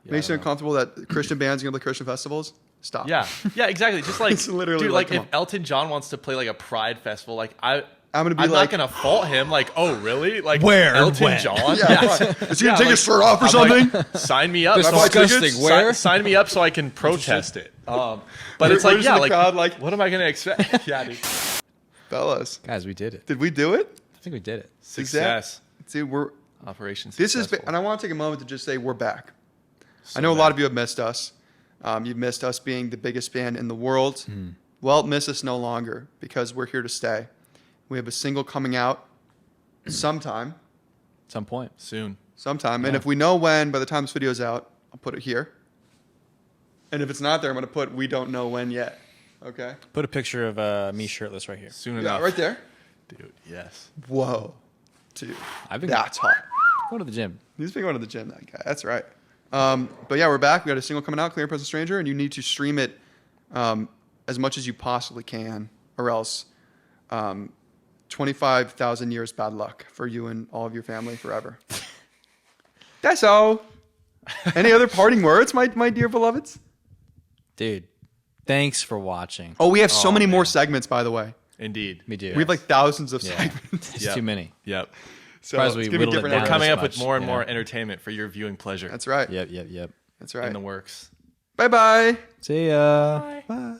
Yeah, Makes I you don't know. uncomfortable that Christian bands are gonna play Christian festivals? Stop. Yeah, yeah, exactly. Just like, It's literally dude, like, like come if on. Elton John wants to play like a Pride festival, like I'm gonna be I'm like, not gonna fault him. Like, oh really? Like Where? Elton When? John? yeah, fine. Is he gonna take like, his shirt off or I'm something? like, sign me up. This So I can- disgusting. si- Where? Sign me up so I can protest it. But We're it's like, just in yeah, the like, crowd, like- what am I gonna expect? Yeah, dude. Fellas, Guys, we did it. did we do it? I think we did it. Success. Dude, we're Operation this is, successful. and I want to take a moment to just say we're back. So I know a bad. lot of you have missed us. You've missed us being the biggest band in the world. Well, miss us no longer because we're here to stay. We have a single coming out sometime. At some point. soon. And if we know when, by the time this video's out, I'll put it here. And if it's not there, I'm going to put we don't know when yet. Okay? Put a picture of me shirtless right here. Soon Yeah, enough. right there. Dude, yes. Whoa. Dude, I've been that's hot. going to the gym. He's been going to the gym, that guy. That's right. But yeah, we're back. We got a single coming out, Clear Present Stranger, and you need to stream it as much as you possibly can, or else 25,000 years bad luck for you and all of your family forever. That's all. Any other parting words, my dear beloveds? Dude, thanks for watching. Oh, we have so Oh, many more man. segments, by the way. Indeed. We do. We have like thousands of Yeah. segments. It's Yep. too many. Yep. So Surprised we it's gonna be whittled it different down. every- Coming this up with much, more and yeah. more entertainment for your viewing pleasure. That's right. Yep. That's right. In the works. Bye-bye. See ya. Bye.